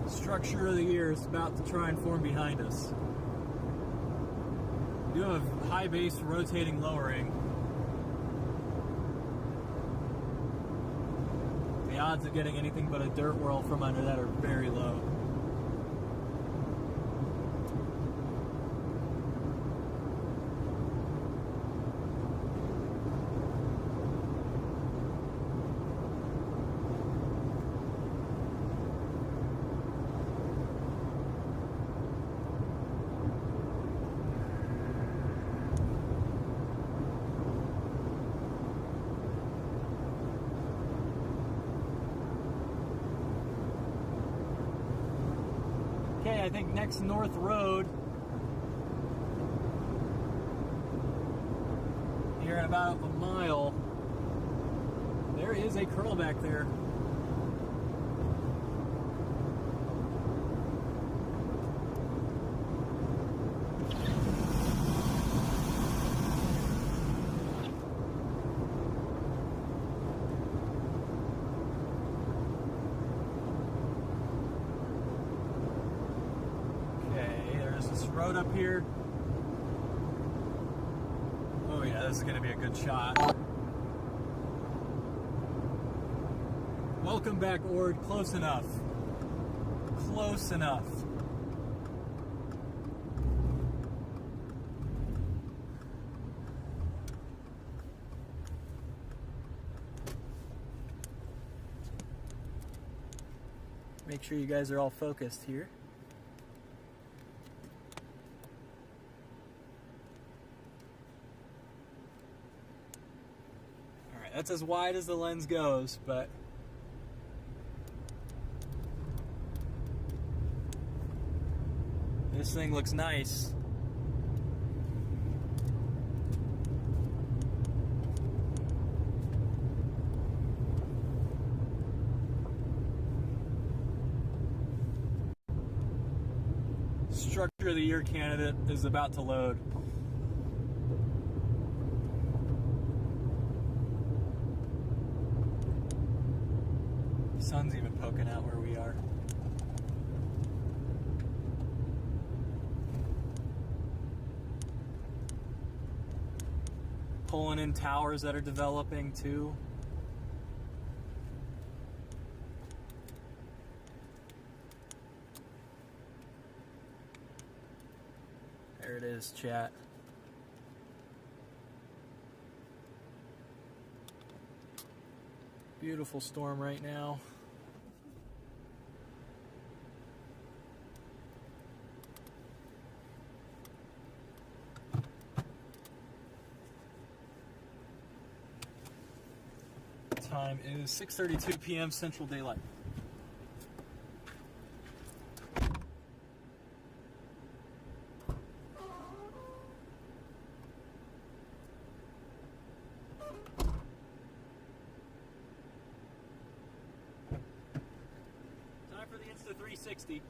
Structure of the year is about to try and form behind us. We do have high base rotating lowering. The odds of getting anything but a dirt whirl from under that are very low. Okay, I think next North Road, here in about a mile, there is a curl back there. Road up here. Oh yeah, this is going to be a good shot. Welcome back, Ord. Close enough. Close enough. Make sure you guys are all focused here. That's as wide as the lens goes, but this thing looks nice. Structure of the year candidate is about to load. Sun's even poking out where we are. Pulling in towers that are developing too. There it is, chat. Beautiful storm right now. Time is 6:32 p.m. Central Daylight. Time for the Insta360.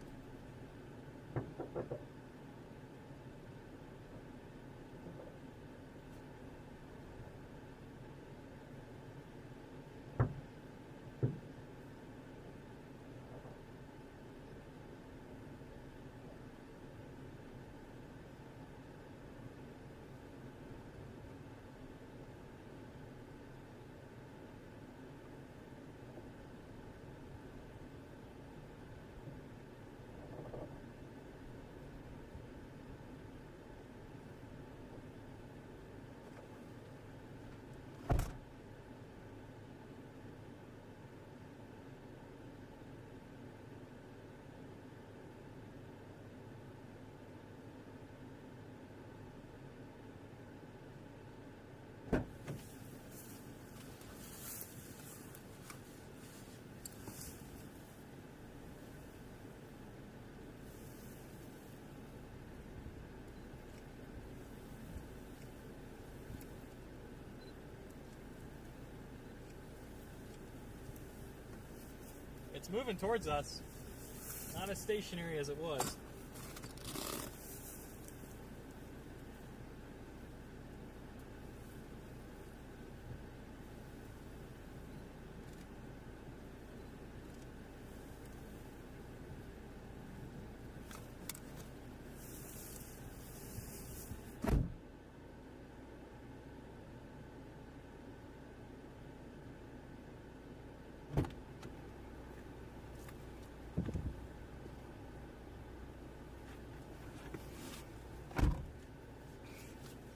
It's moving towards us. Not as stationary as it was.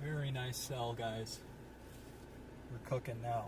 Very nice cell, guys. We're cooking now.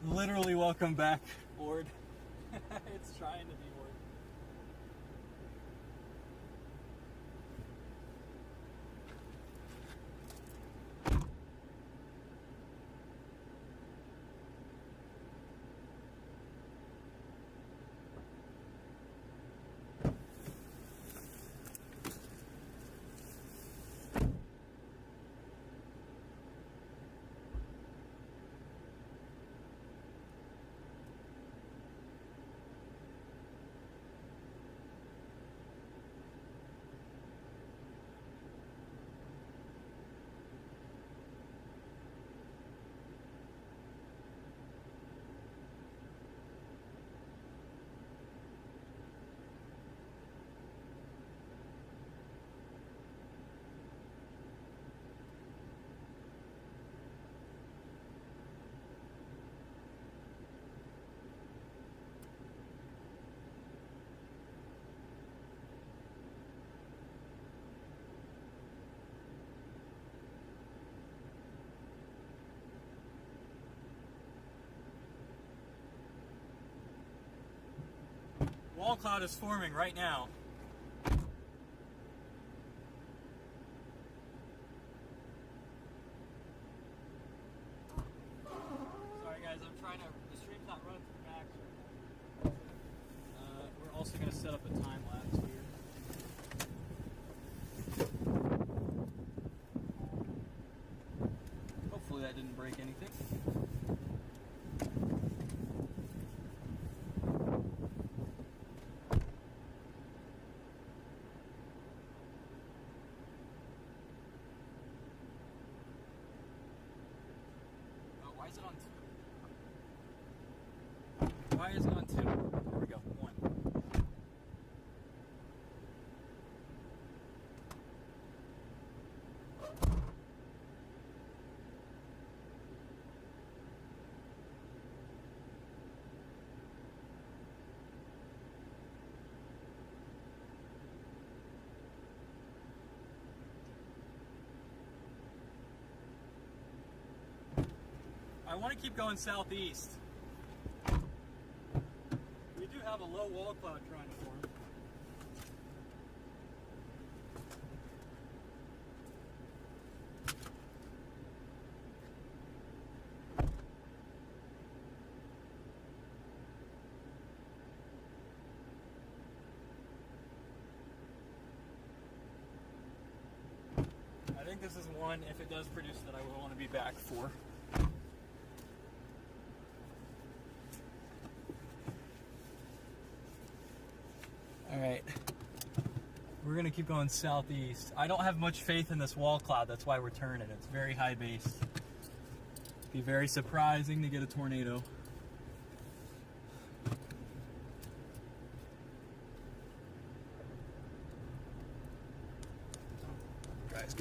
Literally, welcome back, board. It's trying to be bored. Wall cloud is forming right now. Sorry guys, I'm trying to, the stream's not running through max right now. We're also going to set up a time lapse here. Hopefully that didn't break anything. Why is it on 2? Why is it on 2? There we go. 1. I want to keep going southeast. We do have a low wall cloud trying to form. I think this is one, if it does produce, that I will want to be back for. Alright, we're going to keep going southeast. I don't have much faith in this wall cloud, that's why we're turning. It's very high base. Be very surprising to get a tornado.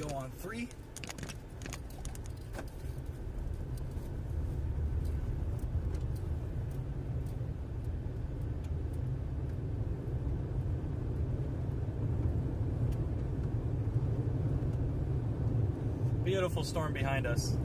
go on 3. Beautiful storm behind us.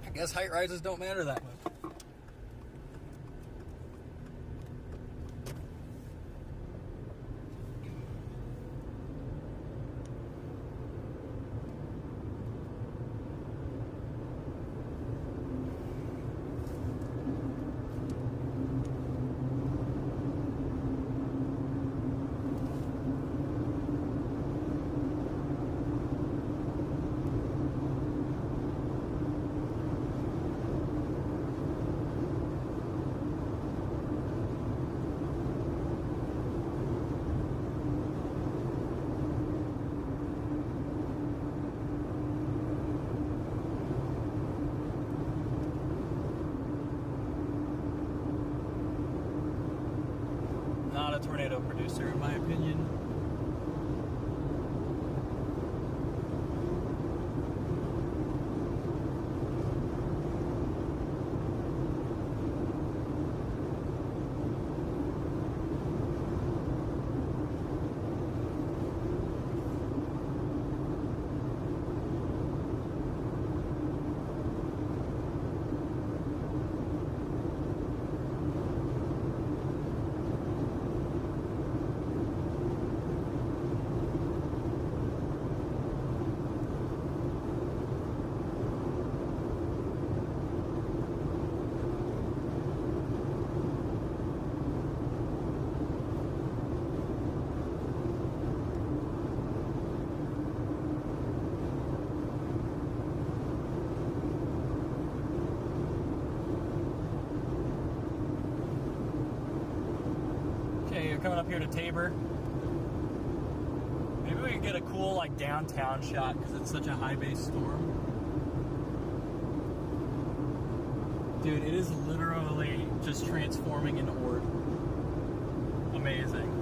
I guess height rises don't matter that much. Not a tornado producer, in my opinion. Okay, you're coming up here to Tabor. Maybe we could get a cool like downtown shot because it's such a high base storm. Dude, it is literally just transforming into ord. Amazing.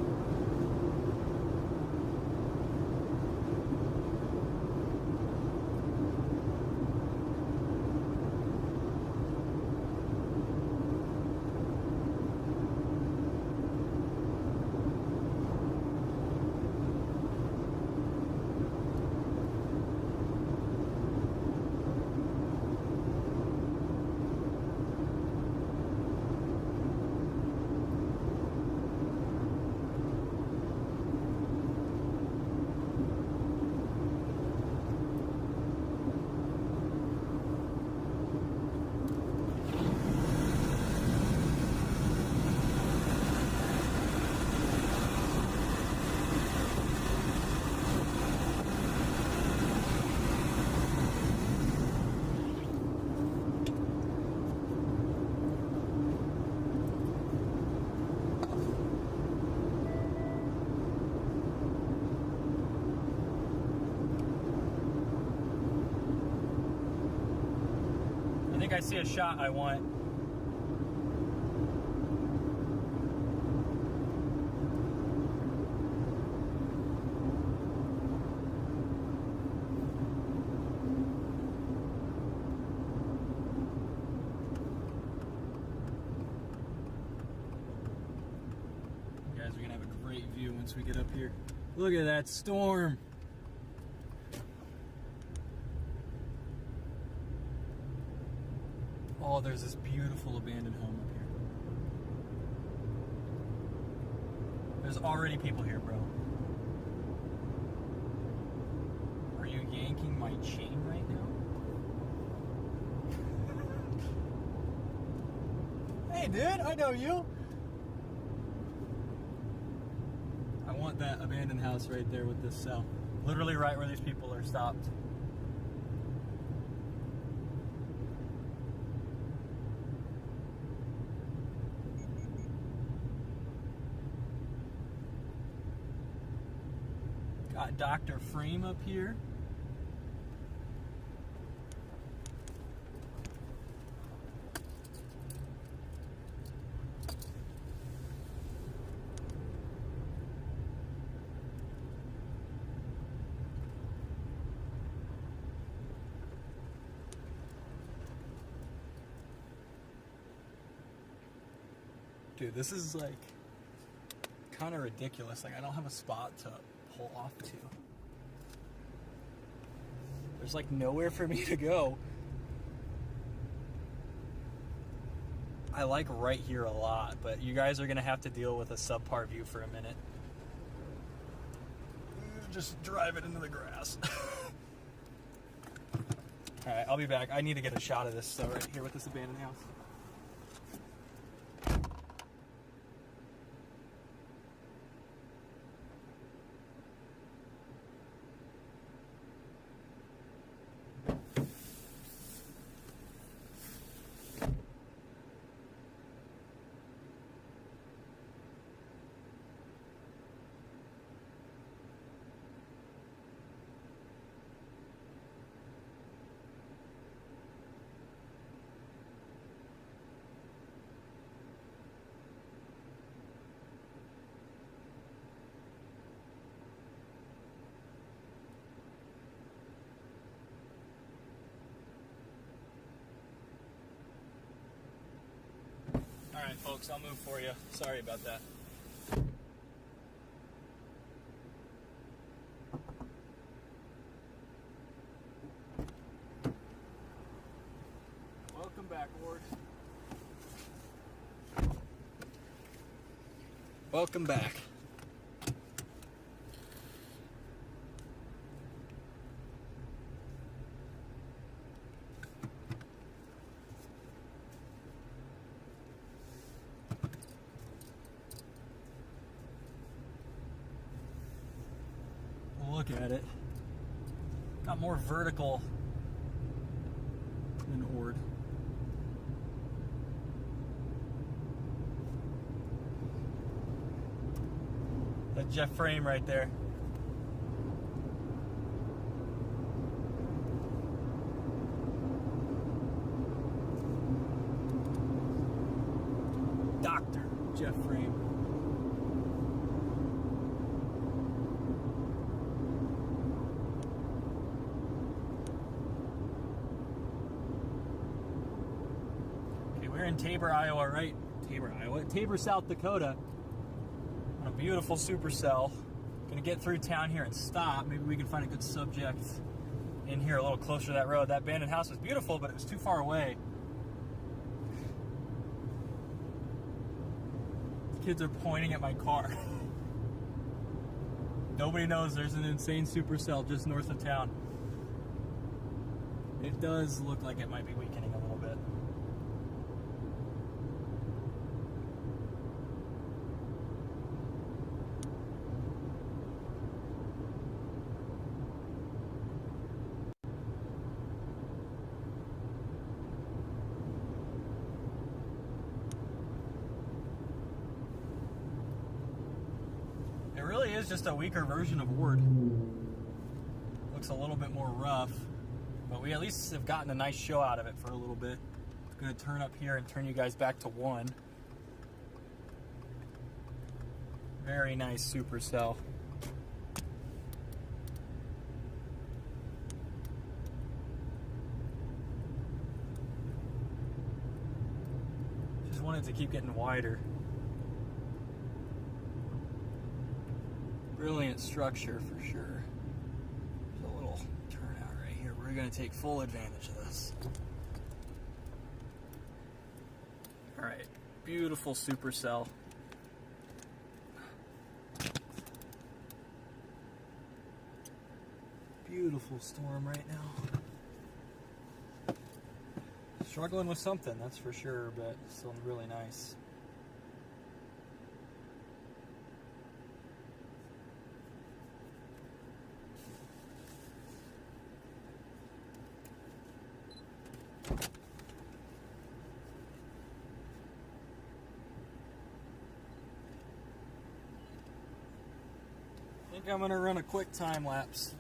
I think I see a shot I want. You guys are gonna have a great view once we get up here. Look at that storm. Oh, there's this beautiful abandoned home up here. There's already people here, bro. Are you yanking my chain right now? Hey, dude, I know you. I want that abandoned house right there with this cell. Literally right where these people are stopped. Got Dr. Frame up here. Dude, this is like kind of ridiculous. Like, I don't have a spot to pull off to. There's like nowhere for me to go. I like right here a lot, but you guys are gonna have to deal with a subpar view for a minute. Just drive it into the grass. Alright, I'll be back. I need to get a shot of this right here with this abandoned house. Alright folks, I'll move for you. Sorry about that. Welcome back, Ward. Welcome back. Look at it. Got more vertical than Ord. That Jeff Frame right there. Dr. Jeff Frame. We're in Tabor, Iowa, right? Tabor, South Dakota. On a beautiful supercell. Gonna get through town here and stop. Maybe we can find a good subject in here a little closer to that road. That abandoned house was beautiful, but it was too far away. The kids are pointing at my car. Nobody knows there's an insane supercell just north of town. It does look like it might be weakening a little bit. It really is just a weaker version of Ward. Looks a little bit more rough, but we at least have gotten a nice show out of it for a little bit. I'm going to turn up here and turn you guys back to 1. Very nice supercell. Just wanted to keep getting wider. Brilliant structure for sure. There's a little turnout right here. We're going to take full advantage of this. Alright, beautiful supercell. Beautiful storm right now. Struggling with something, that's for sure, but still really nice. I think I'm gonna run a quick time lapse.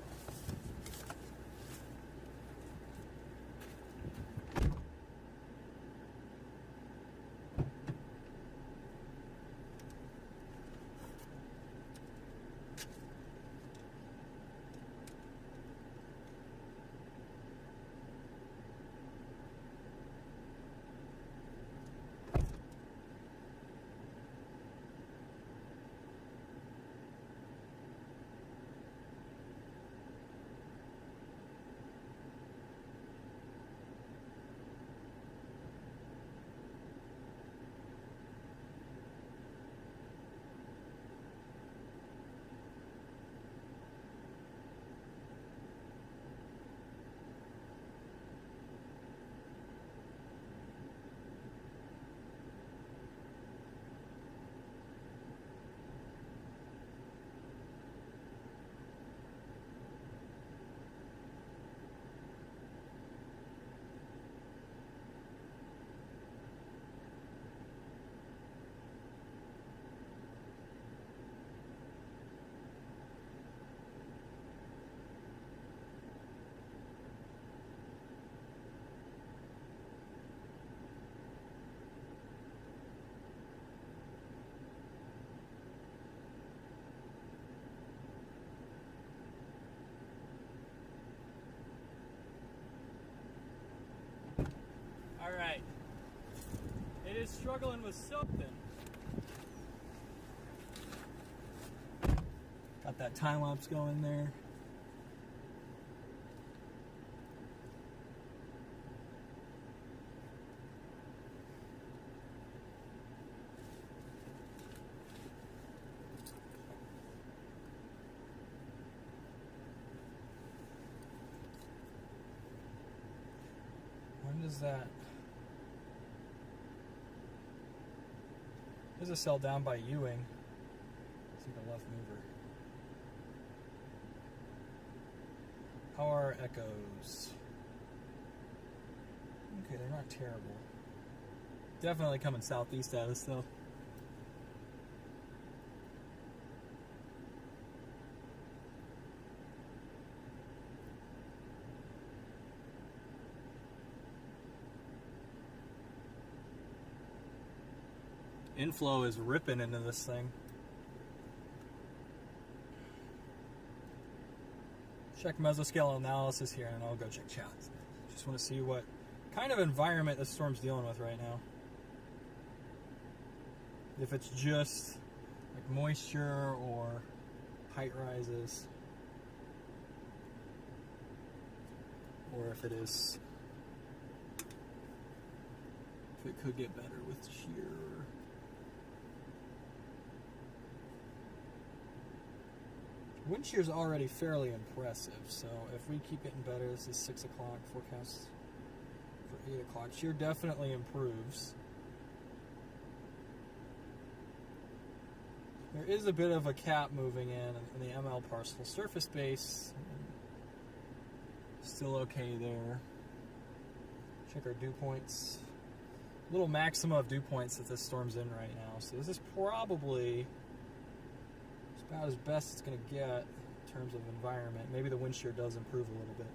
Alright, it is struggling with something. Got that time lapse going there. When does that... There's a cell down by Ewing. It's like a left mover. How are echoes? Okay, they're not terrible. Definitely coming southeast at us though. Inflow is ripping into this thing. Check mesoscale analysis here and I'll go check chat. Just want to see what kind of environment this storm's dealing with right now. If it's just like moisture or height rises, or if it is, if it could get better with shear. Wind shear is already fairly impressive, so if we keep getting better, this is 6 o'clock forecast for 8 o'clock. Shear definitely improves. There is a bit of a cap moving in the ML parcel. Surface base, still okay there. Check our dew points. Little maxima of dew points that this storm's in right now. So this is probably about as best it's going to get in terms of environment. Maybe the wind shear does improve a little bit.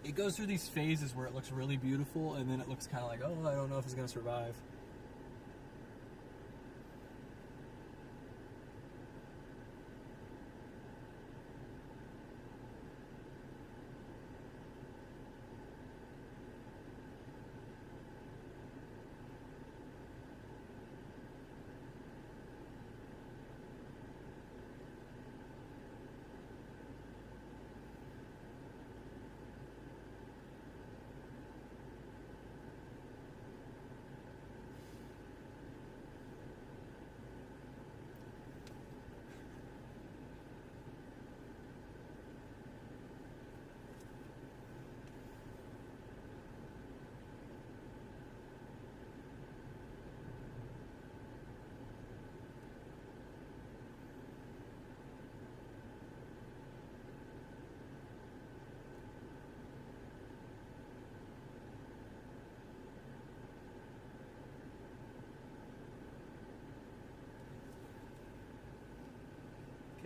It goes through these phases where it looks really beautiful and then it looks kind of like, oh, I don't know if it's going to survive.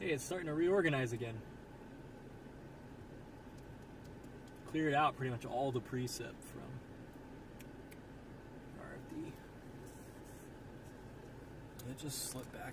Hey, it's starting to reorganize again. Cleared out pretty much all the precip from RFD. It just slipped back.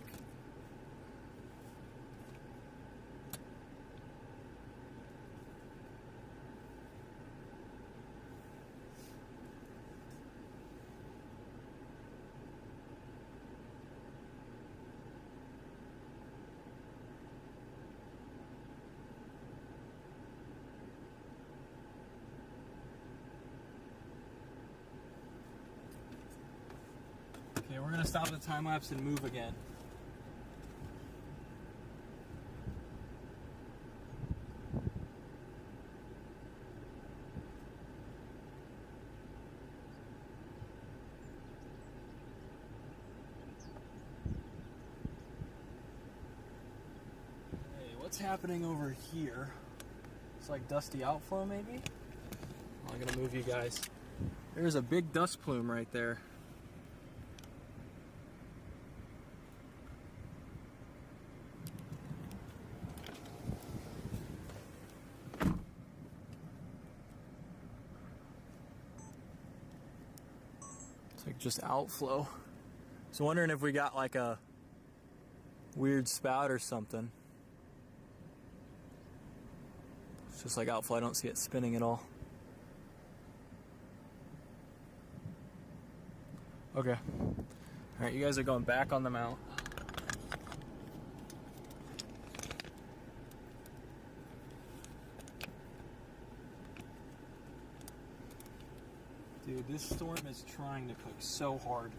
Okay, we're gonna stop the time lapse and move again. Hey, what's happening over here? It's like dusty outflow maybe? I'm gonna move you guys. There's a big dust plume right there. It's like just outflow. So wondering if we got like a weird spout or something. It's just like outflow, I don't see it spinning at all. Okay. Alright, you guys are going back on the mount. Dude, this storm is trying to cook so hard.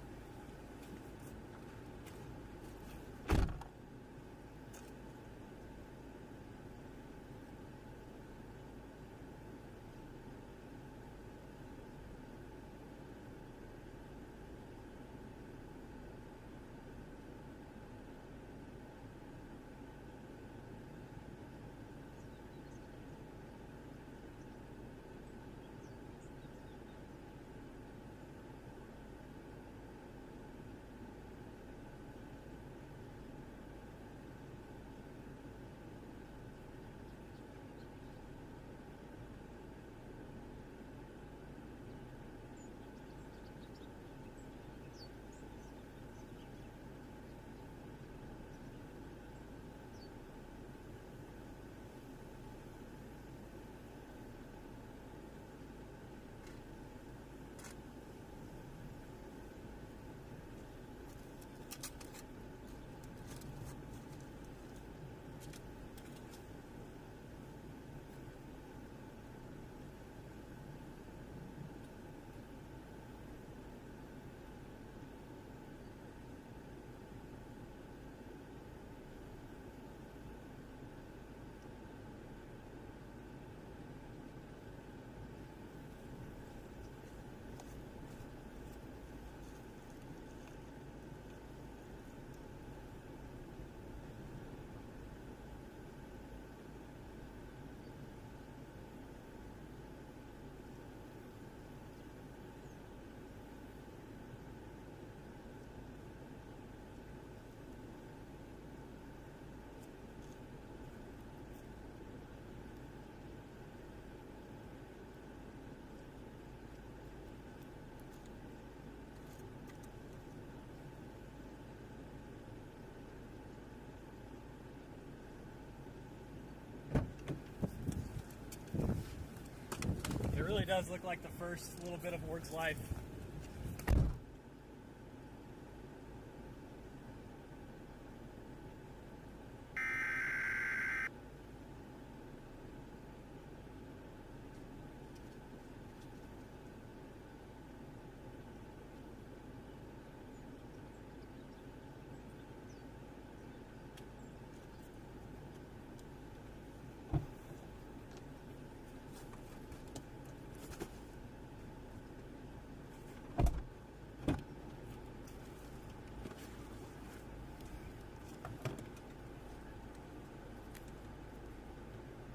It really does look like the first little bit of Ward's life.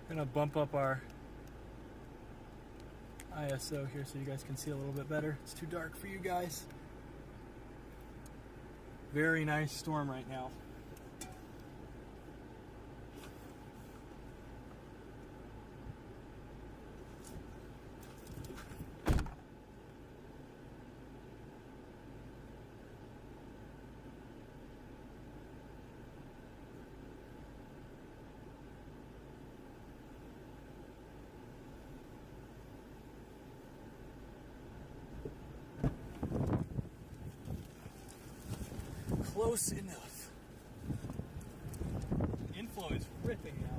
Gonna bump up our ISO here so you guys can see a little bit better. It's too dark for you guys. Very nice storm right now. close enough. Inflow is ripping now.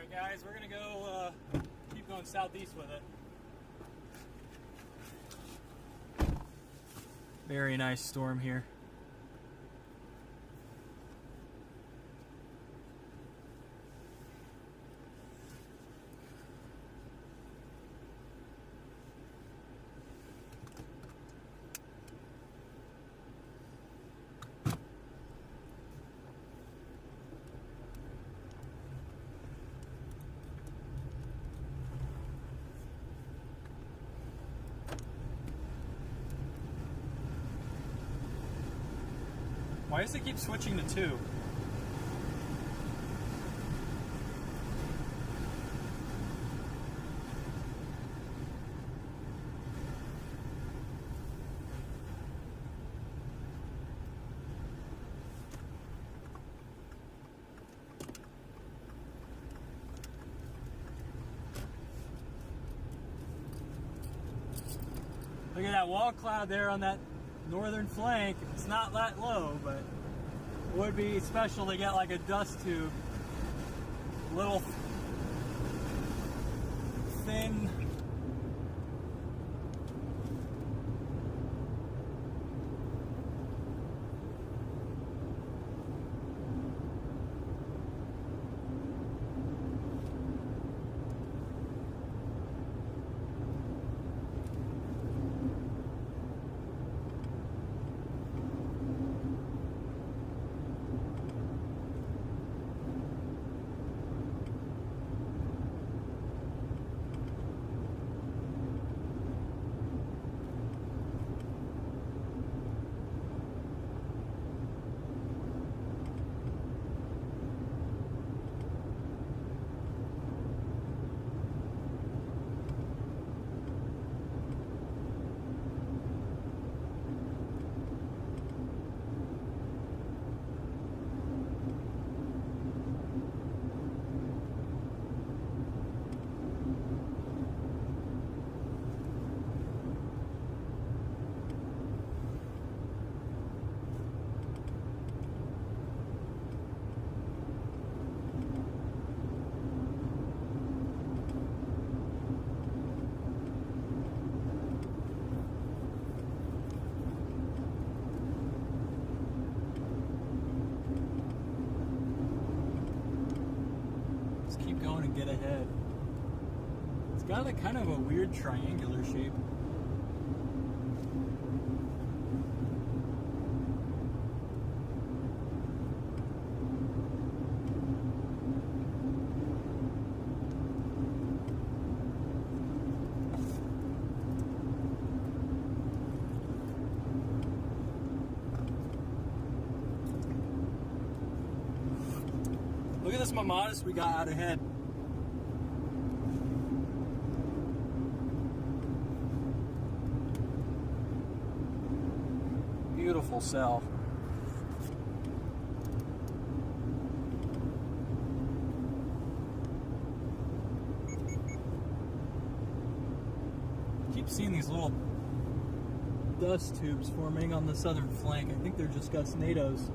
Alright guys, we're gonna go keep going southeast with it. Very nice storm here. Why does it keep switching to 2? Look at that wall cloud there on that northern flank. It's not that low, but it would be special to get like a dust tube, little thin. and get ahead. It's got a kind of a weird triangular shape. Look at this Mamatis we got out ahead. Beautiful cell. Keep seeing these little dust tubes forming on the southern flank. I think they're just gustnados.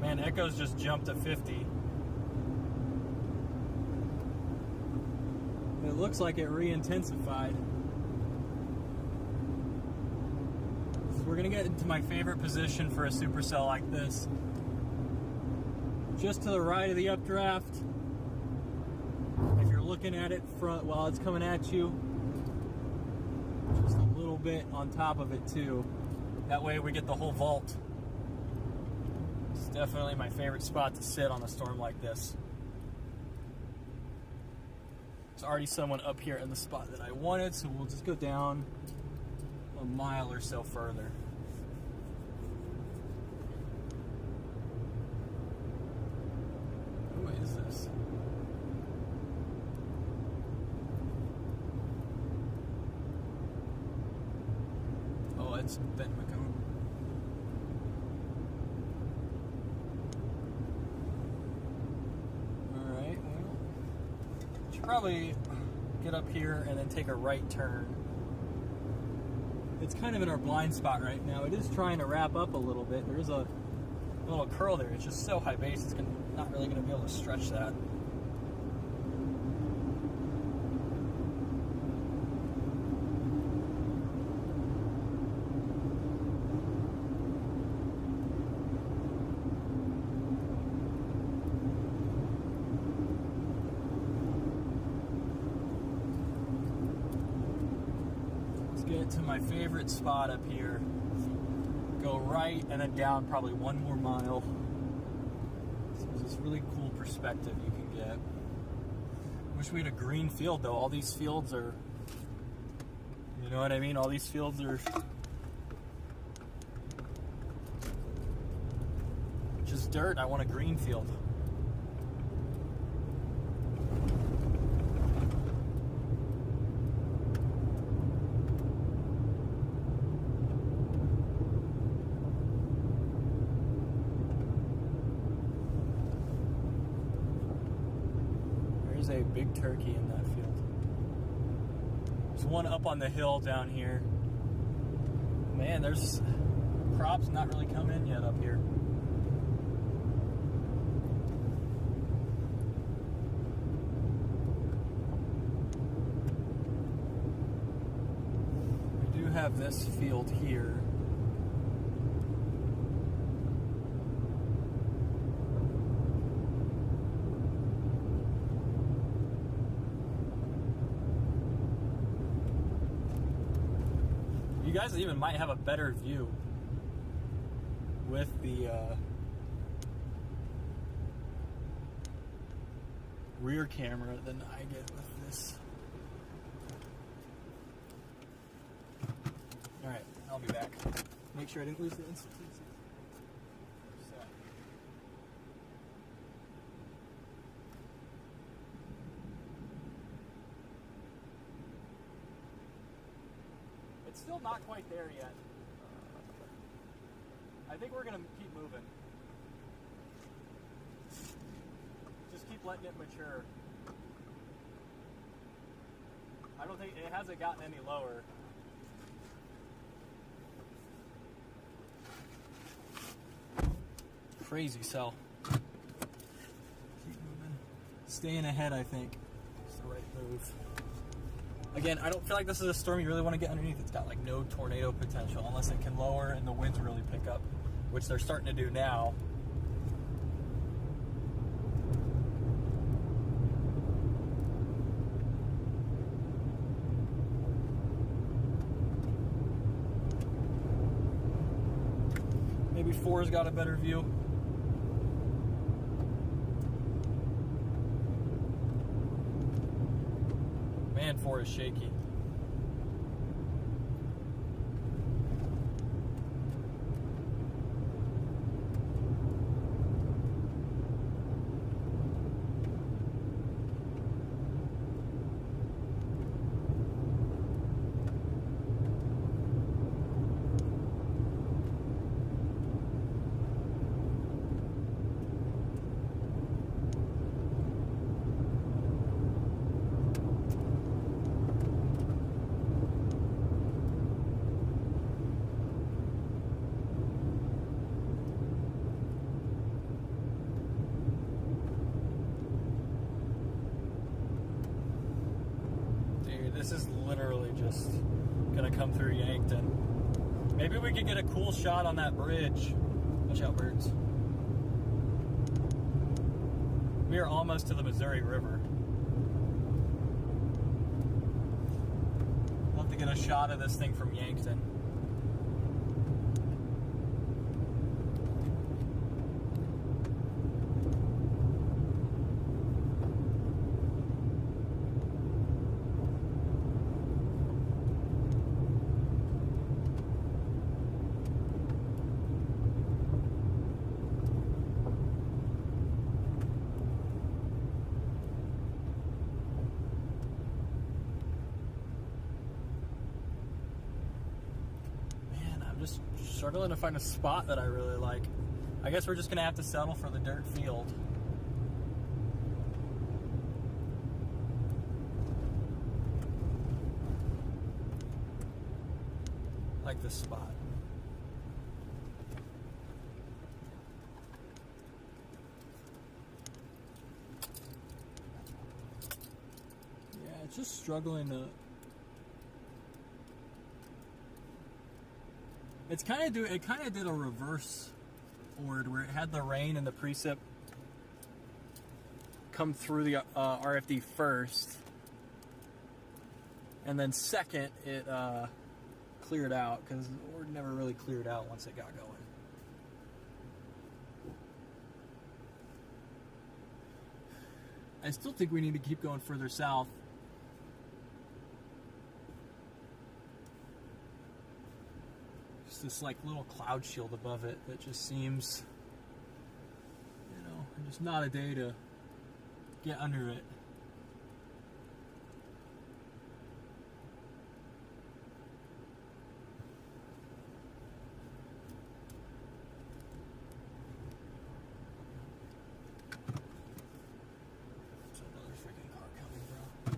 Man, Echo's just jumped to 50. It looks like it re-intensified. So we're gonna get into my favorite position for a supercell like this. Just to the right of the updraft. If you're looking at it front while it's coming at you, just a little bit on top of it too. That way we get the whole vault. It's definitely my favorite spot to sit on a storm like this. There's already someone up here in the spot that I wanted, so we'll just go down a mile or so further. Who is this? Oh, it's Ben McCone. Probably get up here and then take a right turn. It's kind of in our blind spot right now. It is trying to wrap up a little bit. There is a little curl there. It's just so high base, it's not really going to be able to stretch that. Get to my favorite spot up here. Go right and then down probably one more mile. So there's this really cool perspective you can get. Wish we had a green field though. All these fields are, you know what I mean? All these fields are just dirt. I want a green field. A big turkey in that field. There's one up on the hill down here. Man, there's crops not really come in yet up here. We do have this field here. You guys even might have a better view with the rear camera than I get with this. Alright, I'll be back. Make sure I didn't lose the institute. Still not quite there yet. I think we're gonna keep moving. Just keep letting it mature. I don't think it hasn't gotten any lower. crazy cell. Keep moving. Staying ahead, I think, is the right move. Again, I don't feel like this is a storm you really want to get underneath. It's got like no tornado potential unless it can lower and the winds really pick up, which they're starting to do now. Maybe 4's got a better view. Man, 4 is shaky. This is literally just gonna come through Yankton. Maybe we could get a cool shot on that bridge. Watch out, birds. We are almost to the Missouri River. I'll have to get a shot of this thing from Yankton. Struggling to find a spot that I really like. I guess we're just gonna have to settle for the dirt field. I like this spot. Yeah, it's just struggling to. It kind of did a reverse ord where it had the rain and the precip come through the RFD first, and then second it cleared out, because the ord never really cleared out once it got going. I still think we need to keep going further south. This like little cloud shield above it that just seems, you know, just not a day to get under it. There's another freaking car coming, bro.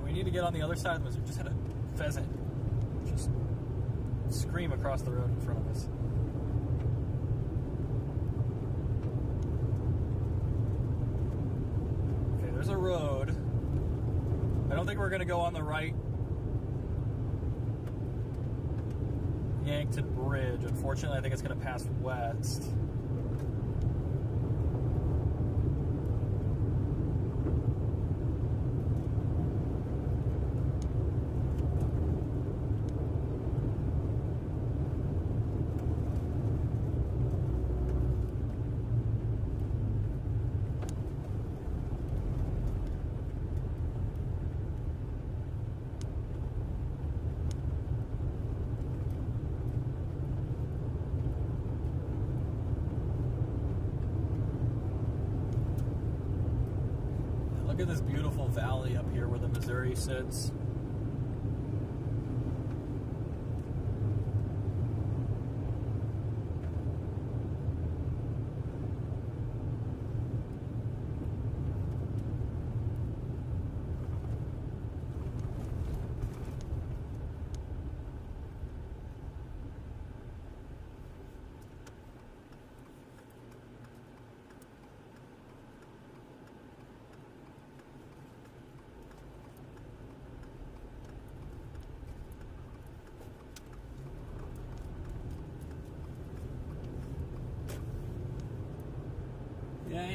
We need to get on the other side of the Missouri. Just had a pheasant just scream across the road in front of us. Okay, there's a road. I don't think we're going to go on the right Yankton Bridge. Unfortunately, I think it's going to pass west. Look at this beautiful valley up here where the Missouri sits.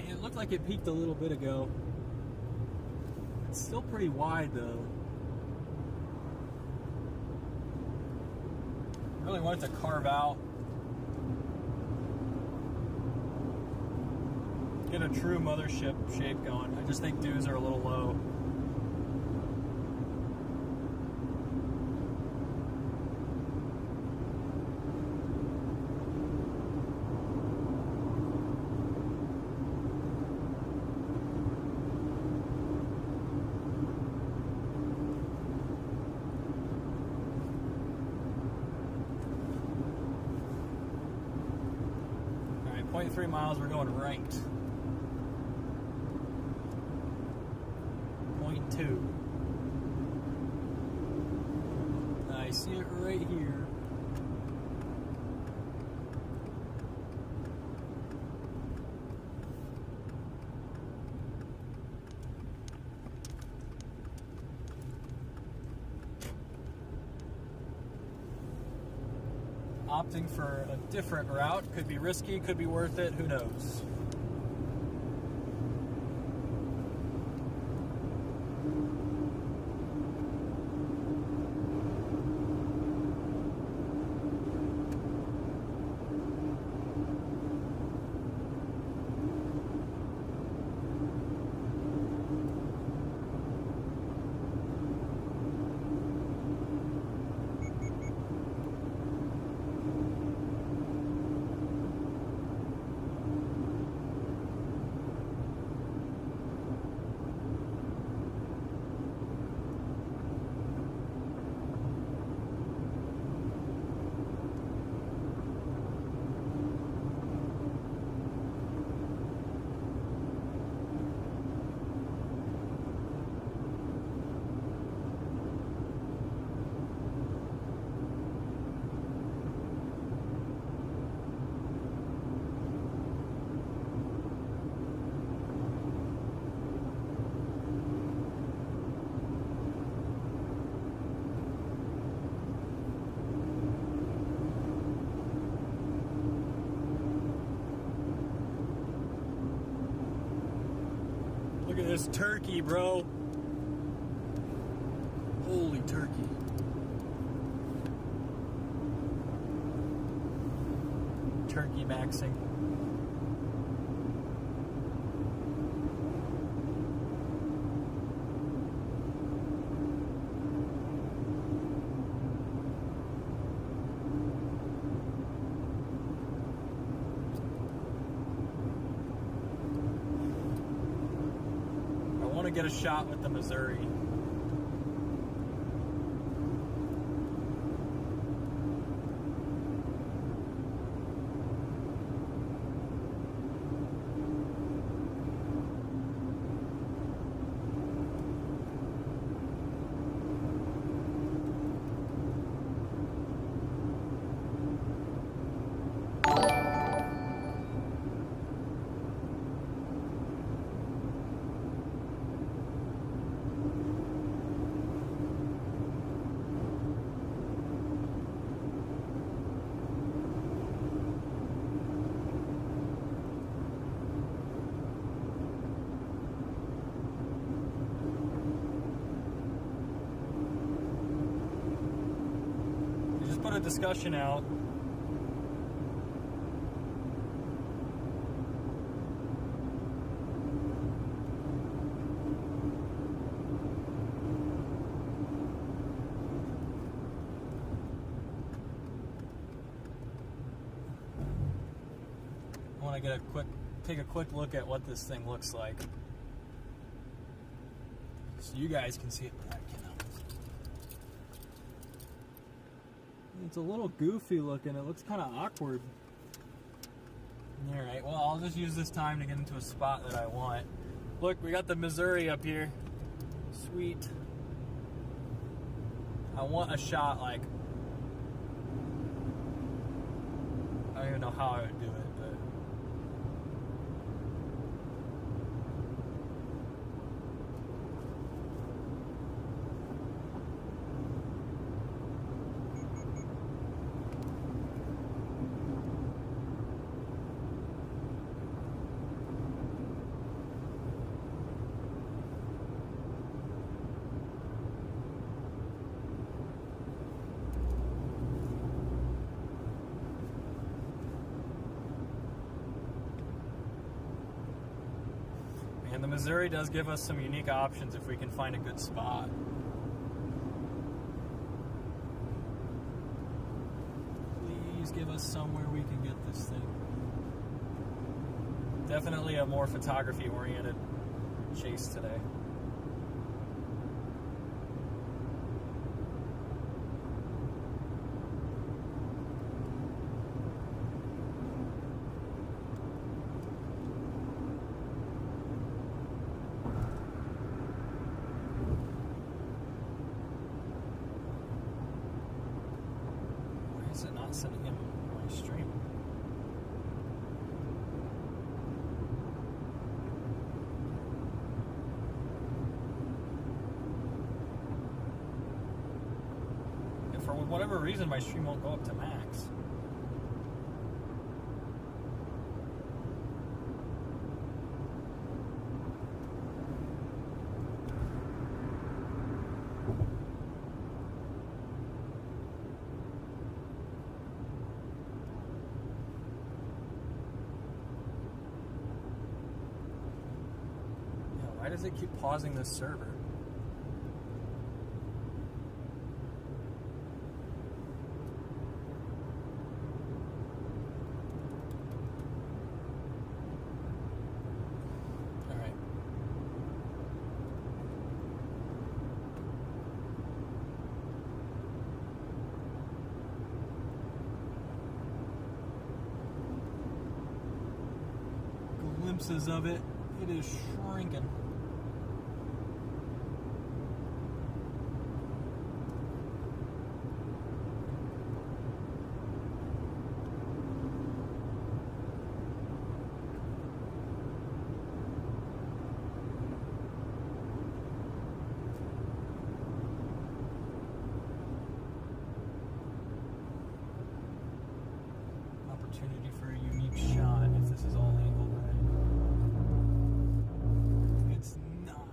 It looked like it peaked a little bit ago. It's still pretty wide though. Really want it to carve out. Get a true mothership shape going. I just think dews are a little low. All right, 0.3 miles, we're going ranked. 0.2. I see it right here. Opting for a different route could be risky, could be worth it, who knows. Look at this turkey, bro. Holy turkey. Turkey maxing. Get a shot with the Missouri. Put a discussion out. I want to take a quick look at what this thing looks like, so you guys can see it, but I cannot. It's a little goofy looking. It looks kind of awkward. Alright, well, I'll just use this time to get into a spot that I want. Look, we got the Missouri up here. Sweet. I want a shot like... I don't even know how I would do it, but... And the Missouri does give us some unique options if we can find a good spot. Please give us somewhere we can get this thing. Definitely a more photography-oriented chase today. Is it not sending him my stream? And for whatever reason, my stream won't go up to max. Why does it keep pausing this server? All right. Glimpses of it. It is shrinking. Opportunity for a unique shot if this is all angled right. It's not.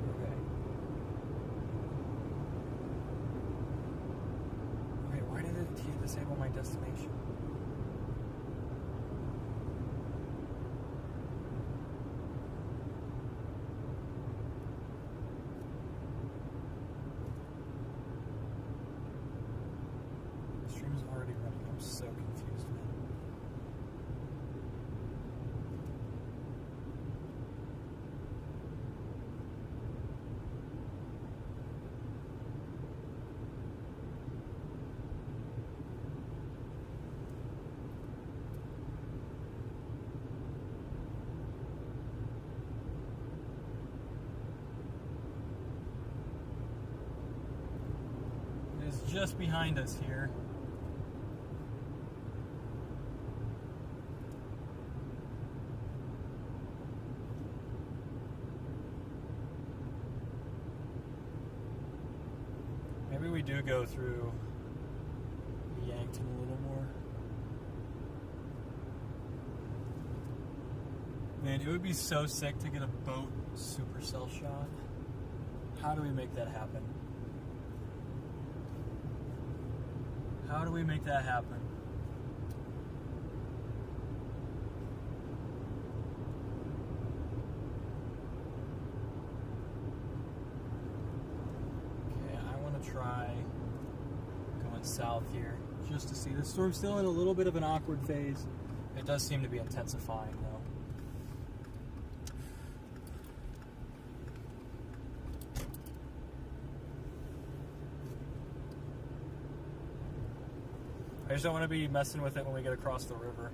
Okay. Okay, why did it disable my destination? Stream's already running. I'm so confused, man. It is just behind us here. Maybe we do go through Yankton a little more. Man, it would be so sick to get a boat supercell shot. How do we make that happen? How do we make that happen? Try going south here just to see. The storm's still in a little bit of an awkward phase. It does seem to be intensifying though. I just don't want to be messing with it when we get across the river.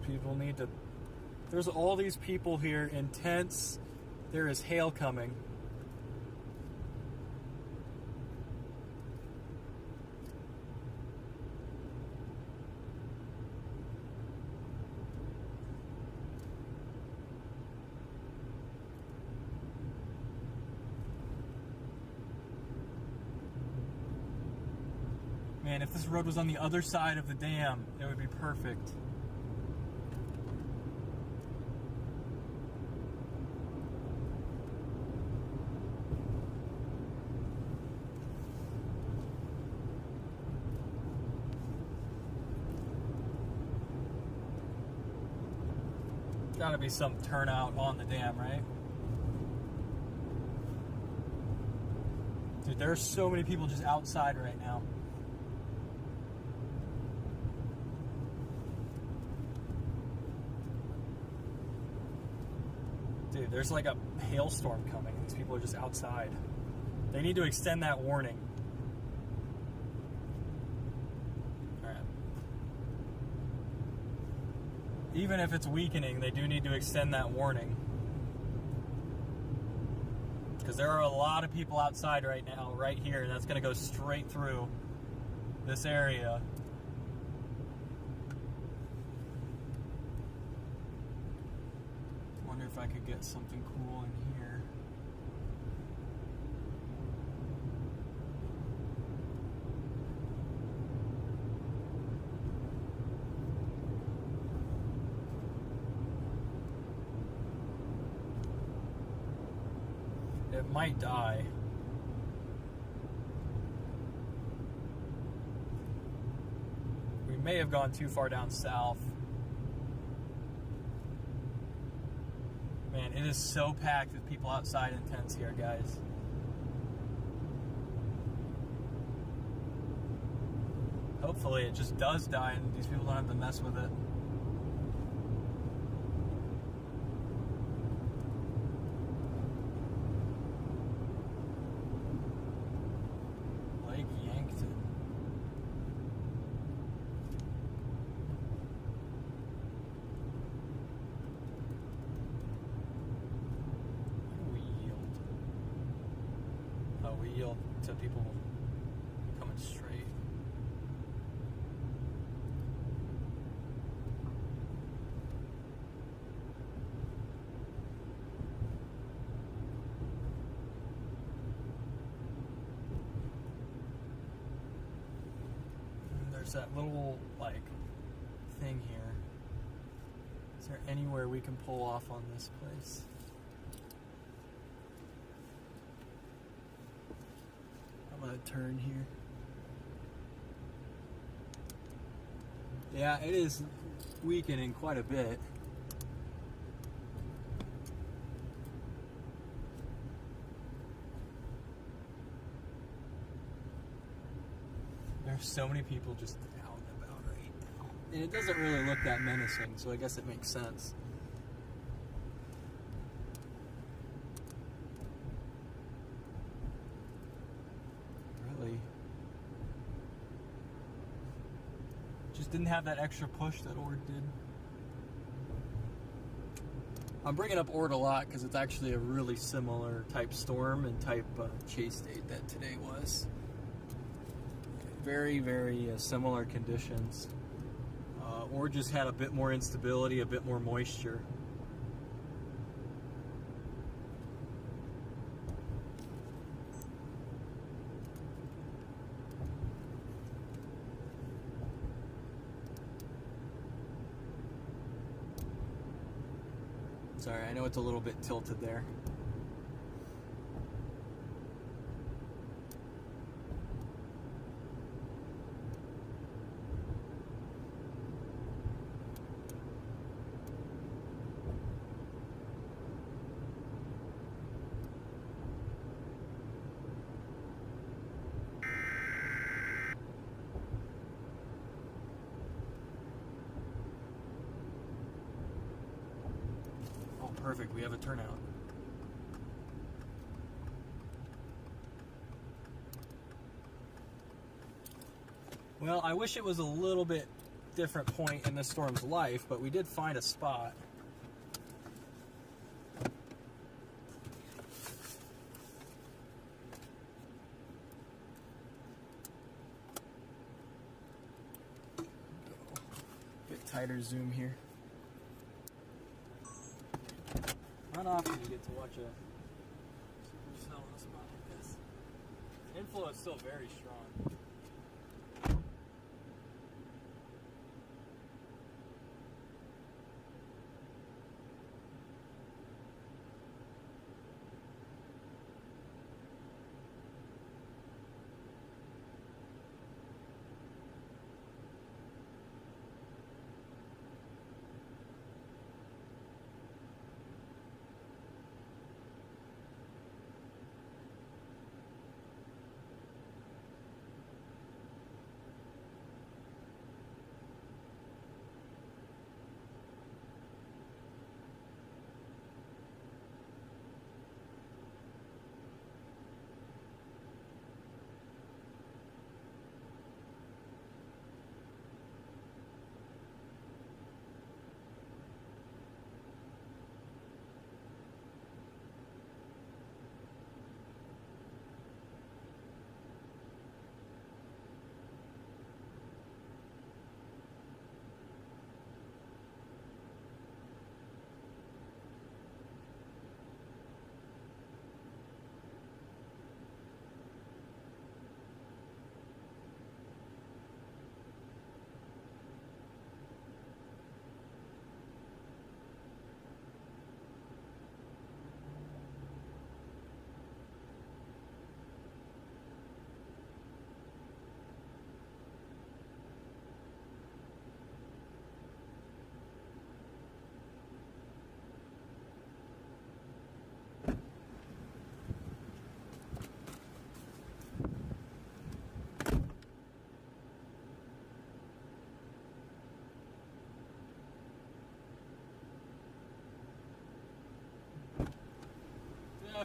People need to. There's all these people here, intense. There is hail coming. Man, man, if this road was on the other side of the dam, it would be perfect. Gotta be some turnout on the dam, right? Dude, there are so many people just outside right now. Dude, there's like a hailstorm coming and these people are just outside. They need to extend that warning. Even if it's weakening, they do need to extend that warning. Because there are a lot of people outside right now, right here, and that's going to go straight through this area. Wonder if I could get something cool in here. It might die. We may have gone too far down south. Man, it is so packed with people outside in tents here, guys. Hopefully it just does die and these people don't have to mess with it. Yankton. What do we yield? Oh, we yield to people coming straight. There's that little, like, thing here. Is there anywhere we can pull off on this place? I'm gonna turn here. Yeah, it is weakening quite a bit. There's so many people just out and about right now. And it doesn't really look that menacing, so I guess it makes sense. Really. Just didn't have that extra push that Ord did. I'm bringing up Ord a lot because it's actually a really similar type storm and type chase date that today was. Very, very similar conditions. Or just had a bit more instability, a bit more moisture. Sorry, I know it's a little bit tilted there. Perfect, we have a turnout. Well, I wish it was a little bit different point in this storm's life, but we did find a spot. Get tighter zoom here. Not often you get to watch a supercell on a spot like this. Inflow is still very strong.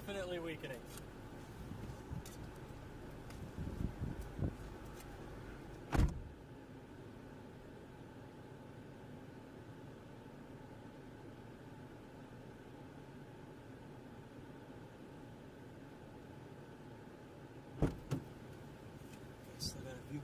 definitely weakening. So I got a view.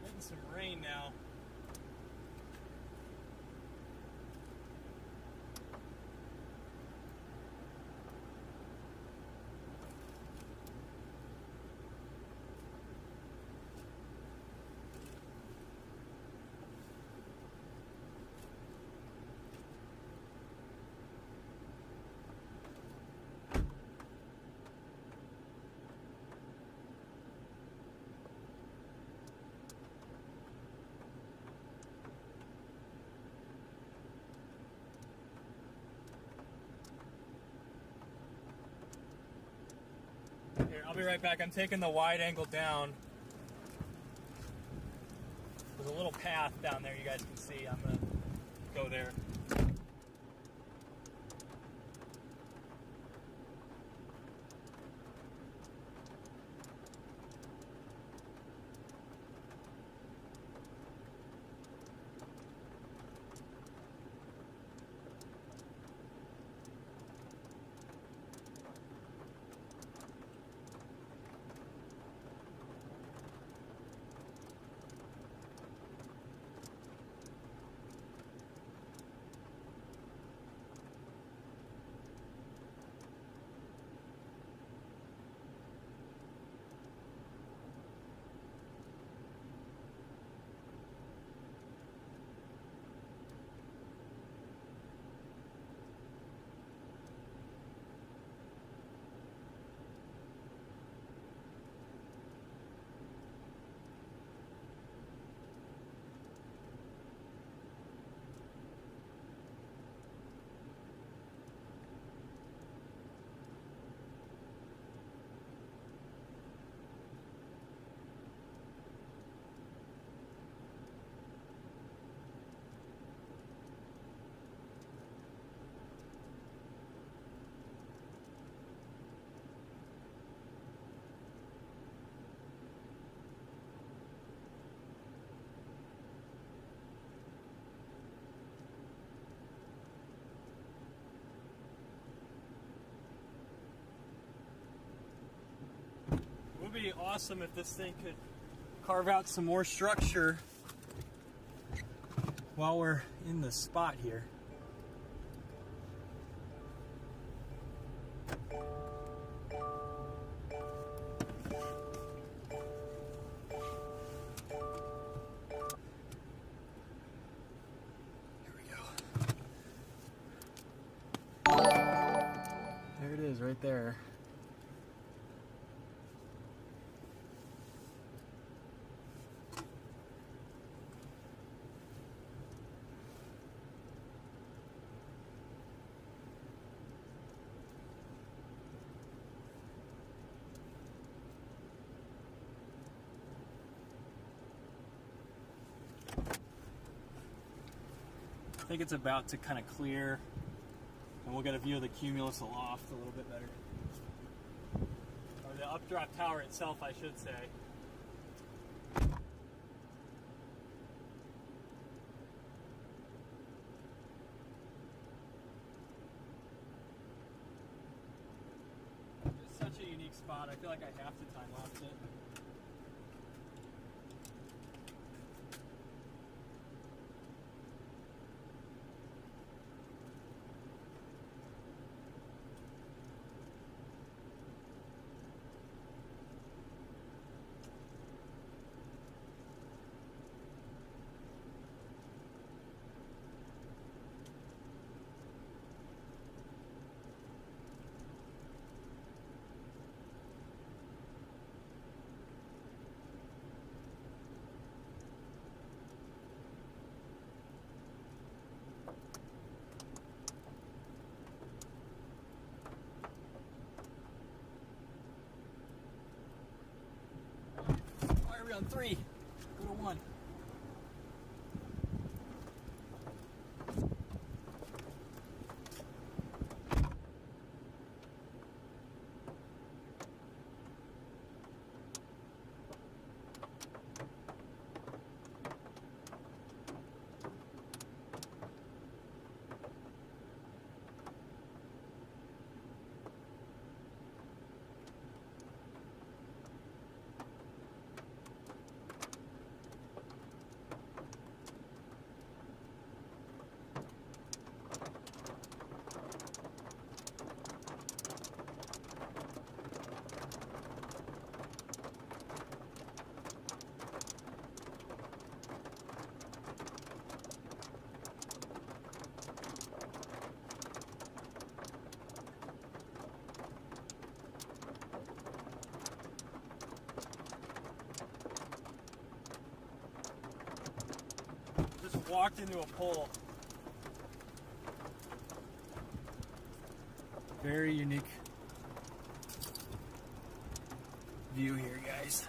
Getting some rain now. Here, I'll be right back. I'm taking the wide angle down. There's a little path down there you guys can see. I'm going to go there. It would be awesome if this thing could carve out some more structure while we're in the spot here. Here we go. There it is, right there. I think it's about to kind of clear, and we'll get a view of the cumulus aloft a little bit better. Or the updraft tower itself, I should say. spot. I feel like I have to time lapse it. Why are we on 3? Go to 1. Just walked into a pole. Very unique view here, guys.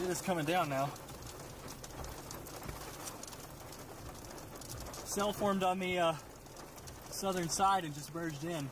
It is coming down now. Cell formed on the southern side and just merged in.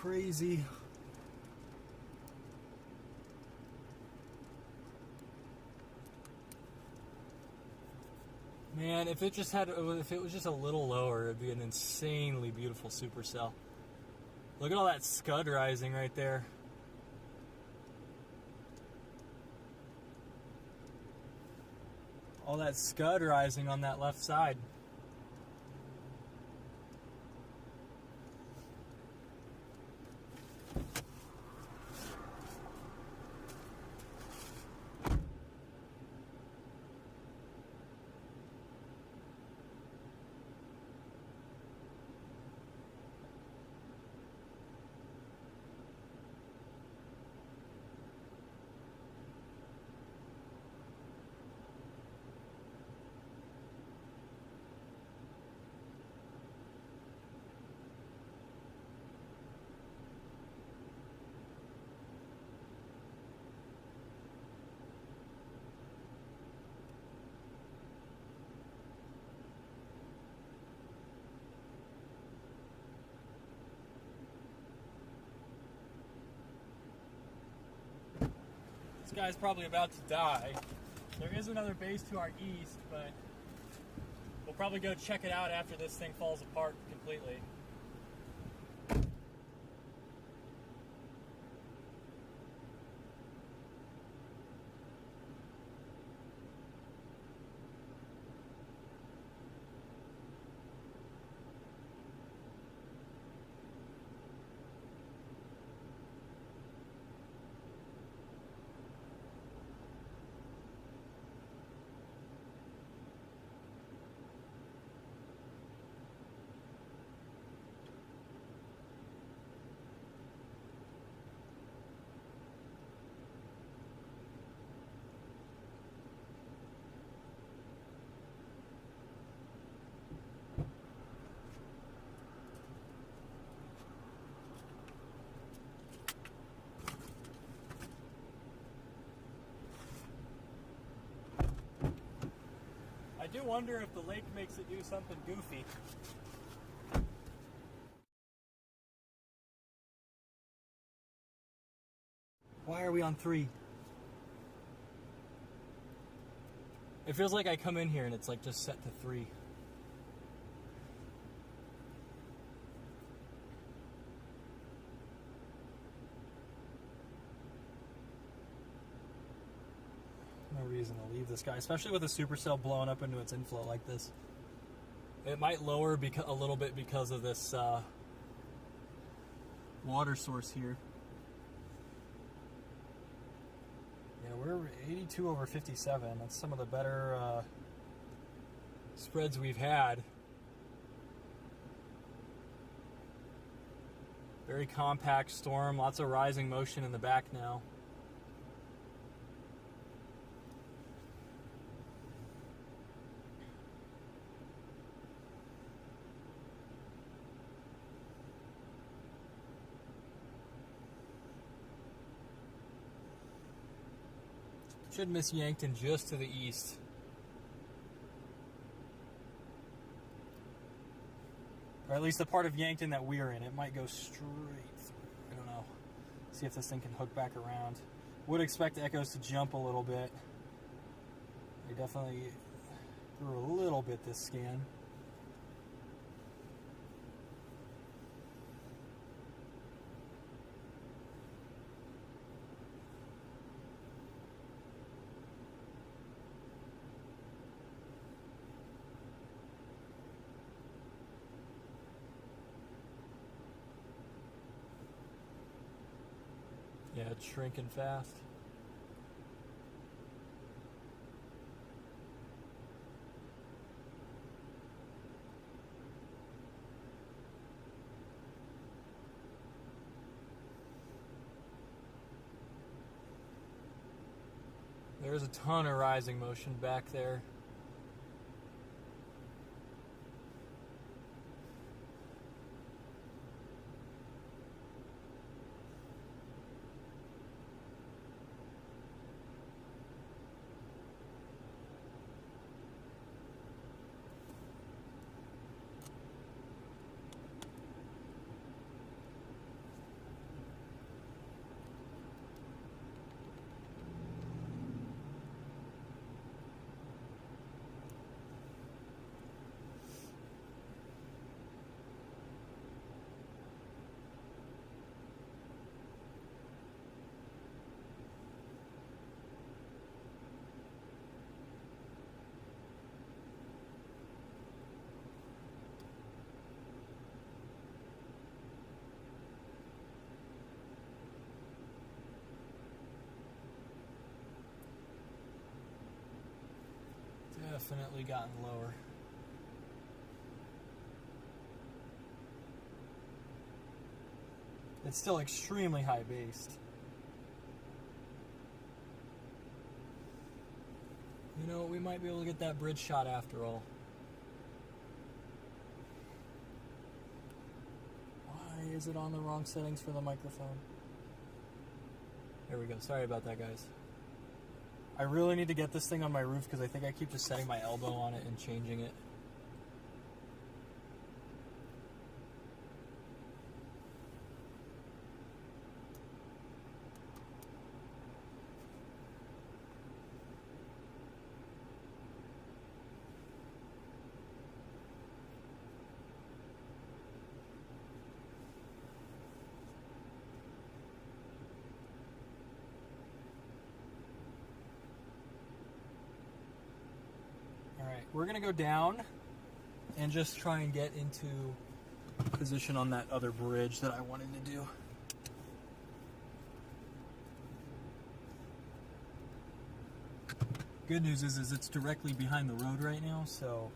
crazy. Man, if it was just a little lower, it'd be an insanely beautiful supercell. Look at all that scud rising right there. All that scud rising on that left side. This guy's probably about to die. There is another base to our east, but we'll probably go check it out after this thing falls apart completely. I do wonder if the lake makes it do something goofy. Why are we on 3? It feels like I come in here and it's like just set to 3. No reason to leave this guy, especially with a supercell blowing up into its inflow like this. It might lower a little bit because of this water source here. Yeah, we're 82 over 57. That's some of the better spreads we've had. Very compact storm, lots of rising motion in the back now. Should miss Yankton just to the east. Or at least the part of Yankton that we're in. It might go straight through. I don't know. See if this thing can hook back around. Would expect echoes to jump a little bit. They definitely grew a little bit this scan. Yeah, it's shrinking fast. There's a ton of rising motion back there. definitely gotten lower. It's still extremely high based. You know, we might be able to get that bridge shot after all. Why is it on the wrong settings for the microphone? There we go. Sorry about that, guys. I really need to get this thing on my roof because I think I keep just setting my elbow on it and changing it. We're going to go down and just try and get into position on that other bridge that I wanted to do. Good news is it's directly behind the road right now, so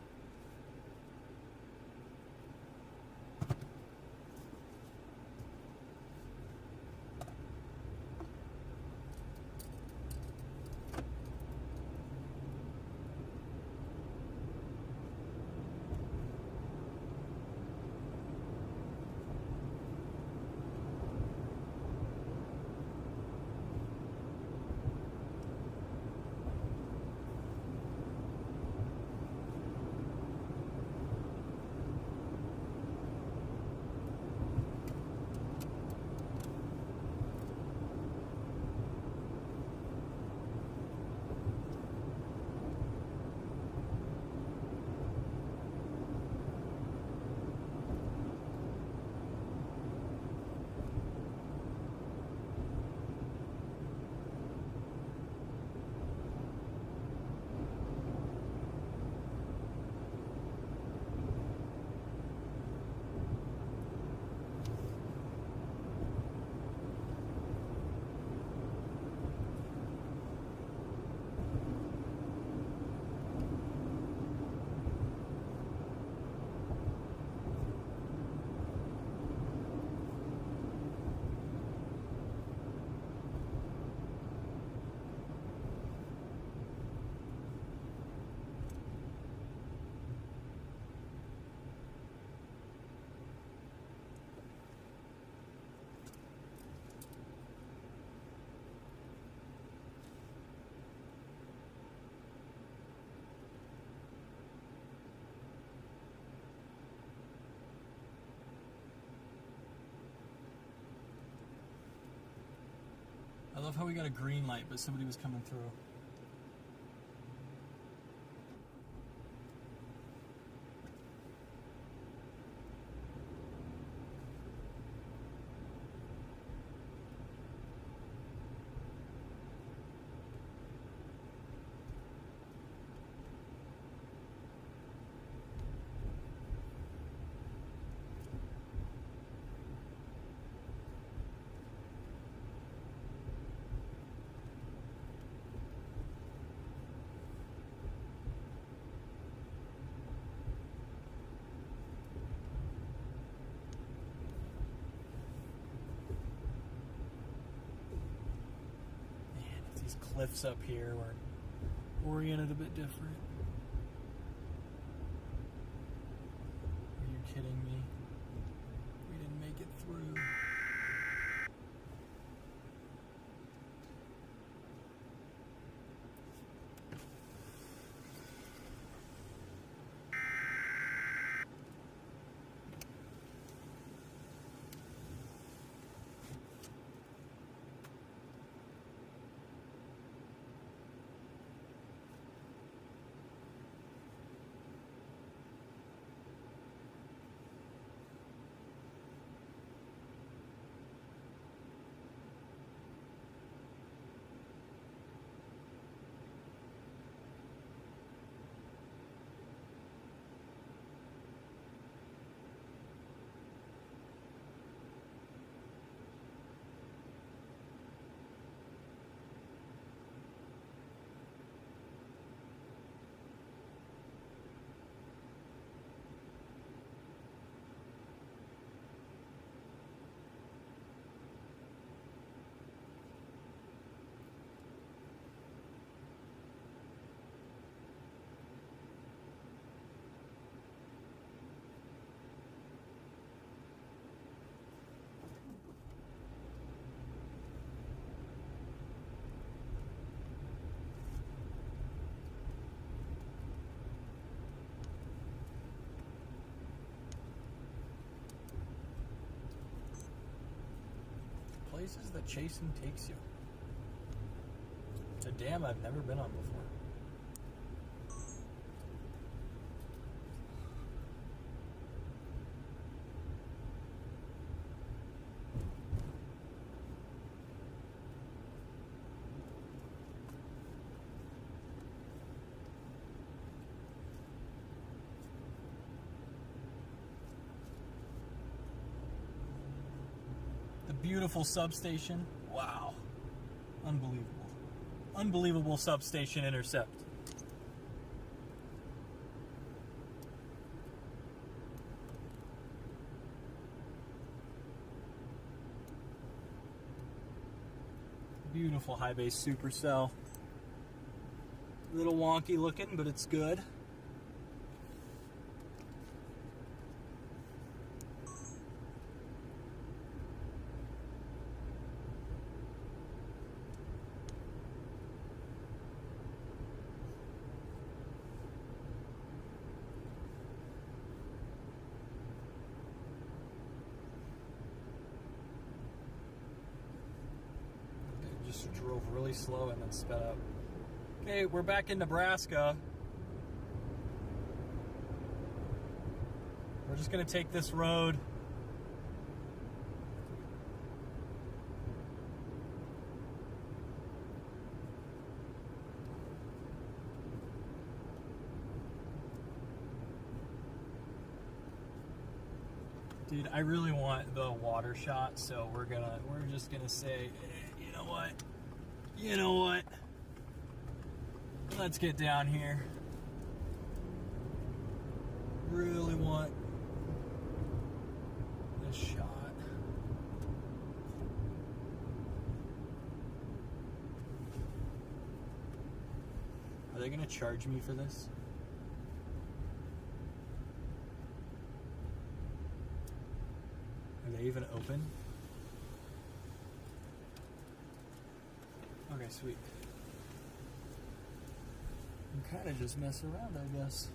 I love how we got a green light, but somebody was coming through. Cliffs up here were oriented a bit different. Are you kidding me? We didn't make it through. Places that chasing takes you. It's a dam I've never been on before. Beautiful substation. Wow. Unbelievable. Unbelievable substation intercept. Beautiful high base supercell. A little wonky looking, but it's good. Drove really slow and then sped up. Okay, we're back in Nebraska. We're just gonna take this road. Dude, I really want the water shot, so we're just gonna say, you know what? You know what? Let's get down here. Really want this shot. Are they gonna charge me for this? Are they even open? Okay, sweet. You kind of just mess around, I guess.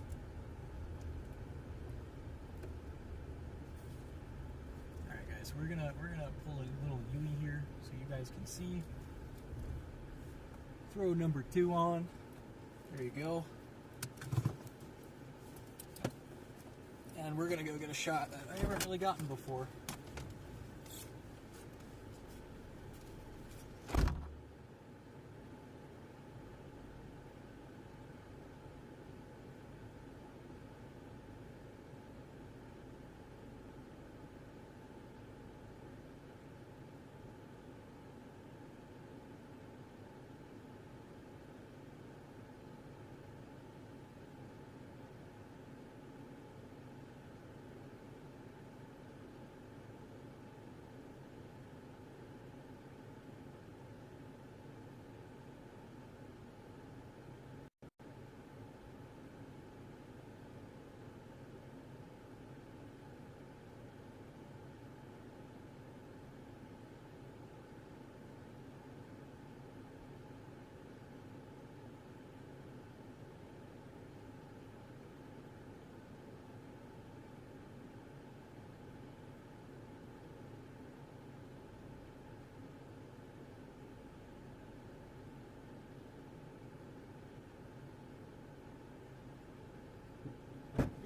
All right, guys, we're gonna pull a little U here so you guys can see. Throw number 2 on. There you go. And we're gonna go get a shot that I haven't really gotten before.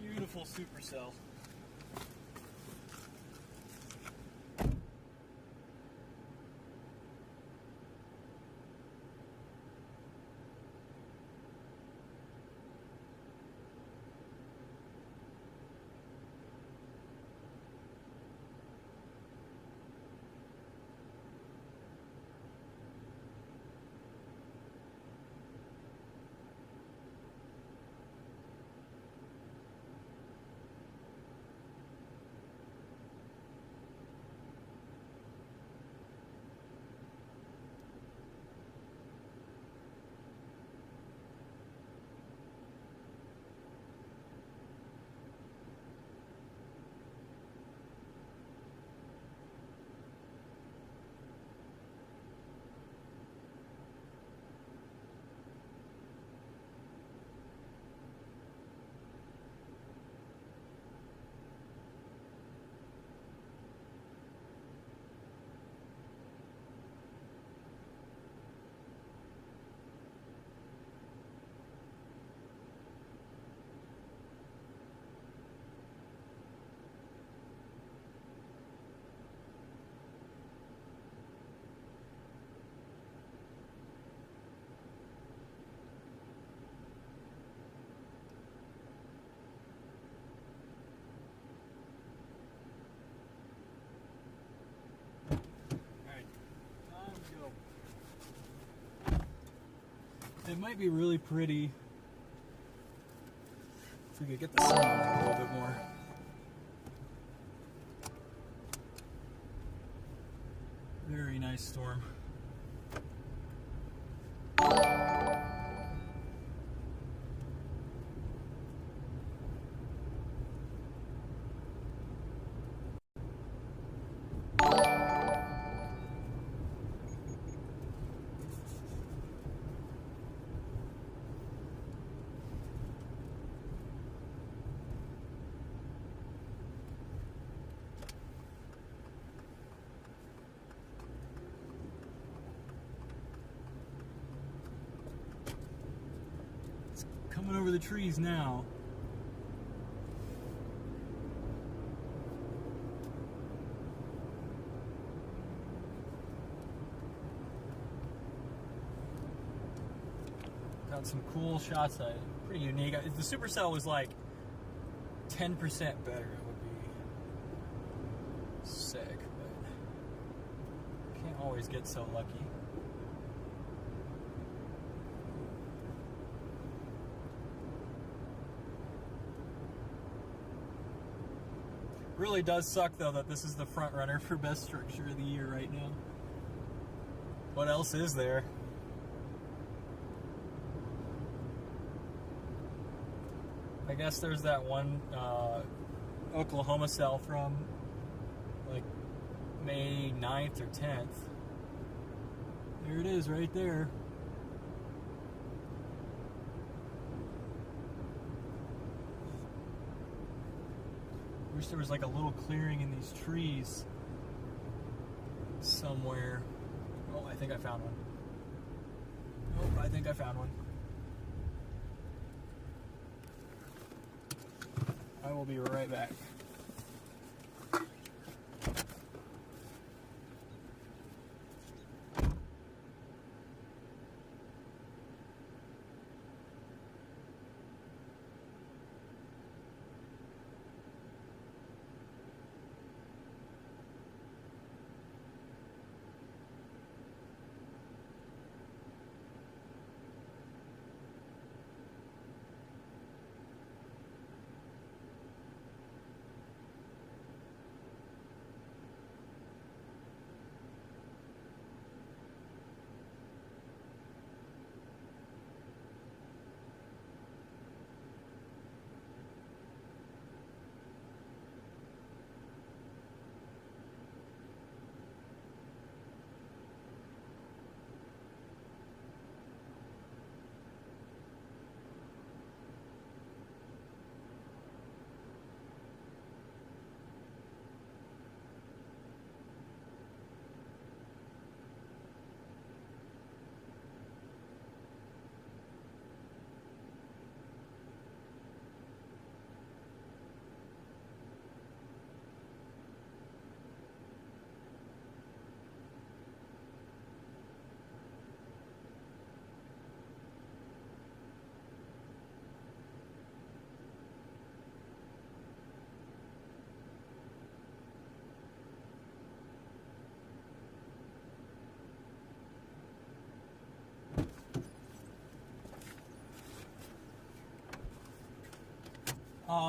Beautiful supercell. It might be really pretty if we could get the sun on it a little bit more. Very nice storm. Coming over the trees now. Got some cool shots at it. Pretty unique. If the supercell was like 10% better, it would be sick, but can't always get so lucky. Really does suck though that this is the front runner for best structure of the year right now. What else is there? I guess there's that one Oklahoma cell from like May 9th or 10th. There it is right there. Wish there was like a little clearing in these trees somewhere. Oh, I think I found one. Oh, I think I found one. I will be right back.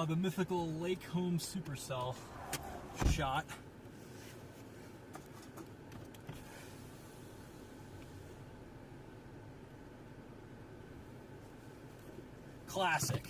The mythical Lake Home supercell shot. Classic.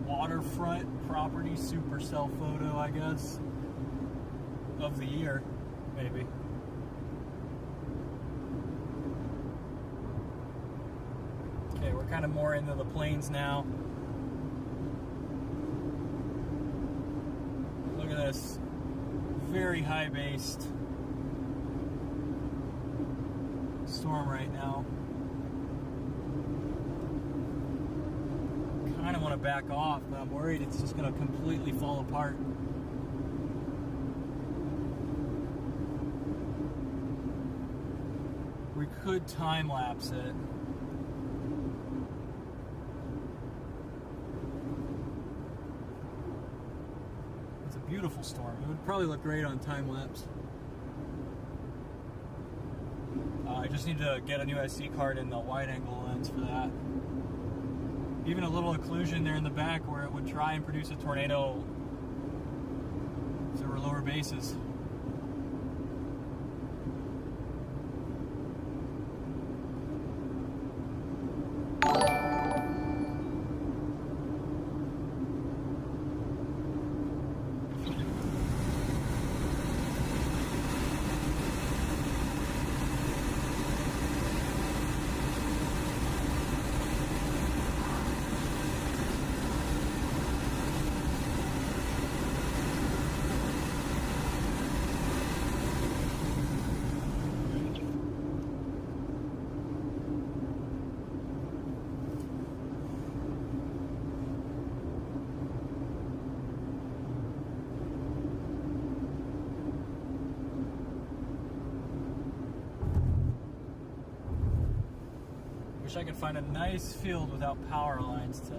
Waterfront property supercell photo, I guess, of the year, maybe. Okay, we're kind of more into the plains now. Look at this. Very high-based storm right now. Kind of want to back off, but I'm worried it's just going to completely fall apart. We could time lapse it. It's a beautiful storm. It would probably look great on time lapse. I just need to get a new SD card in the wide angle lens for that. Even a little occlusion there in the back where it would try and produce a tornado over lower bases. Wish I could find a nice field without power lines to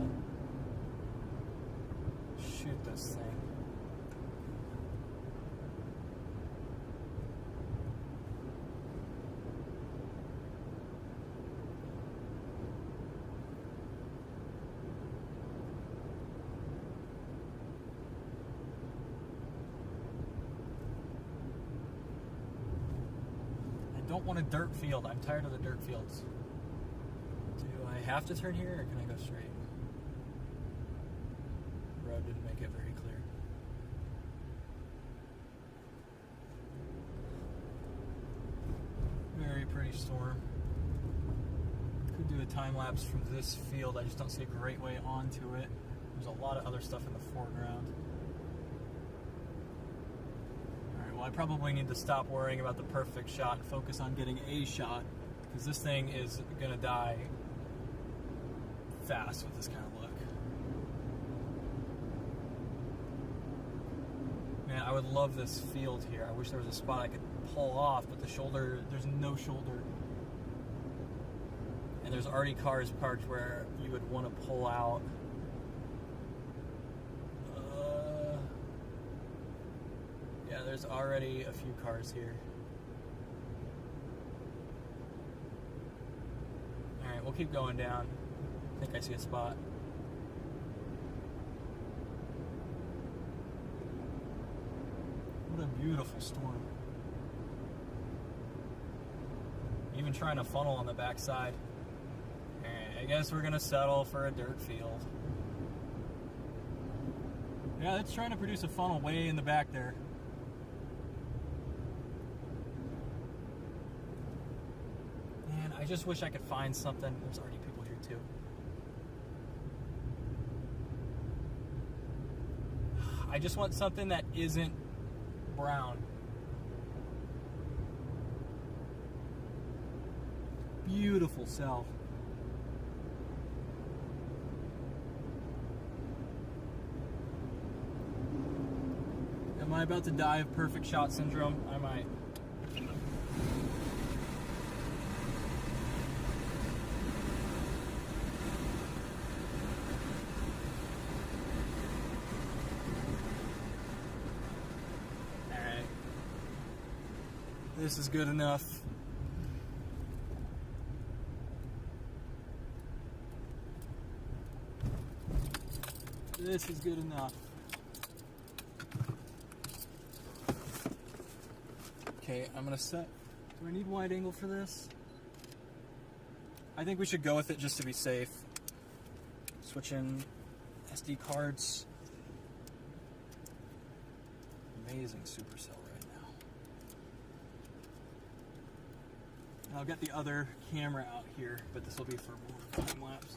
shoot this thing. I don't want a dirt field. I'm tired of the dirt fields. I have to turn here, or can I go straight? The road didn't make it very clear. Very pretty storm. Could do a time lapse from this field. I just don't see a great way onto it. There's a lot of other stuff in the foreground. Alright, well I probably need to stop worrying about the perfect shot and focus on getting a shot, because this thing is going to die fast with this kind of look. Man, I would love this field here. I wish there was a spot I could pull off, but the shoulder, there's no shoulder. And there's already cars parked where you would want to pull out. Yeah, there's already a few cars here. Alright, we'll keep going down. I think I see a spot. What a beautiful storm. Even trying to funnel on the backside. Alright, I guess we're gonna settle for a dirt field. Yeah, it's trying to produce a funnel way in the back there. Man, I just wish I could find something. There's already people here too. I just want something that isn't brown. Beautiful cell. Am I about to die of perfect shot syndrome? I might. This is good enough. This is good enough. Okay, I'm gonna set. Do I need wide angle for this? I think we should go with it just to be safe. Switch in SD cards. Amazing supercell right now. I'll get the other camera out here, but this will be for more time lapse.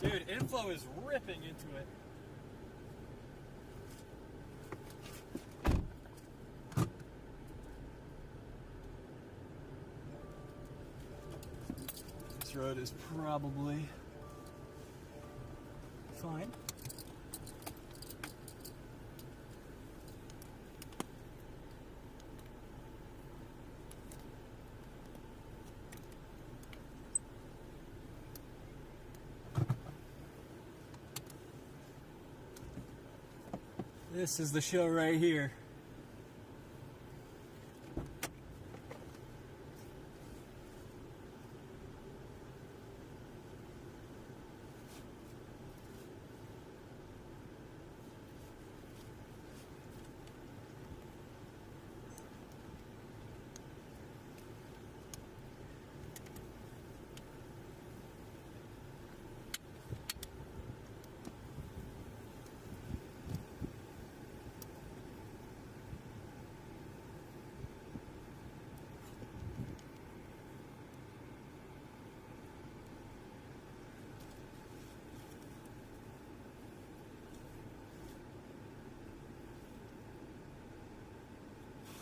Dude, inflow is ripping into it. This road is probably fine. This is the show right here.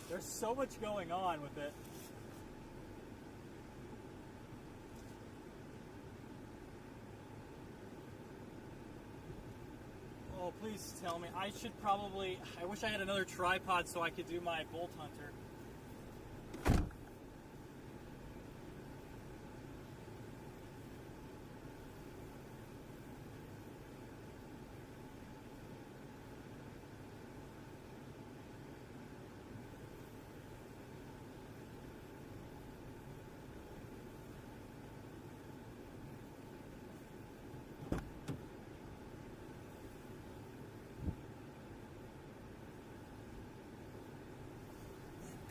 There's so much going on with it. Oh, please tell me. I wish I had another tripod so I could do my bolt hunter.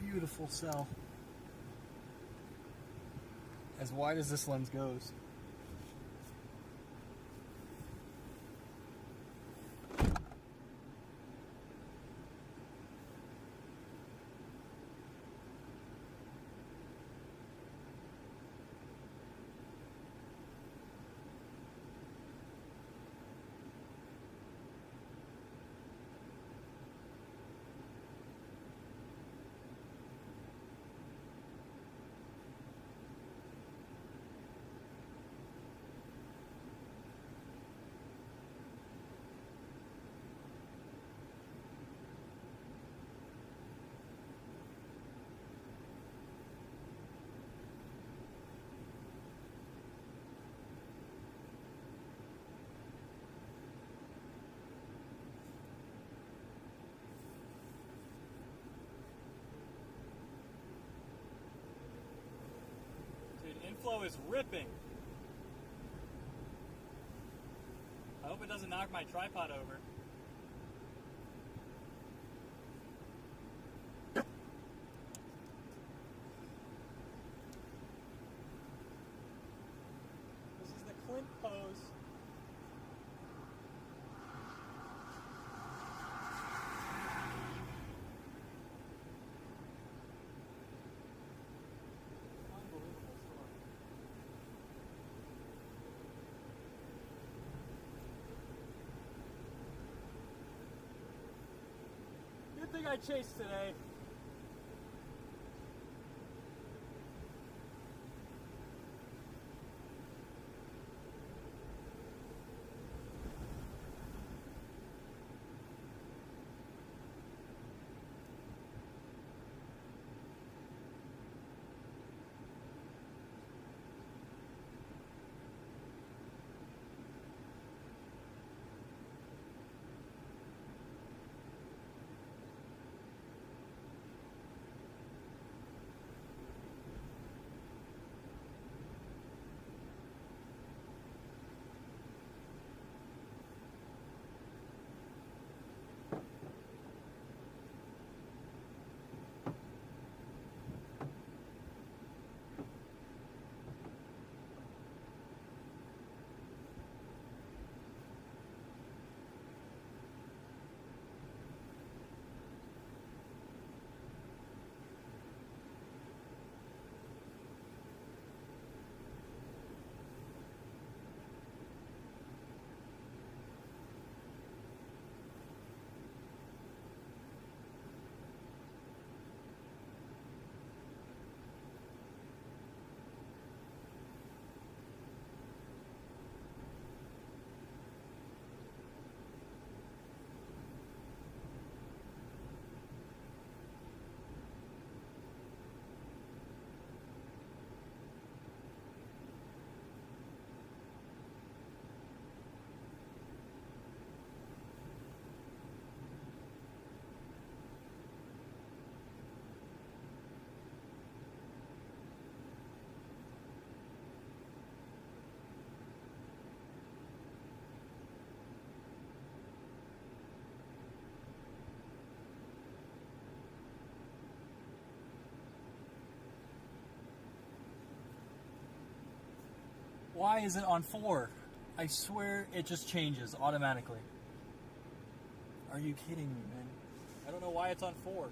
Beautiful cell. As wide as this lens goes. Inflow is ripping. I hope it doesn't knock my tripod over. This is the Clint pose. I chased today. Why is it on 4? I swear it just changes automatically. Are you kidding me, man? I don't know why it's on 4.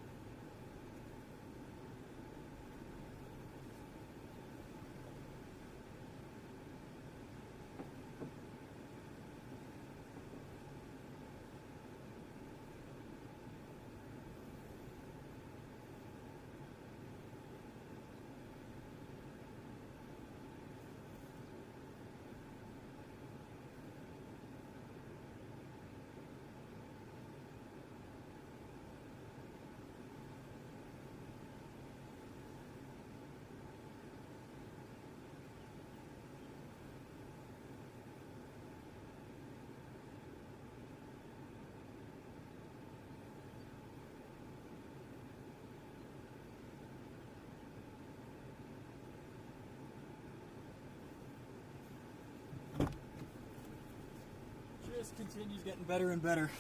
Just continues getting better and better.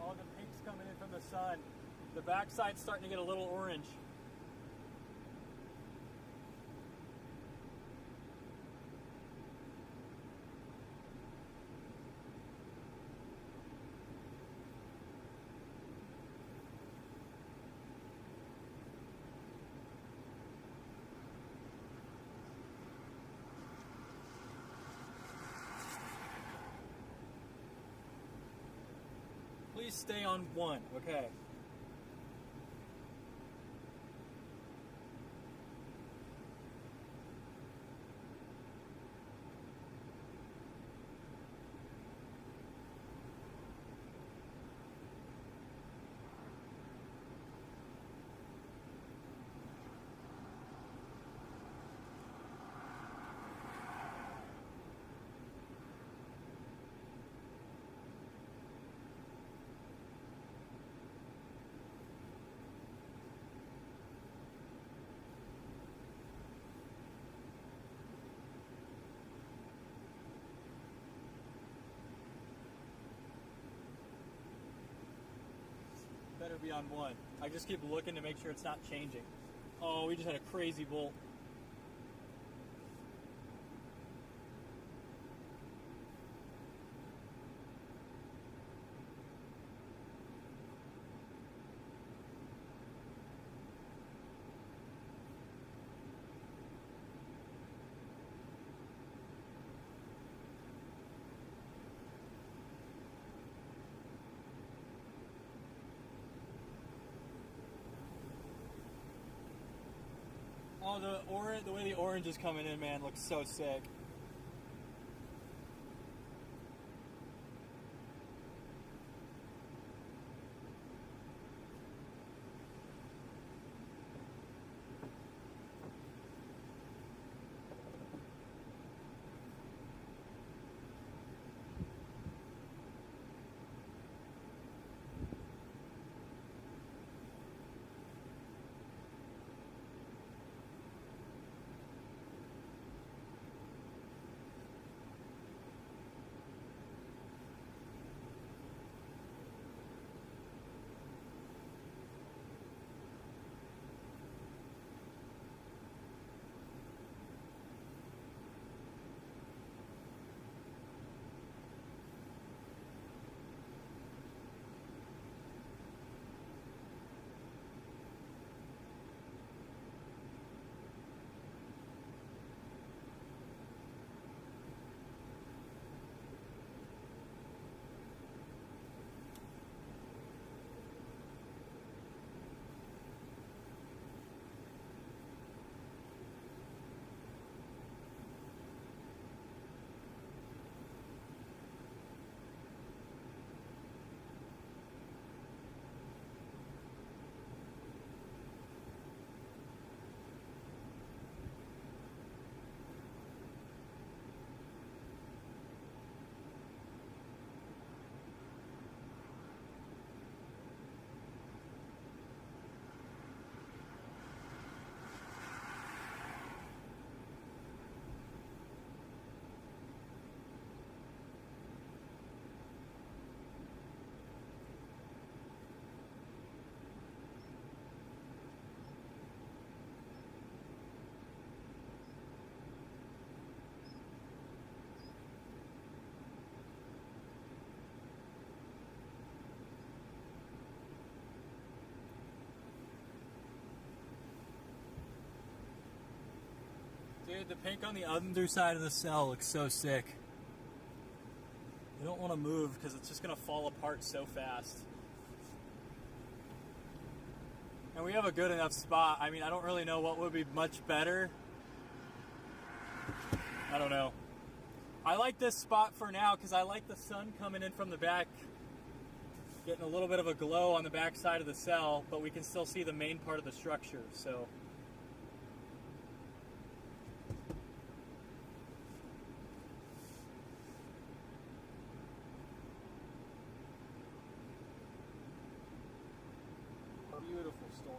All the pink's coming in from the sun. The backside's starting to get a little orange. Please stay on 1, okay? Better be on 1. I just keep looking to make sure it's not changing. Oh, we just had a crazy bolt. Oh, the way the orange is coming in, man, looks so sick. Dude, the pink on the underside of the cell looks so sick. You don't want to move because it's just going to fall apart so fast. And we have a good enough spot. I mean, I don't really know what would be much better. I don't know. I like this spot for now because I like the sun coming in from the back, getting a little bit of a glow on the back side of the cell, but we can still see the main part of the structure, so. Beautiful storm.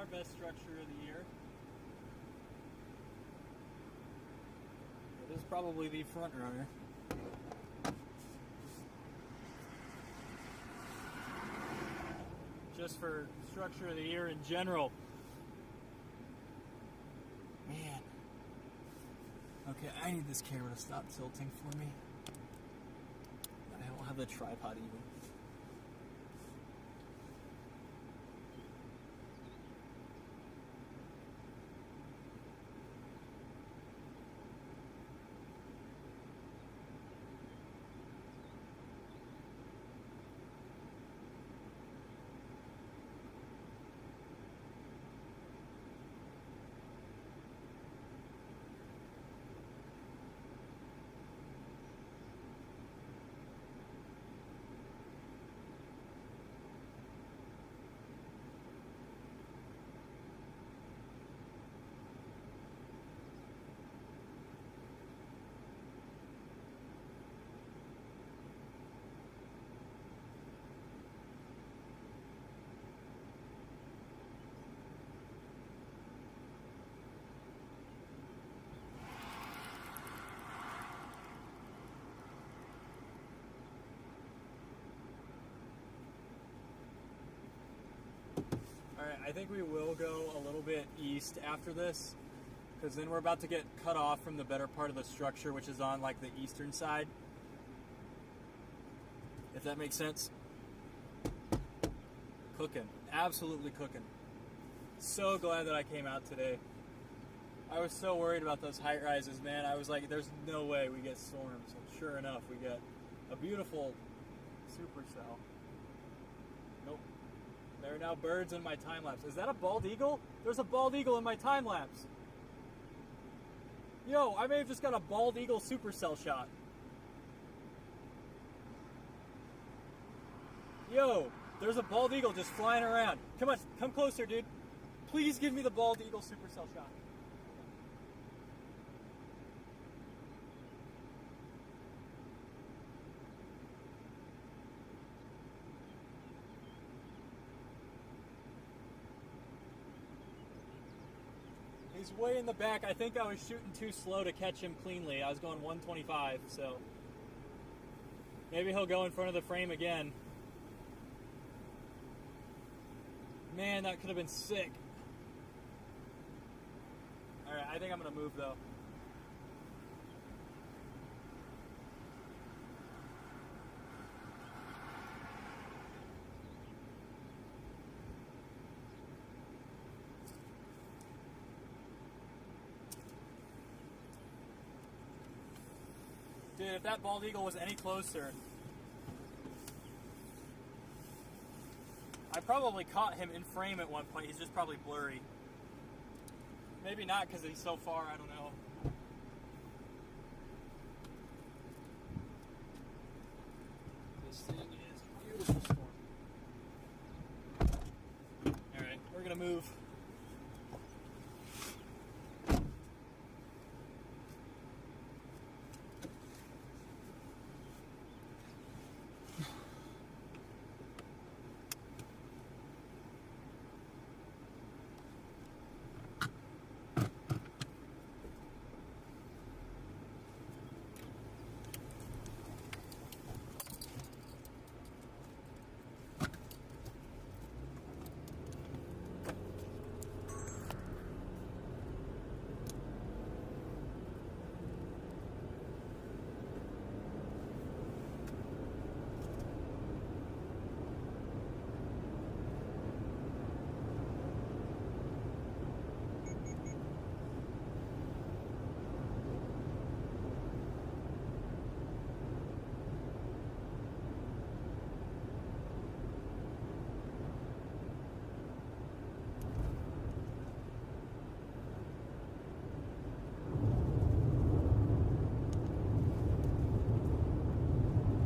our best structure of the year. It is probably the front runner. Just for structure of the year in general. Man. Okay, I need this camera to stop tilting for me. I don't have the tripod even. Alright, I think we will go a little bit east after this, because then we're about to get cut off from the better part of the structure, which is on like the eastern side. If that makes sense. Cooking. Absolutely cooking. So glad that I came out today. I was so worried about those height rises, man. I was like, there's no way we get storms. And sure enough, we get a beautiful supercell. Nope. There are now birds in my time lapse. Is that a bald eagle? There's a bald eagle in my time lapse. Yo, I may have just got a bald eagle supercell shot. Yo, there's a bald eagle just flying around. Come on, come closer, dude. Please give me the bald eagle supercell shot. He's way in the back. I think I was shooting too slow to catch him cleanly. I was going 125, so maybe he'll go in front of the frame again. Man, that could have been sick. Alright, I think I'm going to move though. Dude, if that bald eagle was any closer, I probably caught him in frame at one point. He's just probably blurry. Maybe not because he's so far, I don't know. This thing is beautiful storm. Alright, we're going to move.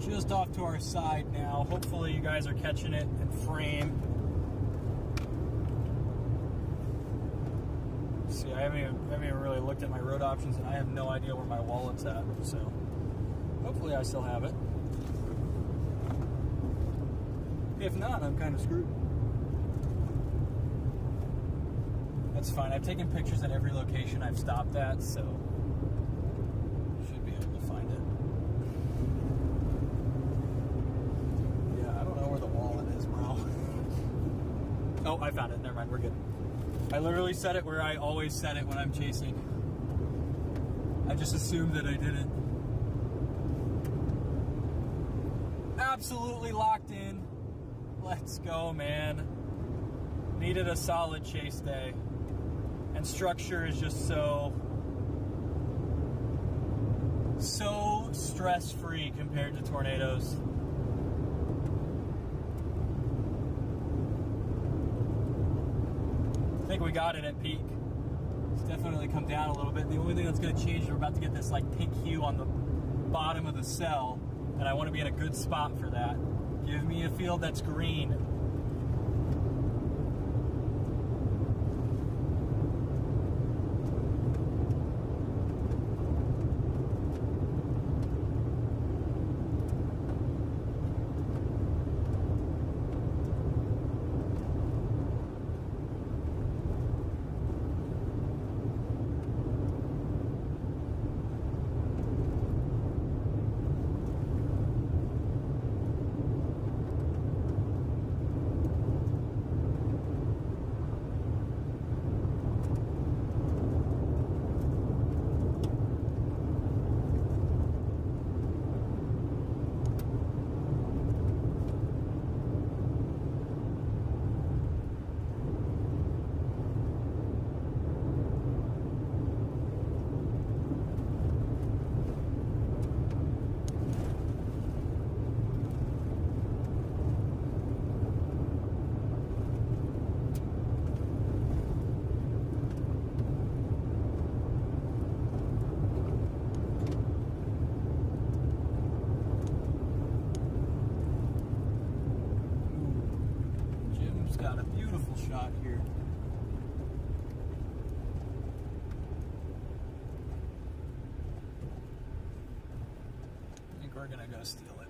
Just off to our side now. Hopefully you guys are catching it in frame. See, I haven't even really looked at my road options, and I have no idea where my wallet's at, so hopefully I still have it. If not, I'm kind of screwed. That's fine. I've taken pictures at every location I've stopped at, so should be able to find it. Yeah, I don't know where the wallet is, bro. Oh, I found it. Never mind. We're good. I literally set it where I always set it when I'm chasing. I just assumed that I didn't. Absolutely locked in. Let's go, man. Needed a solid chase day. And structure is just so stress-free compared to tornadoes. I think we got it at peak. It's definitely come down a little bit. The only thing that's going to change is we're about to get this like pink hue on the bottom of the cell, and I want to be in a good spot for that. Give me a field that's green. Shot here. I think we're gonna go steal it.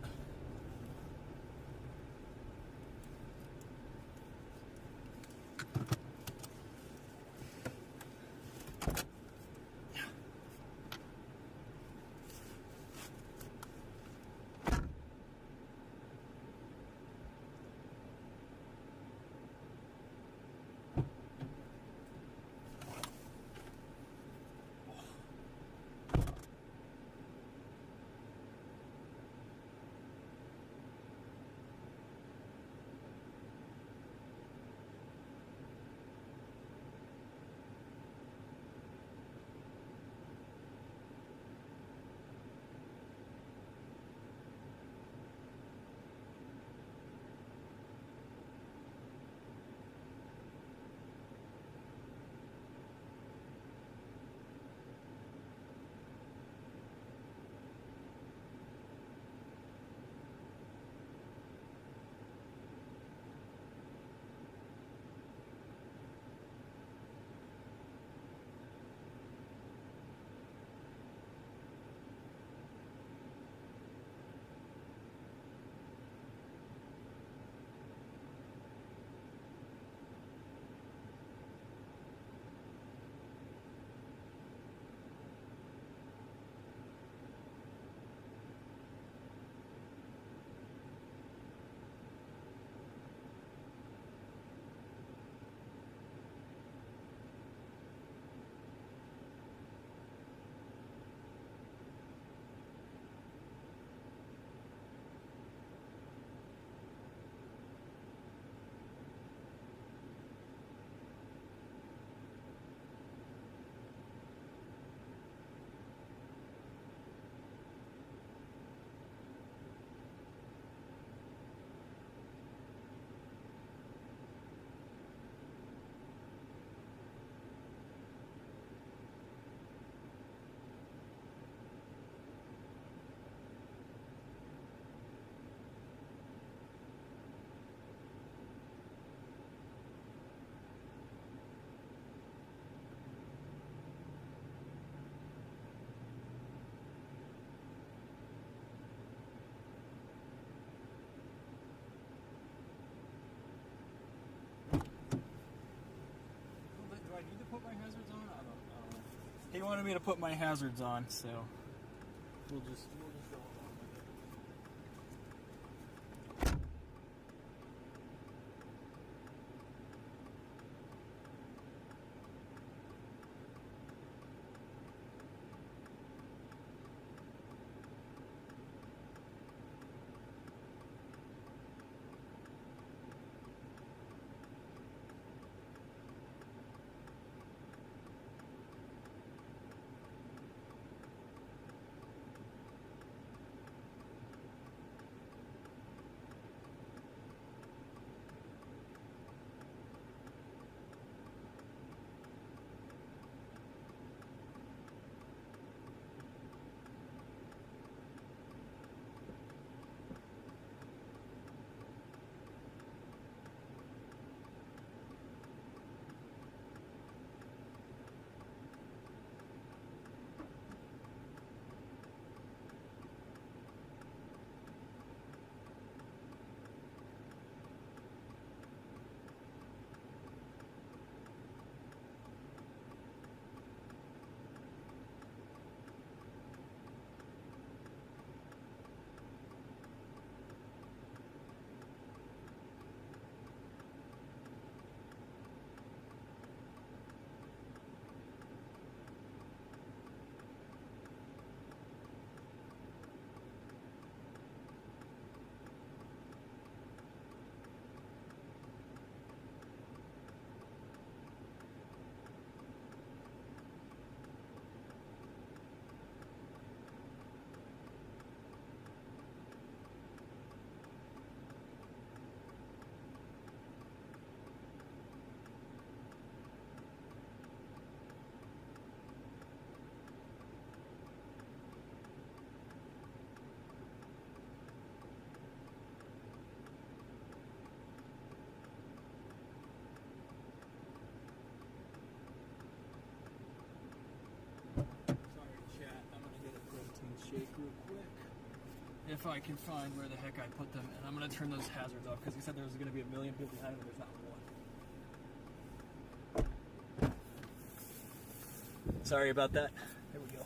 put my hazards on? I don't know. He wanted me to put my hazards on, so we'll just go along with it. Shake real quick if I can find where the heck I put them, and I'm going to turn those hazards off because he said there was going to be a million people behind him and there's not one. Sorry about that. There we go.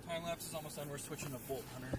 Time lapse is almost done. We're switching to bolt hunter.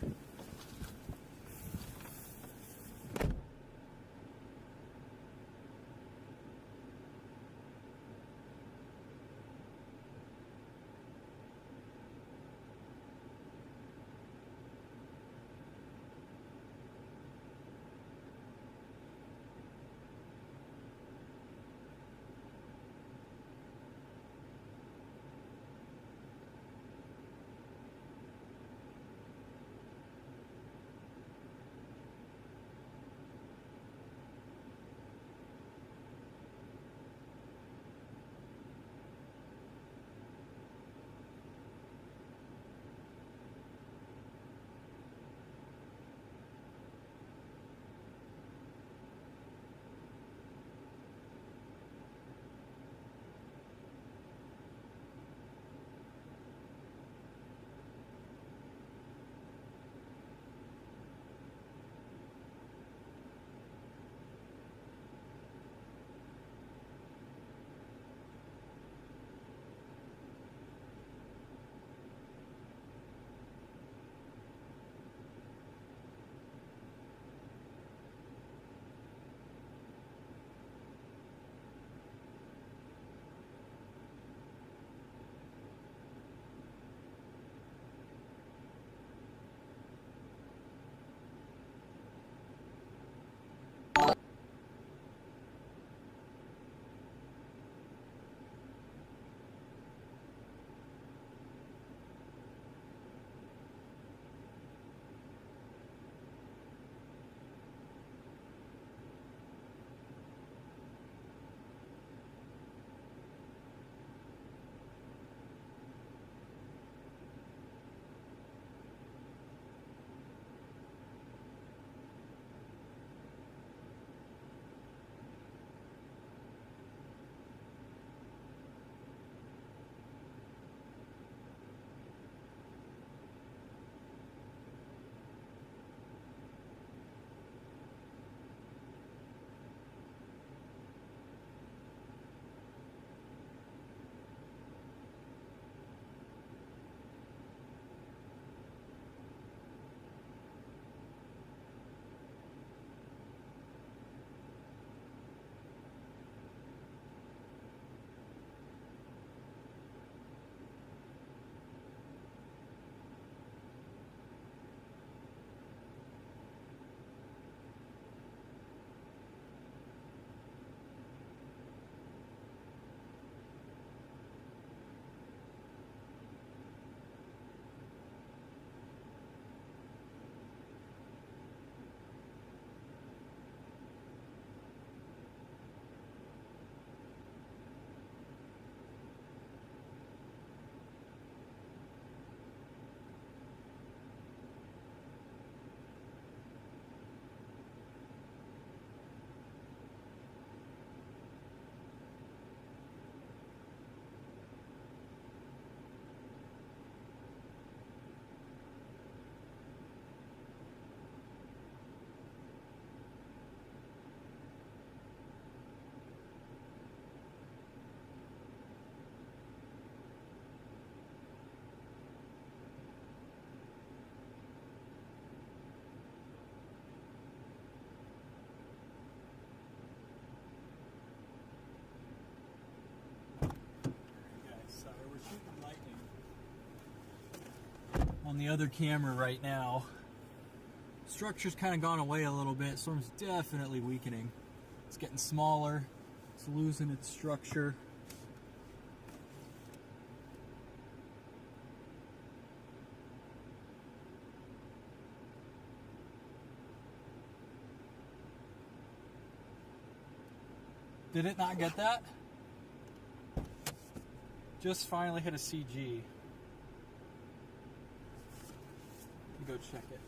on the other camera right now. Structure's kind of gone away a little bit. Storm's definitely weakening. It's getting smaller. It's losing its structure. Did it not get that? Just finally hit a CG. Let me go check it.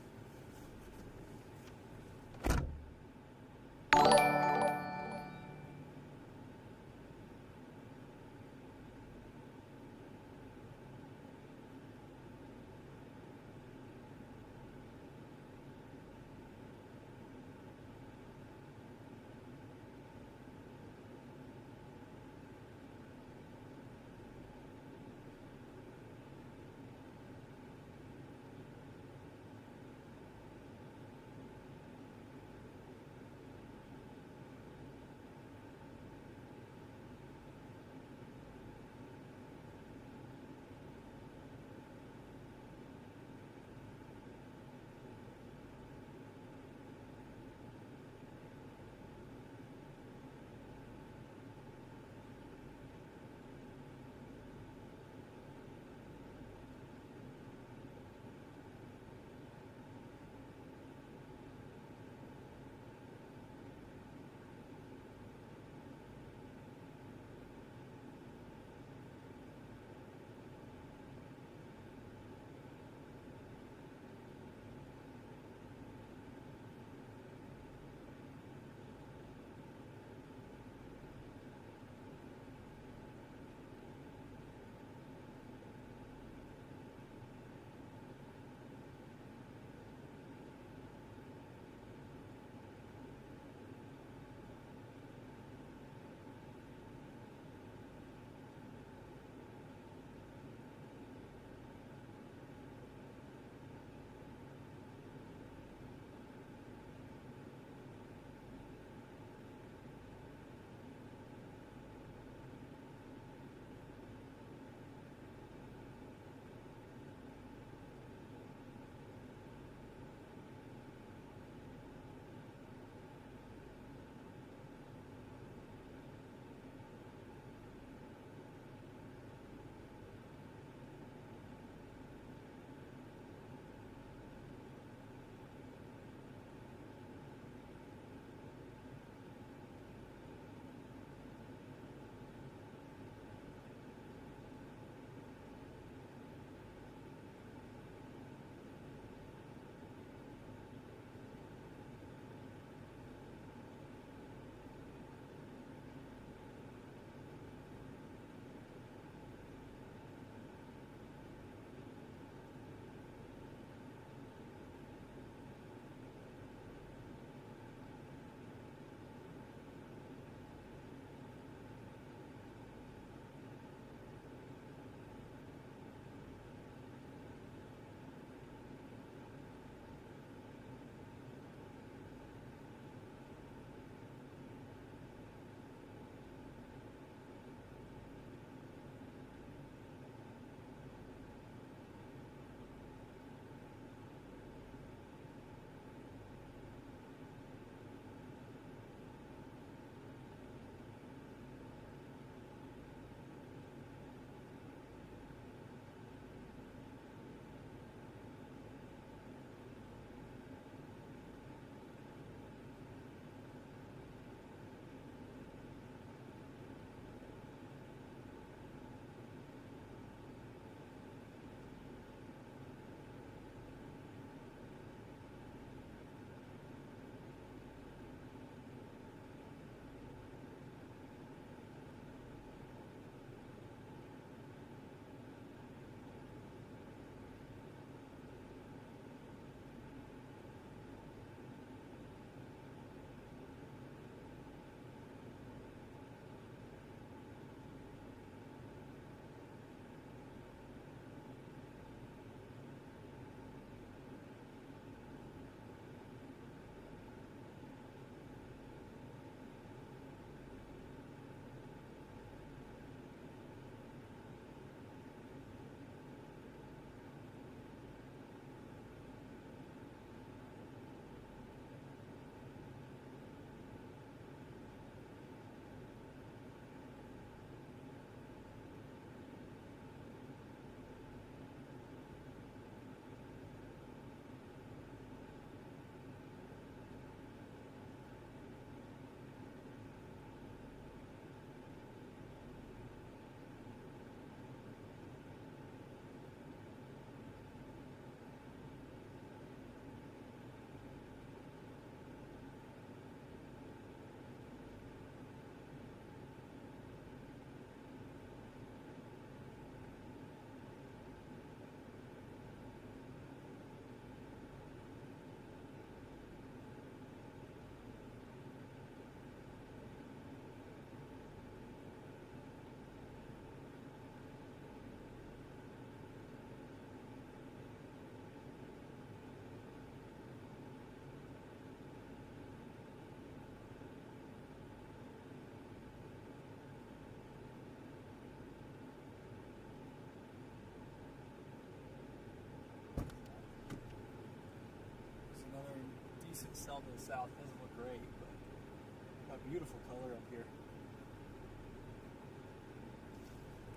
South to the south doesn't look great, but a beautiful color up here.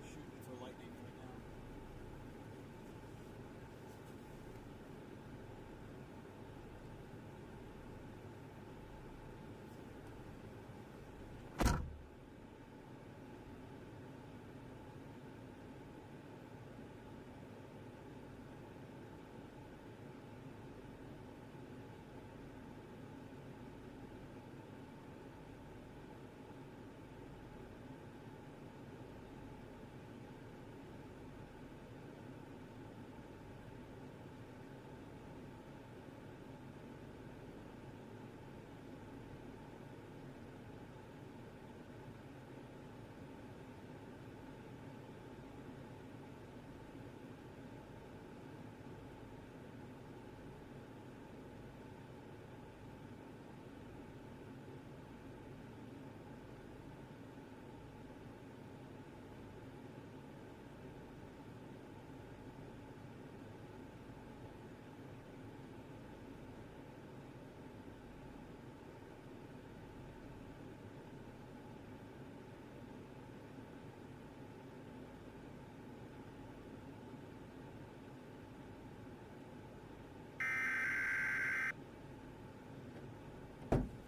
Shooting for lightning right now.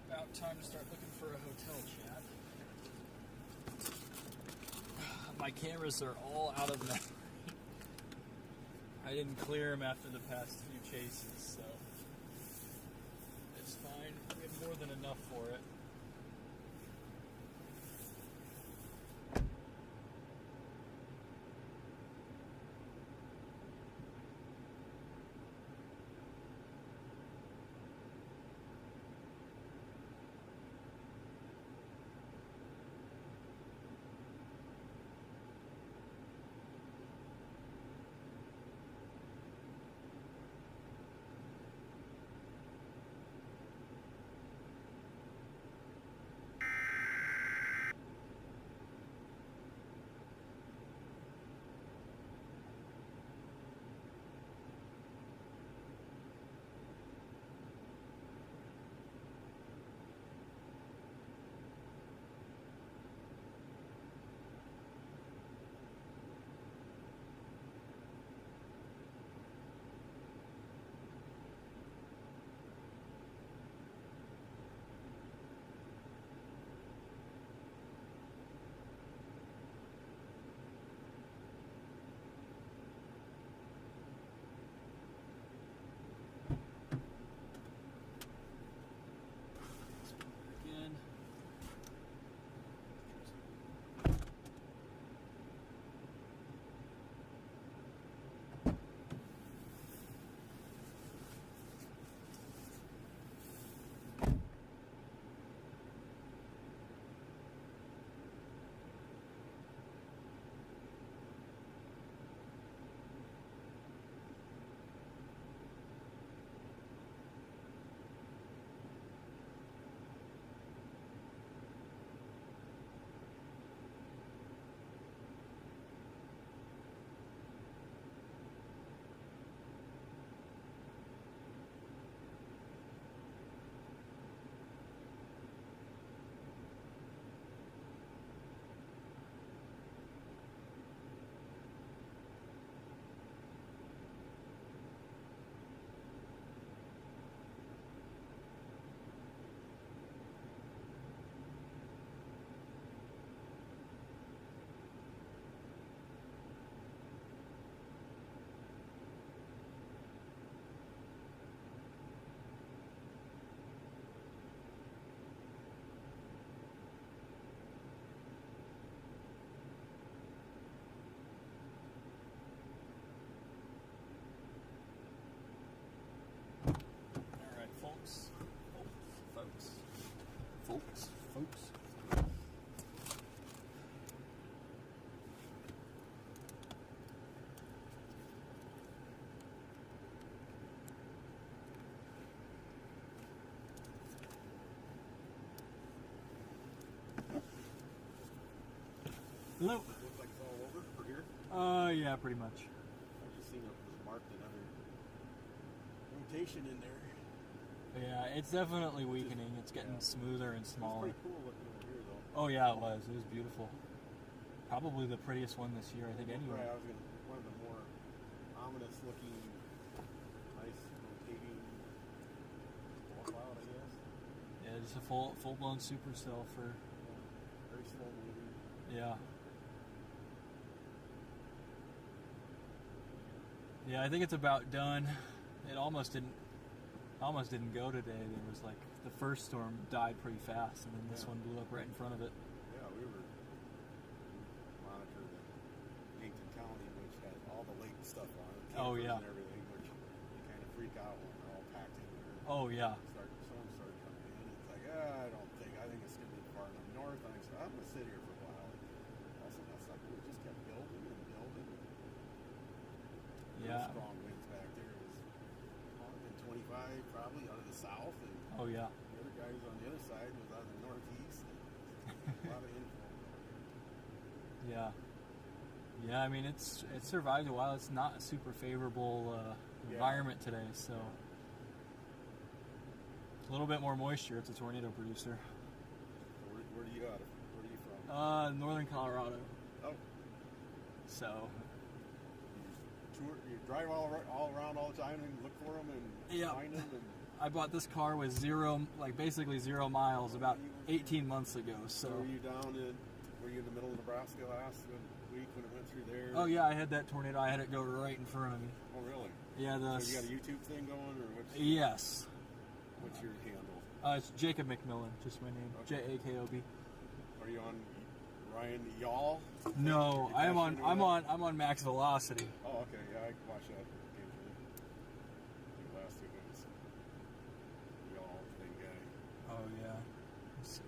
About time to start looking for a hotel chat. My cameras are all out of memory. I didn't clear them after the past few chases, so it's fine. We have more than enough for it. Again. Folks. Hello. Looks like it's all over for here. Yeah, pretty much. I just seen it was marked another rotation in there. Yeah, it's definitely weakening. It's getting smoother and It's smaller. pretty cool looking over here, though. Oh yeah, it was. It was beautiful. Probably the prettiest one this year, I think. Anyway. Right, I was gonna one of the more ominous looking, nice rotating cloud, I guess. Yeah, just a full blown supercell for. Yeah, very slow moving. Yeah. Yeah, I think it's about done. It almost didn't go today. There was like the first storm died pretty fast, and then this one blew up right in front of it. Yeah, we monitored Yankton County, which has all the lake stuff on it. Oh, yeah. And everything, which you kind of freak out when they're all packed in there. Oh yeah. Storms started coming in. It's like, I think it's gonna be far enough north. I think so. I'm gonna sit here for a while. Also, that's like we just kept building and building. Yeah. Strong winds back there. It was 125 probably out of the south, and Oh yeah. the other guy who's on the other side was out of the northeast. A lot of info. Yeah. Yeah, I mean it survived a while. It's not a super favorable environment today, so a little bit more moisture. It's a tornado producer. Where do you out of? Where are you from? Northern Colorado. Oh, So you drive all around all the time and look for them and Yeah. find them. And I bought this car with basically 0 miles about 18 months ago. So were you were you in the middle of Nebraska last week when it went through there? oh yeah, I had that tornado. I had it go right in front of me. Oh really? Yeah, So you got a YouTube thing going, or Yes. what's your handle? It's Jacob McMillan, just my name. Okay. Jakob. Are you on Ryan Y'all? No, You I'm cashing on into that? I'm on Max Velocity. Oh, okay. Yeah, I can watch that occasionally. I think last week it was Y'all thing guy. Oh yeah. Let's see.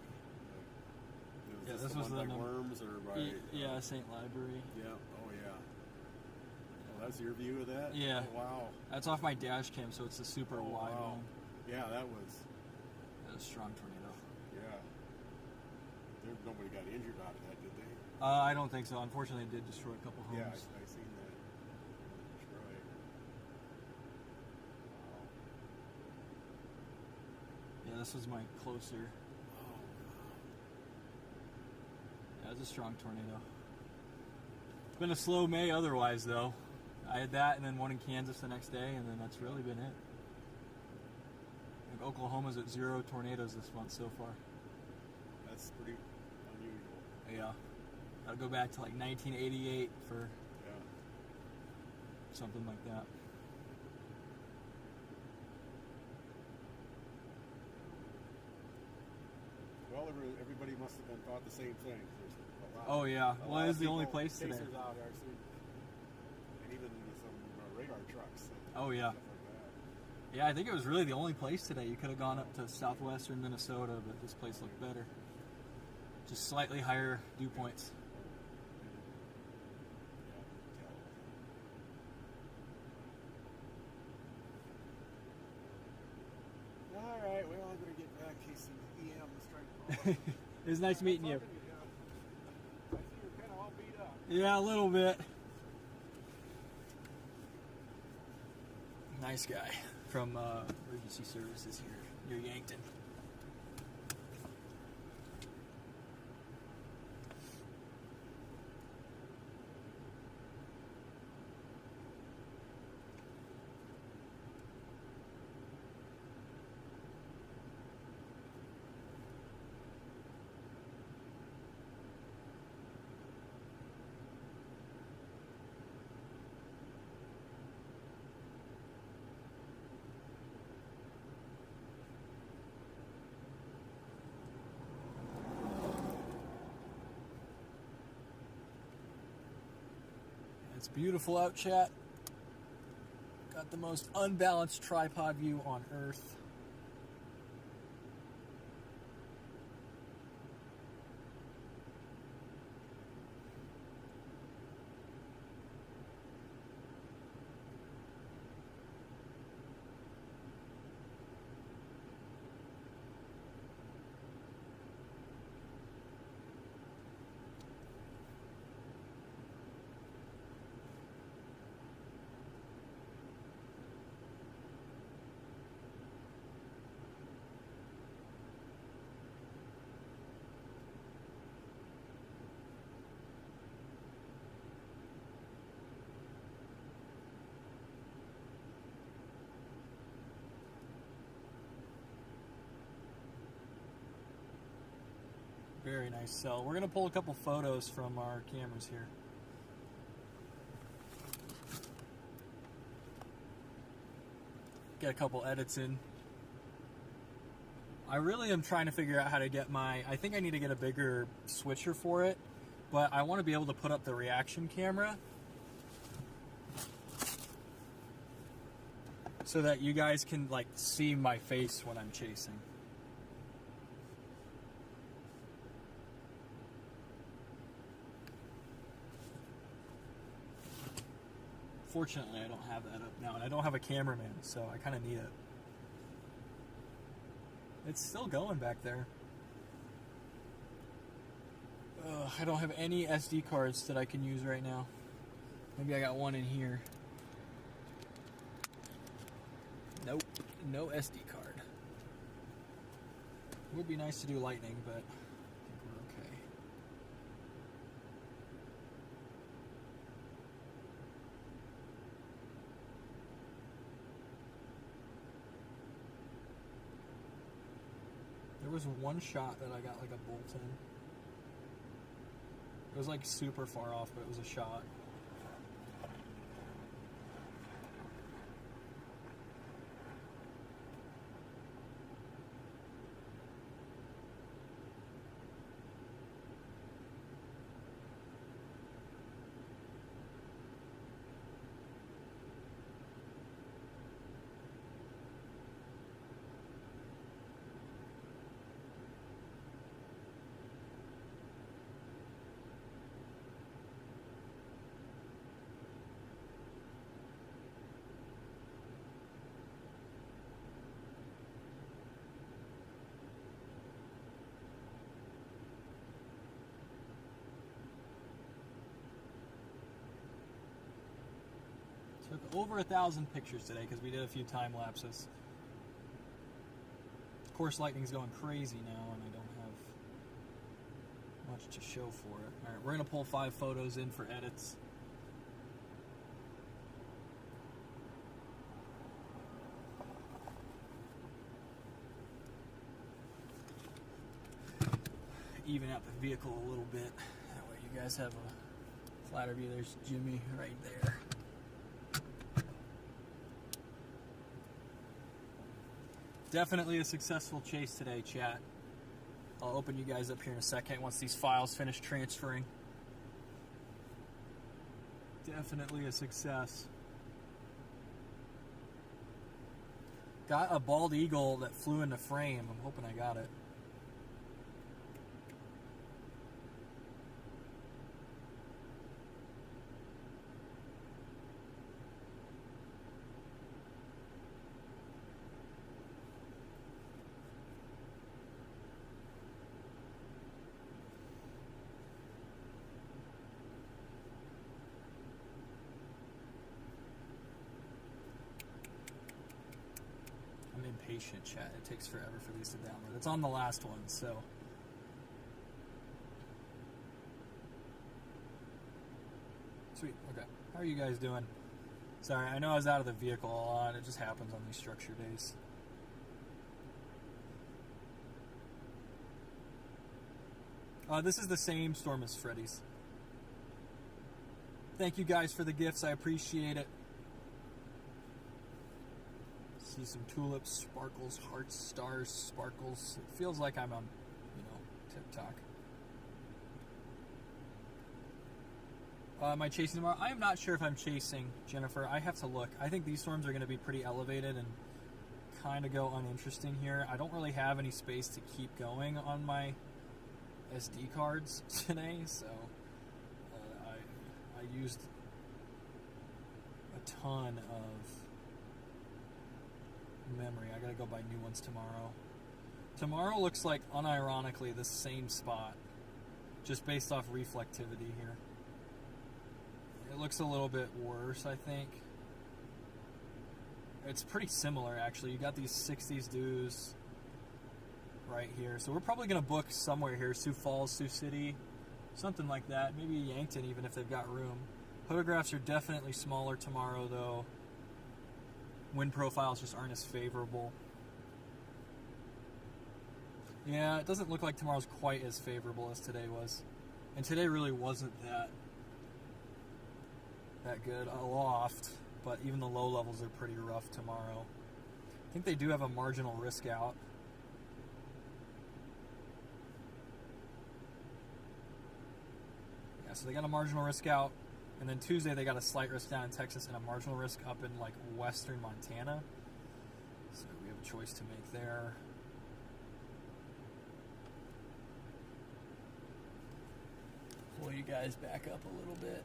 Was Yeah, this this the was one the by number- Worms or by? Yeah, St. Library. Yeah. Oh yeah. Oh, that's your view of that? Yeah. Oh, wow. That's off my dash cam, so it's a super Oh, wide wow. one. Yeah, that was. That's a strong tornado. Yeah. Nobody got injured out of that, did they? I don't think so. Unfortunately, it did destroy a couple homes. Yeah, I seen that. Detroit. Wow. Yeah, this was my closer. Oh, Yeah, it's a strong tornado. It's been a slow May otherwise, though. I had that and then one in Kansas the next day, and then that's really been it. I think Oklahoma's at 0 tornadoes this month so far. that's pretty unusual. Yeah. Gotta go back to like 1988 for Yeah. something like that. Well, everybody must have been thought the same thing. There's a lot, Oh, yeah. a Well, lot it is of the only people, place today. chasers out there, and even some radar trucks. Oh, yeah. Stuff like that. Yeah, I think it was really the only place today. You could have gone up to southwestern Minnesota, but this place looked better. Just slightly higher dew points. All right, well, I'm going to get back. Casey EM is trying to call. It was nice meeting you. I see you're kind of all beat up. Yeah, a little bit. Nice guy from emergency services here near Yankton. It's beautiful out, chat. Got the most unbalanced tripod view on earth. Very nice cell. We're going to pull a couple photos from our cameras here. Get a couple edits in. I really am trying to figure out how to get I think I need to get a bigger switcher for it, but I want to be able to put up the reaction camera so that you guys can like see my face when I'm chasing. Fortunately, I don't have that up now, and I don't have a cameraman, so I kind of need it. It's still going back there. I don't have any SD cards that I can use right now. Maybe I got one in here. Nope, no SD card. It would be nice to do lightning, but I think we're okay. There was one shot that I got like a bolt in. It was like super far off, but it was a shot. Took over 1,000 pictures today because we did a few time lapses. Of course, lightning's going crazy now, and I don't have much to show for it. All right, we're gonna pull 5 photos in for edits. Even out the vehicle a little bit. That way you guys have a flatter view. There's Jimmy right there. Definitely a successful chase today, chat. I'll open you guys up here in a second once these files finish transferring. Definitely a success. Got a bald eagle that flew into frame. I'm hoping I got it. Impatient, chat. It takes forever for these to download. It's on the last one, so. Sweet. Okay. How are you guys doing? Sorry, I know I was out of the vehicle a lot. It just happens on these structure days. This is the same storm as Freddy's. Thank you guys for the gifts. I appreciate it. See some tulips, sparkles, hearts, stars, sparkles. It feels like I'm on, TikTok. Am I chasing tomorrow? I am not sure if I'm chasing, Jennifer. I have to look. I think these storms are going to be pretty elevated and kind of go uninteresting here. I don't really have any space to keep going on my SD cards today, so I used a ton of memory. I gotta go buy new ones tomorrow. Tomorrow looks like, unironically, the same spot, just based off reflectivity here. It looks a little bit worse, I think. It's pretty similar, actually. You got these 60s dews right here. So we're probably going to book somewhere here. Sioux Falls, Sioux City, something like that. Maybe Yankton, even if they've got room. Photographs are definitely smaller tomorrow, though. Wind profiles just aren't as favorable. Yeah, it doesn't look like tomorrow's quite as favorable as today was. And today really wasn't that good aloft, but even the low levels are pretty rough tomorrow. I think they do have a marginal risk out. Yeah, so they got a marginal risk out, and then Tuesday they got a slight risk down in Texas and a marginal risk up in like western Montana. So we have a choice to make there. Pull you guys back up a little bit.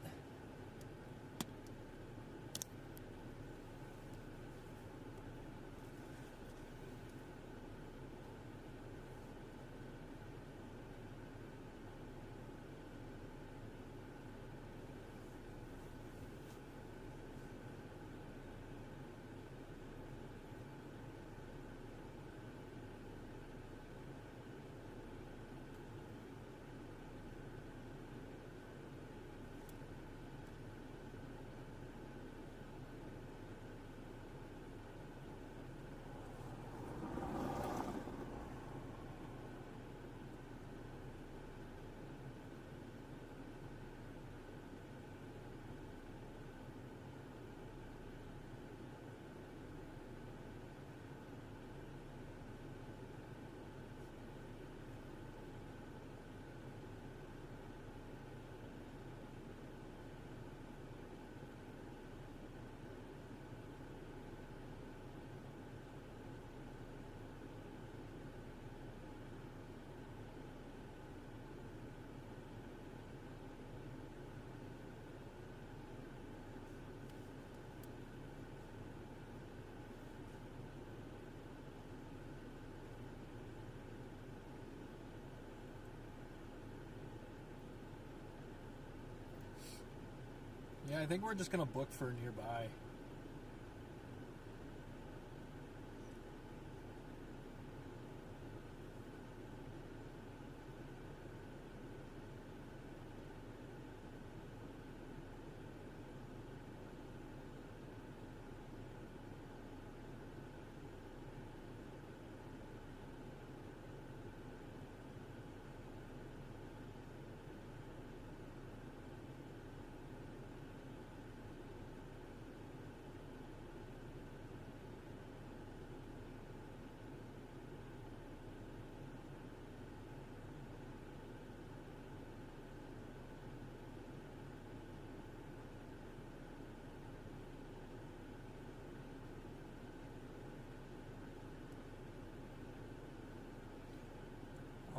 Yeah, I think we're just going to book for nearby.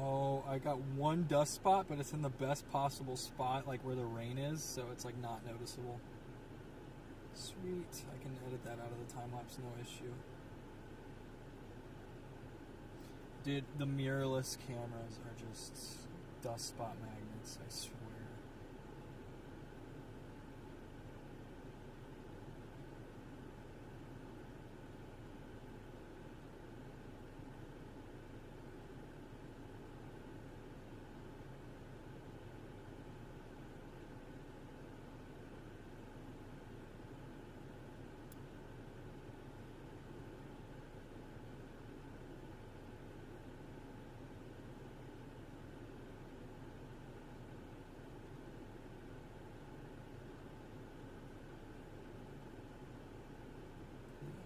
Oh, I got one dust spot, but it's in the best possible spot, like where the rain is, so it's like not noticeable. Sweet. I can edit that out of the time lapse, no issue. Dude, the mirrorless cameras are just dust spot magnets, I swear.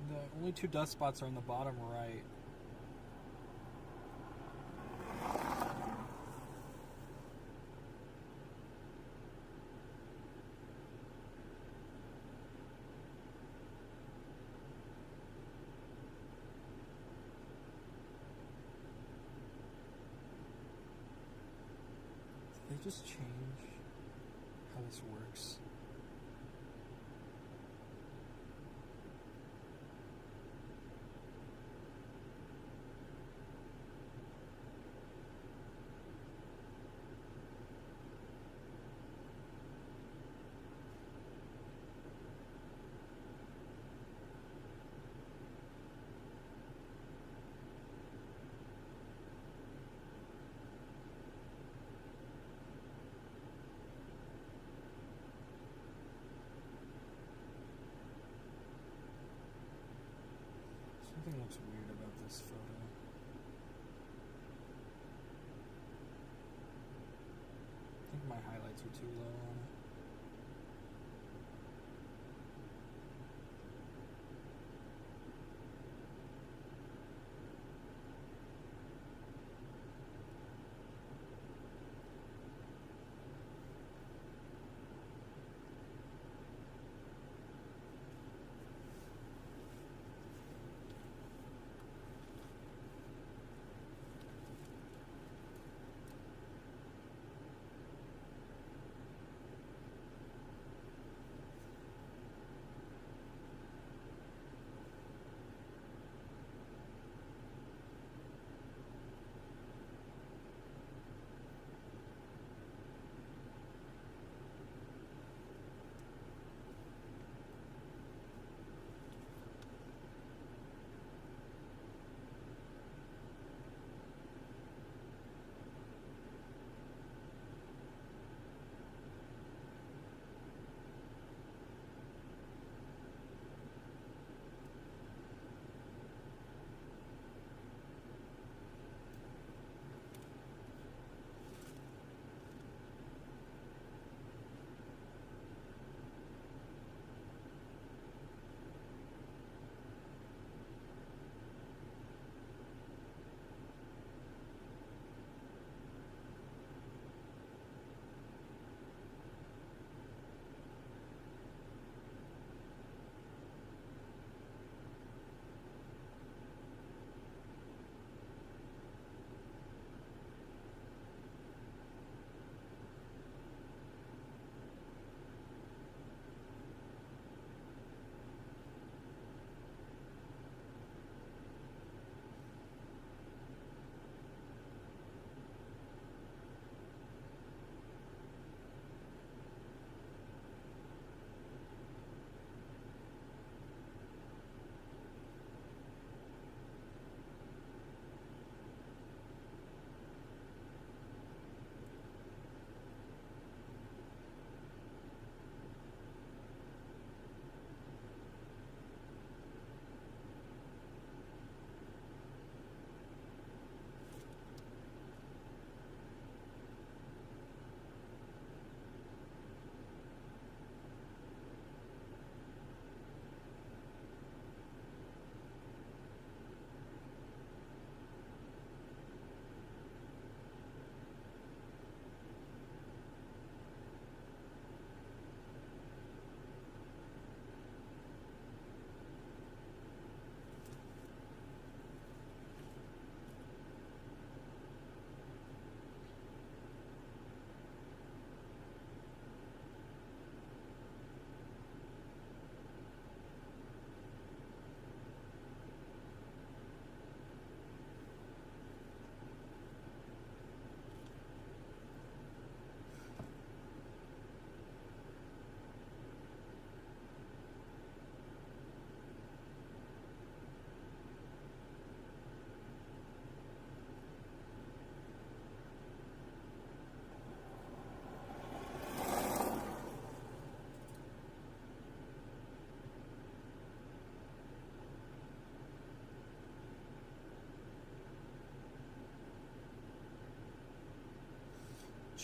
The only two dust spots are on the bottom right. Did they just change how this works? Something looks weird about this photo. altitude too low on it.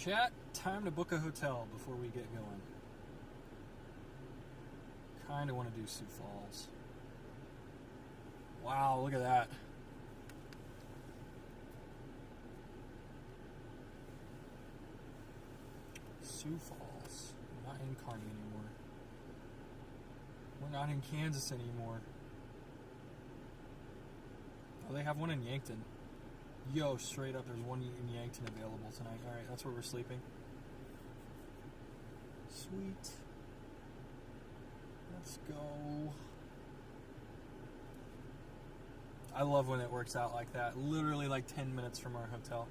Chat, time to book a hotel before we get going. Kind of want to do Sioux Falls. Wow, look at that. Sioux Falls. We're not in Kearney anymore. We're not in Kansas anymore. Oh, they have one in Yankton. Yo, straight up, there's one in Yankton available tonight. Alright, that's where we're sleeping. Sweet. Let's go. I love when it works out like that. Literally like 10 minutes from our hotel.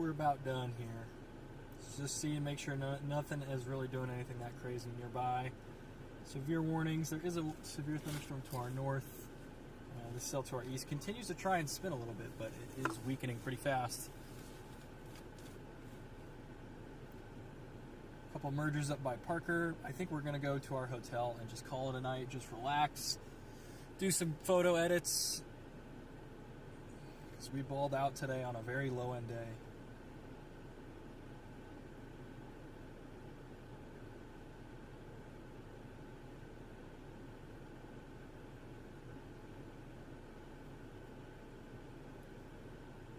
we're about done here. Just see and make sure nothing is really doing anything that crazy nearby. Severe warnings. There is a severe thunderstorm to our north. The cell to our east continues to try and spin a little bit, but it is weakening pretty fast. A couple mergers up by Parker. I think we're going to go to our hotel and just call it a night. Just relax. Do some photo edits. Because we balled out today on a very low-end day.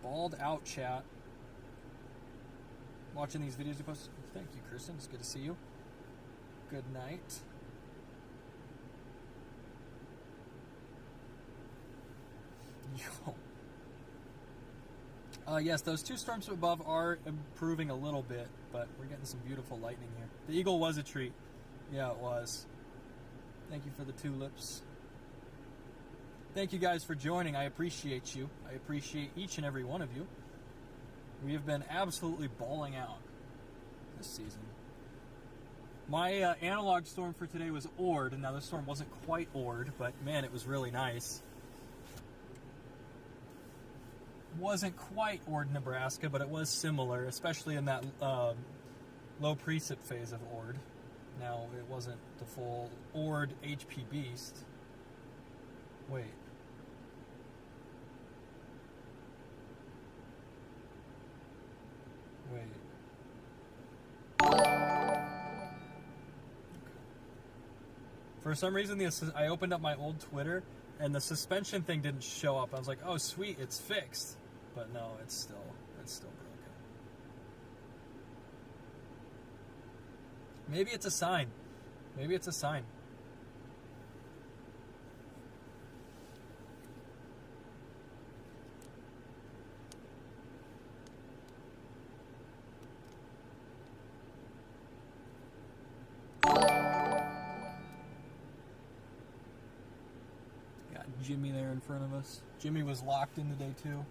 Balled out, chat. Watching these videos you post. Thank you, Kristen. It's good to see you. Good night. Yo. Yes, those two storms above are improving a little bit, but we're getting some beautiful lightning here. The Eagle was a treat. Yeah, it was. Thank you for the tulips. Thank you guys for joining. I appreciate you. I appreciate each and every one of you. We have been absolutely balling out this season. My analog storm for today was Ord, and now the storm wasn't quite Ord, but man, it was really nice. Wasn't quite Ord, Nebraska, but it was similar, especially in that low precip phase of Ord. Now, it wasn't the full Ord HP beast. Wait. For some reason, I opened up my old Twitter, and the suspension thing didn't show up. I was like, "Oh, sweet, it's fixed." But no, it's still broken. Maybe it's a sign. Maybe it's a sign. Jimmy there in front of us. Jimmy was locked in today too.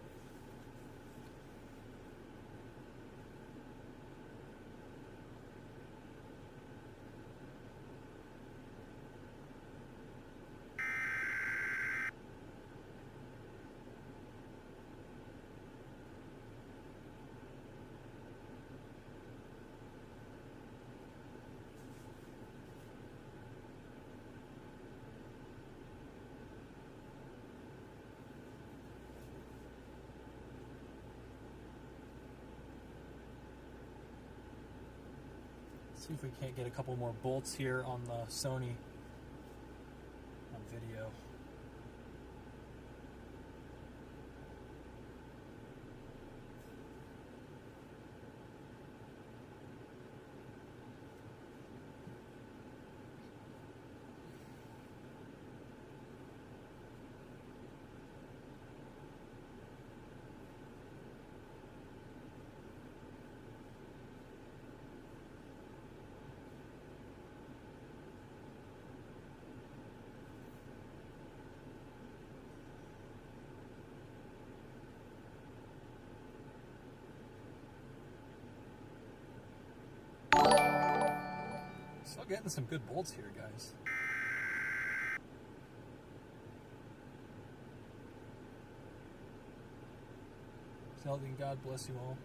See if we can't get a couple more bolts here on the Sony on video. Still getting some good bolts here, guys. Zeldin, God bless you all.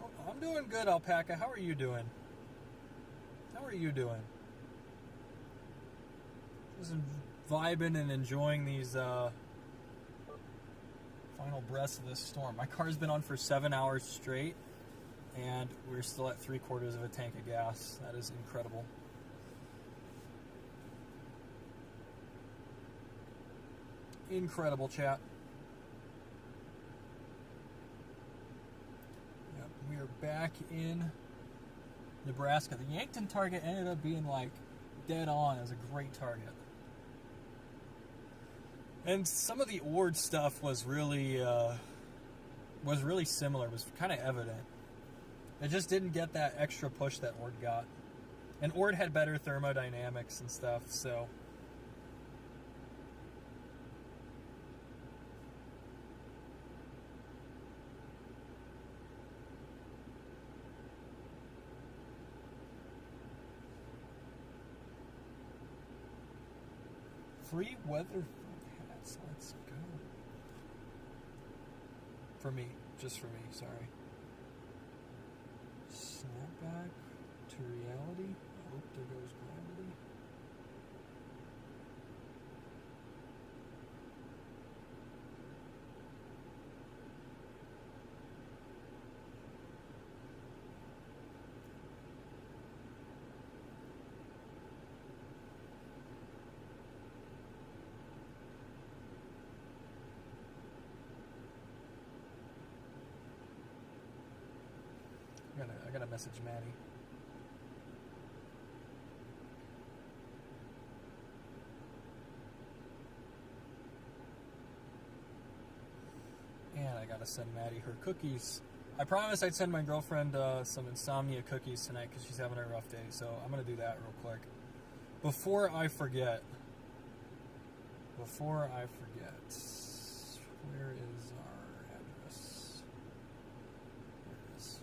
Oh, I'm doing good, Alpaca. How are you doing? How are you doing? Just vibing and enjoying these final breaths of this storm. My car's been on for 7 hours straight, and we're still at 3/4 of a tank of gas. That is incredible. Incredible, chat. Yep, we are back in Nebraska. The Yankton target ended up being like dead on as a great target. And some of the Ord stuff was really similar, was kind of evident. It just didn't get that extra push that Ord got. And Ord had better thermodynamics and stuff, so. Free weather hats. Let's go. For me. Just for me. Sorry. Snapback to reality. Oh, there goes gravity. I gotta message Maddie. And I gotta send Maddie her cookies. I promised I'd send my girlfriend some insomnia cookies tonight because she's having a rough day. So I'm gonna do that real quick. Before I forget. Where is our address? There it is.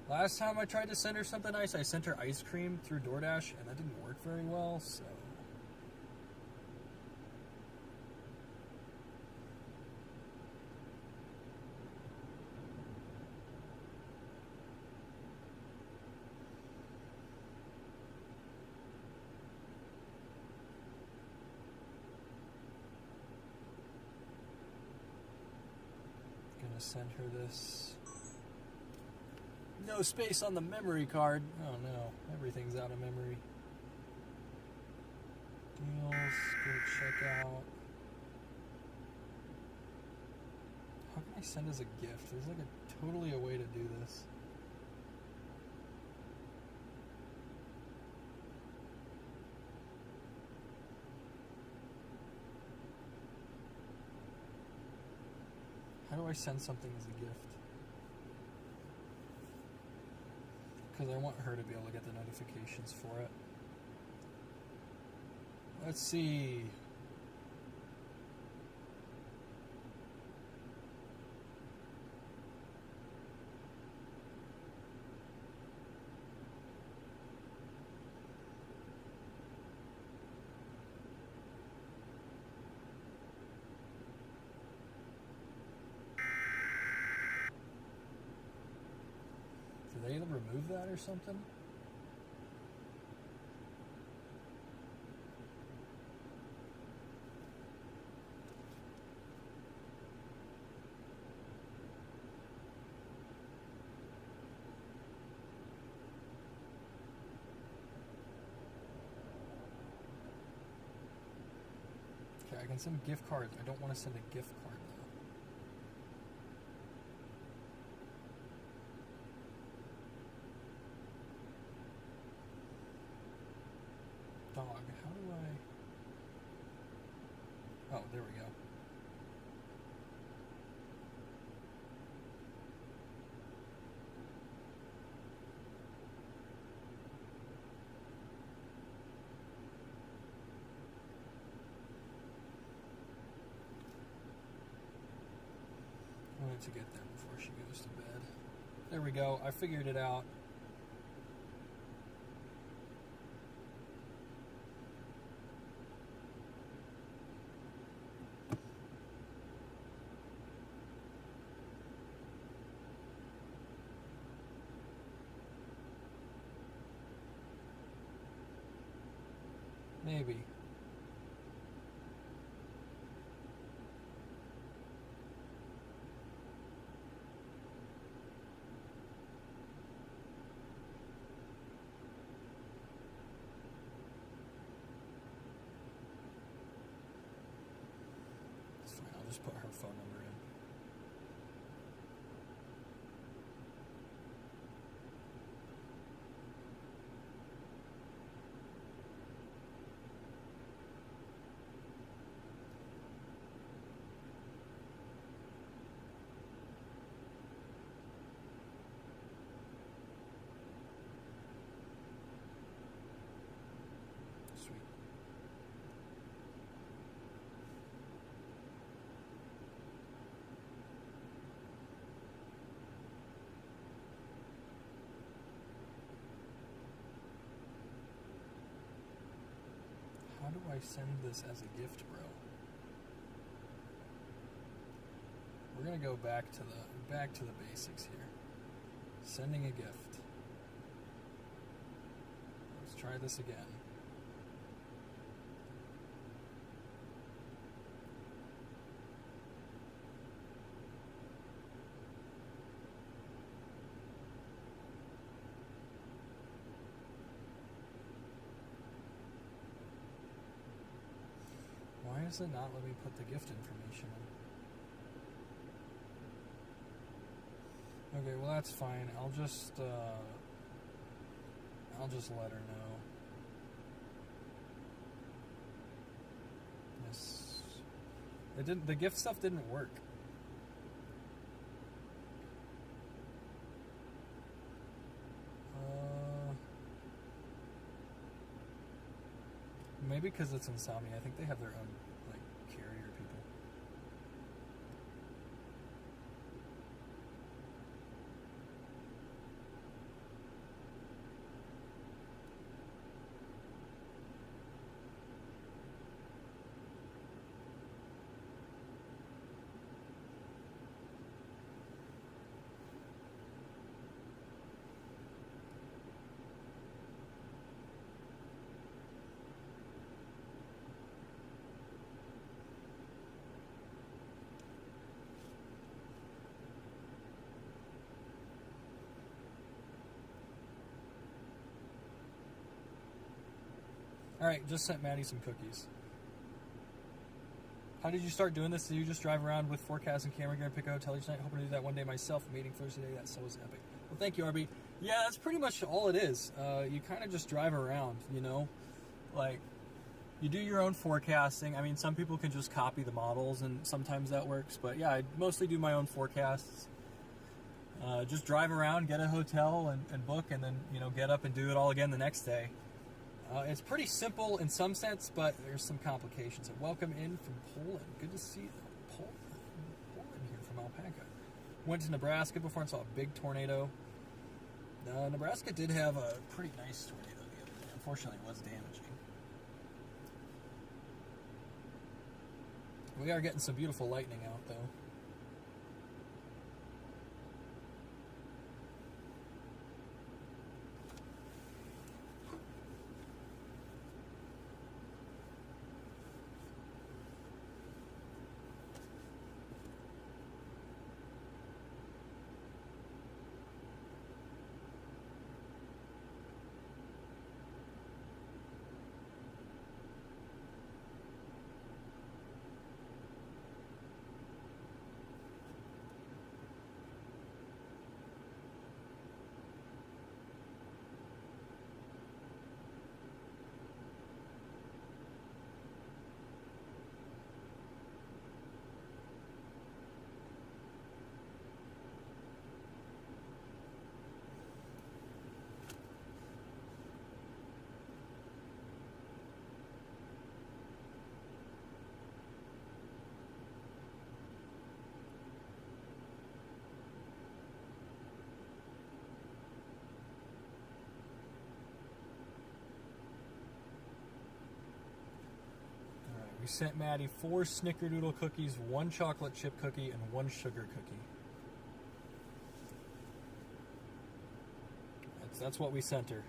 Last time I tried to send her something nice, I sent her ice cream through DoorDash, and that didn't work very well, so... Gonna send her this... No space on the memory card. Oh no, everything's out of memory. Deals, go checkout. How can I send as a gift? There's like totally a way to do this. How do I send something as a gift? Because I want her to be able to get the notifications for it. Let's see. Did they remove that or something? Okay, I can send gift cards. I don't want to send a gift card though. Dog, how do I... Oh, there we go. I wanted to get there before she goes to bed. There we go. I figured it out. Maybe. It's fine, I'll just put her phone number in. How do I send this as a gift, bro? We're gonna go back to the basics here. Sending a gift. Let's try this again. Why does it not let me put the gift information in? Okay, well that's fine. I'll just let her know. Yes. It didn't. The gift stuff didn't work. Maybe because it's Insomnia. I think they have their own carrier people. Alright, just sent Maddie some cookies. How did you start doing this? Did you just drive around with forecast and camera gear and pick a hotel each night? Hoping to do that one day myself. Meeting Thursday. That so was epic. Well, thank you, RB. Yeah, that's pretty much all it is. You kind of just drive around, you know? Like, you do your own forecasting. I mean, some people can just copy the models, and sometimes that works. But yeah, I mostly do my own forecasts. Just drive around, get a hotel, and book, and then, you know, get up and do it all again the next day. It's pretty simple in some sense, but there's some complications. And welcome in from Poland. Good to see Poland here from Alpaca. Went to Nebraska before and saw a big tornado. Nebraska did have a pretty nice tornado the other day. Unfortunately, it was damaging. We are getting some beautiful lightning out, though. We sent Maddie 4 snickerdoodle cookies, 1 chocolate chip cookie, and 1 sugar cookie. That's what we sent her.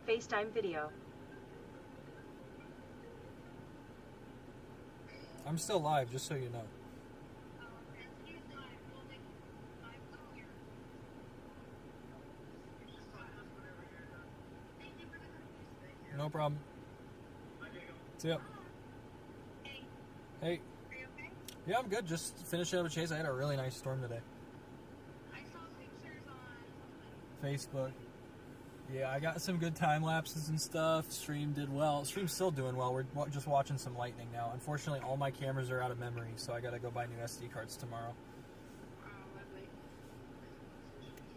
FaceTime video. I'm still live, just so you know. No problem. See ya. Hey. Are you okay? Yeah, I'm good. Just finishing up a chase. I had a really nice storm today. I saw pictures Facebook. Yeah, I got some good time lapses and stuff. Stream did well. Stream's still doing well. We're just watching some lightning now. Unfortunately, all my cameras are out of memory, so I gotta go buy new SD cards tomorrow. Oh, lovely.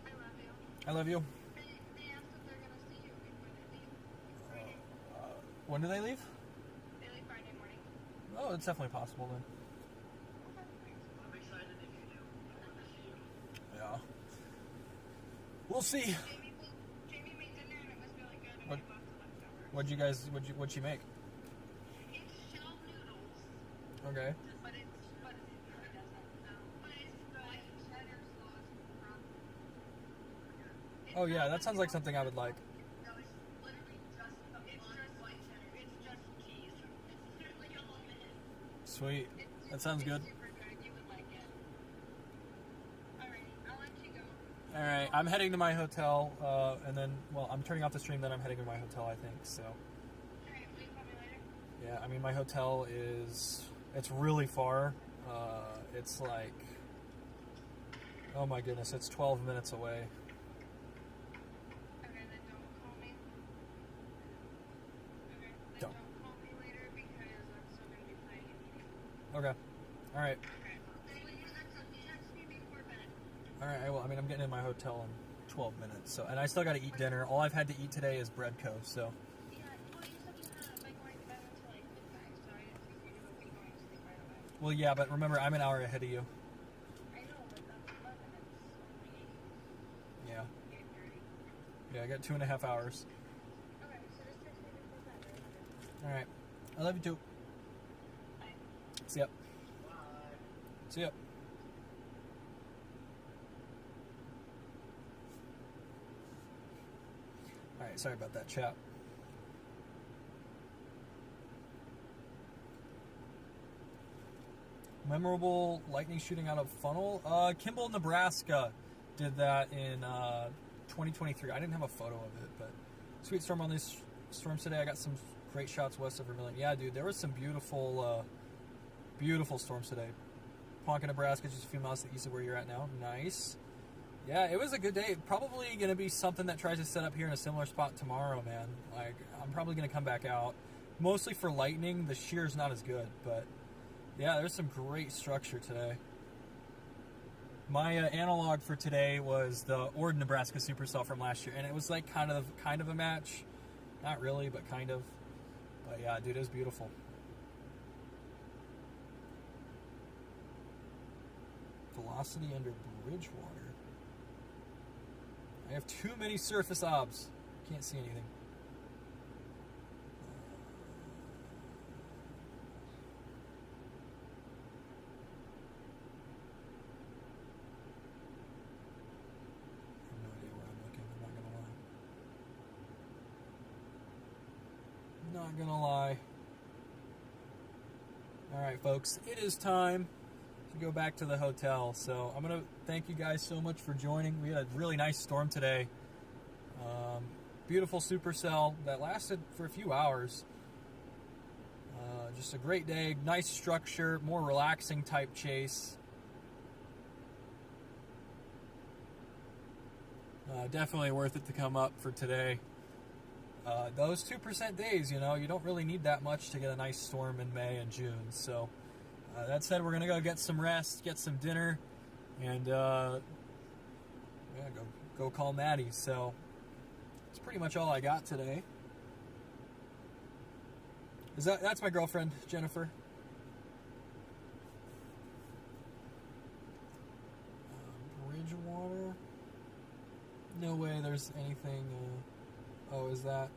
I love you. I love you. They asked if they're going to see you before they leave Friday. When do they leave? They leave Friday morning. Oh, it's definitely possible then. I'm excited if you do. I want to see you. Yeah. We'll see. Jamie made dinner and it was really good. And What- we left the leftovers. What'd you make? It's shell noodles, Okay. but it doesn't know. But it's the white cheddar sauce from. Oh yeah, that sounds like something I would like. No, it's literally just the white cheddar. It's just cheese. It's like a whole minute. Sweet. That sounds good. Super good. You would like it. Alrighty, I'll let you go. All right, I'm heading to my hotel, and then, well, I'm turning off the stream, then I'm heading to my hotel, I think, so. Alright, will you call me later? Yeah, I mean, my hotel it's really far. It's like, oh my goodness, it's 12 minutes away. Okay, then don't call me. Okay, then Don't. don't call me later because I'm still going to be playing a meeting. Okay. All right. Okay. Then will you text me before bed? All right, I will. I mean, I'm getting in my hotel in 12 minutes, so, and I still got to eat dinner. All I've had to eat today is bread co, so. Yeah, well, you said you had like going to bed until like midnight, so I didn't think you would be going to sleep right away. Well, yeah, but remember, I'm an hour ahead of you. I know, but that's 11. It's only Yeah. 8:30. Yeah, I got 2.5 hours. Okay, so just text me before bed, right? All right. I love you too. Bye. See ya. Bye. See ya. All right, sorry about that, chat. Memorable lightning shooting out of funnel? Kimball, Nebraska did that in 2023. I didn't have a photo of it, but sweet storm on these storms today. I got some great shots west of Vermilion. Yeah, dude, there was some beautiful, beautiful storms today. Ponca, Nebraska, just a few miles to the east of where you're at now. Nice. Yeah, it was a good day. Probably going to be something that tries to set up here in a similar spot tomorrow, man. Like, I'm probably going to come back out. Mostly for lightning. The shear's not as good, but yeah, there's some great structure today. My analog for today was the Ord, Nebraska supercell from last year, and it was like kind of a match. Not really, but kind of. But yeah, dude, it was beautiful. Velocity under Bridgewater. I have too many surface obs. Can't see anything. I have no idea where I'm looking. I'm not gonna lie. Alright, folks, it is time to go back to the hotel. So I'm going to thank you guys so much for joining. We had a really nice storm today. Beautiful supercell that lasted for a few hours. Just a great day, nice structure, more relaxing type chase. Definitely worth it to come up for today. Those 2% days, you know, you don't really need that much to get a nice storm in May and June. So that said, we're going to go get some rest, get some dinner, and yeah, go call Maddie. So that's pretty much all I got today. That's my girlfriend, Jennifer. Bridgewater. No way there's anything. Oh, is that?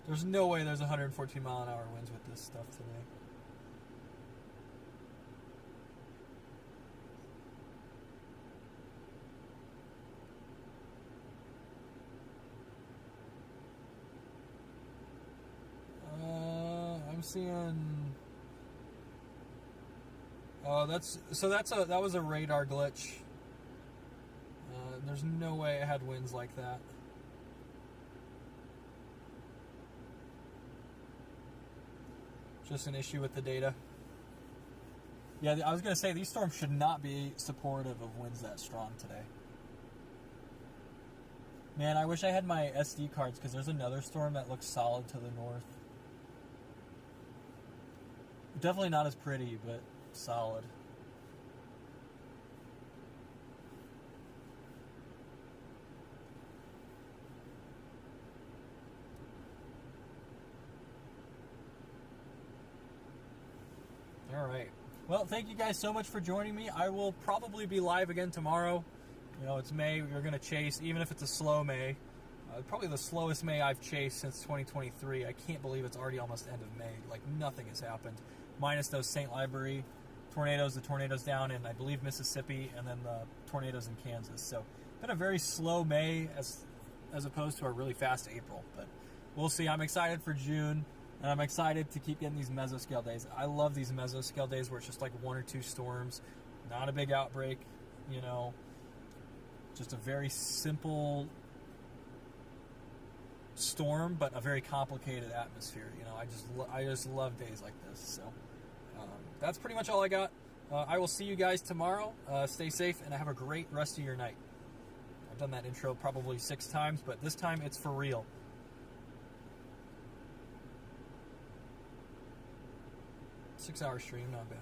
There's no way there's 114 mile an hour winds with this stuff today. I'm seeing. Oh, that was a radar glitch. There's no way it had winds like that. Just an issue with the data. Yeah, I was going to say, these storms should not be supportive of winds that strong today. Man, I wish I had my SD cards because there's another storm that looks solid to the north. Definitely not as pretty, but solid. All right. Well, thank you guys so much for joining me. I will probably be live again tomorrow. You know, it's May. We're going to chase, even if it's a slow May. Probably the slowest May I've chased since 2023. I can't believe it's already almost end of May. Like, nothing has happened. Minus those St. Library tornadoes, the tornadoes down in, I believe, Mississippi, and then the tornadoes in Kansas. So, been a very slow May as opposed to a really fast April. But we'll see. I'm excited for June. And I'm excited to keep getting these mesoscale days. I love these mesoscale days where it's just like 1 or 2 storms, not a big outbreak, you know, just a very simple storm, but a very complicated atmosphere. You know, I just love days like this. So that's pretty much all I got. I will see you guys tomorrow. Stay safe and have a great rest of your night. I've done that intro probably 6 times, but this time it's for real. 6-hour stream, not bad.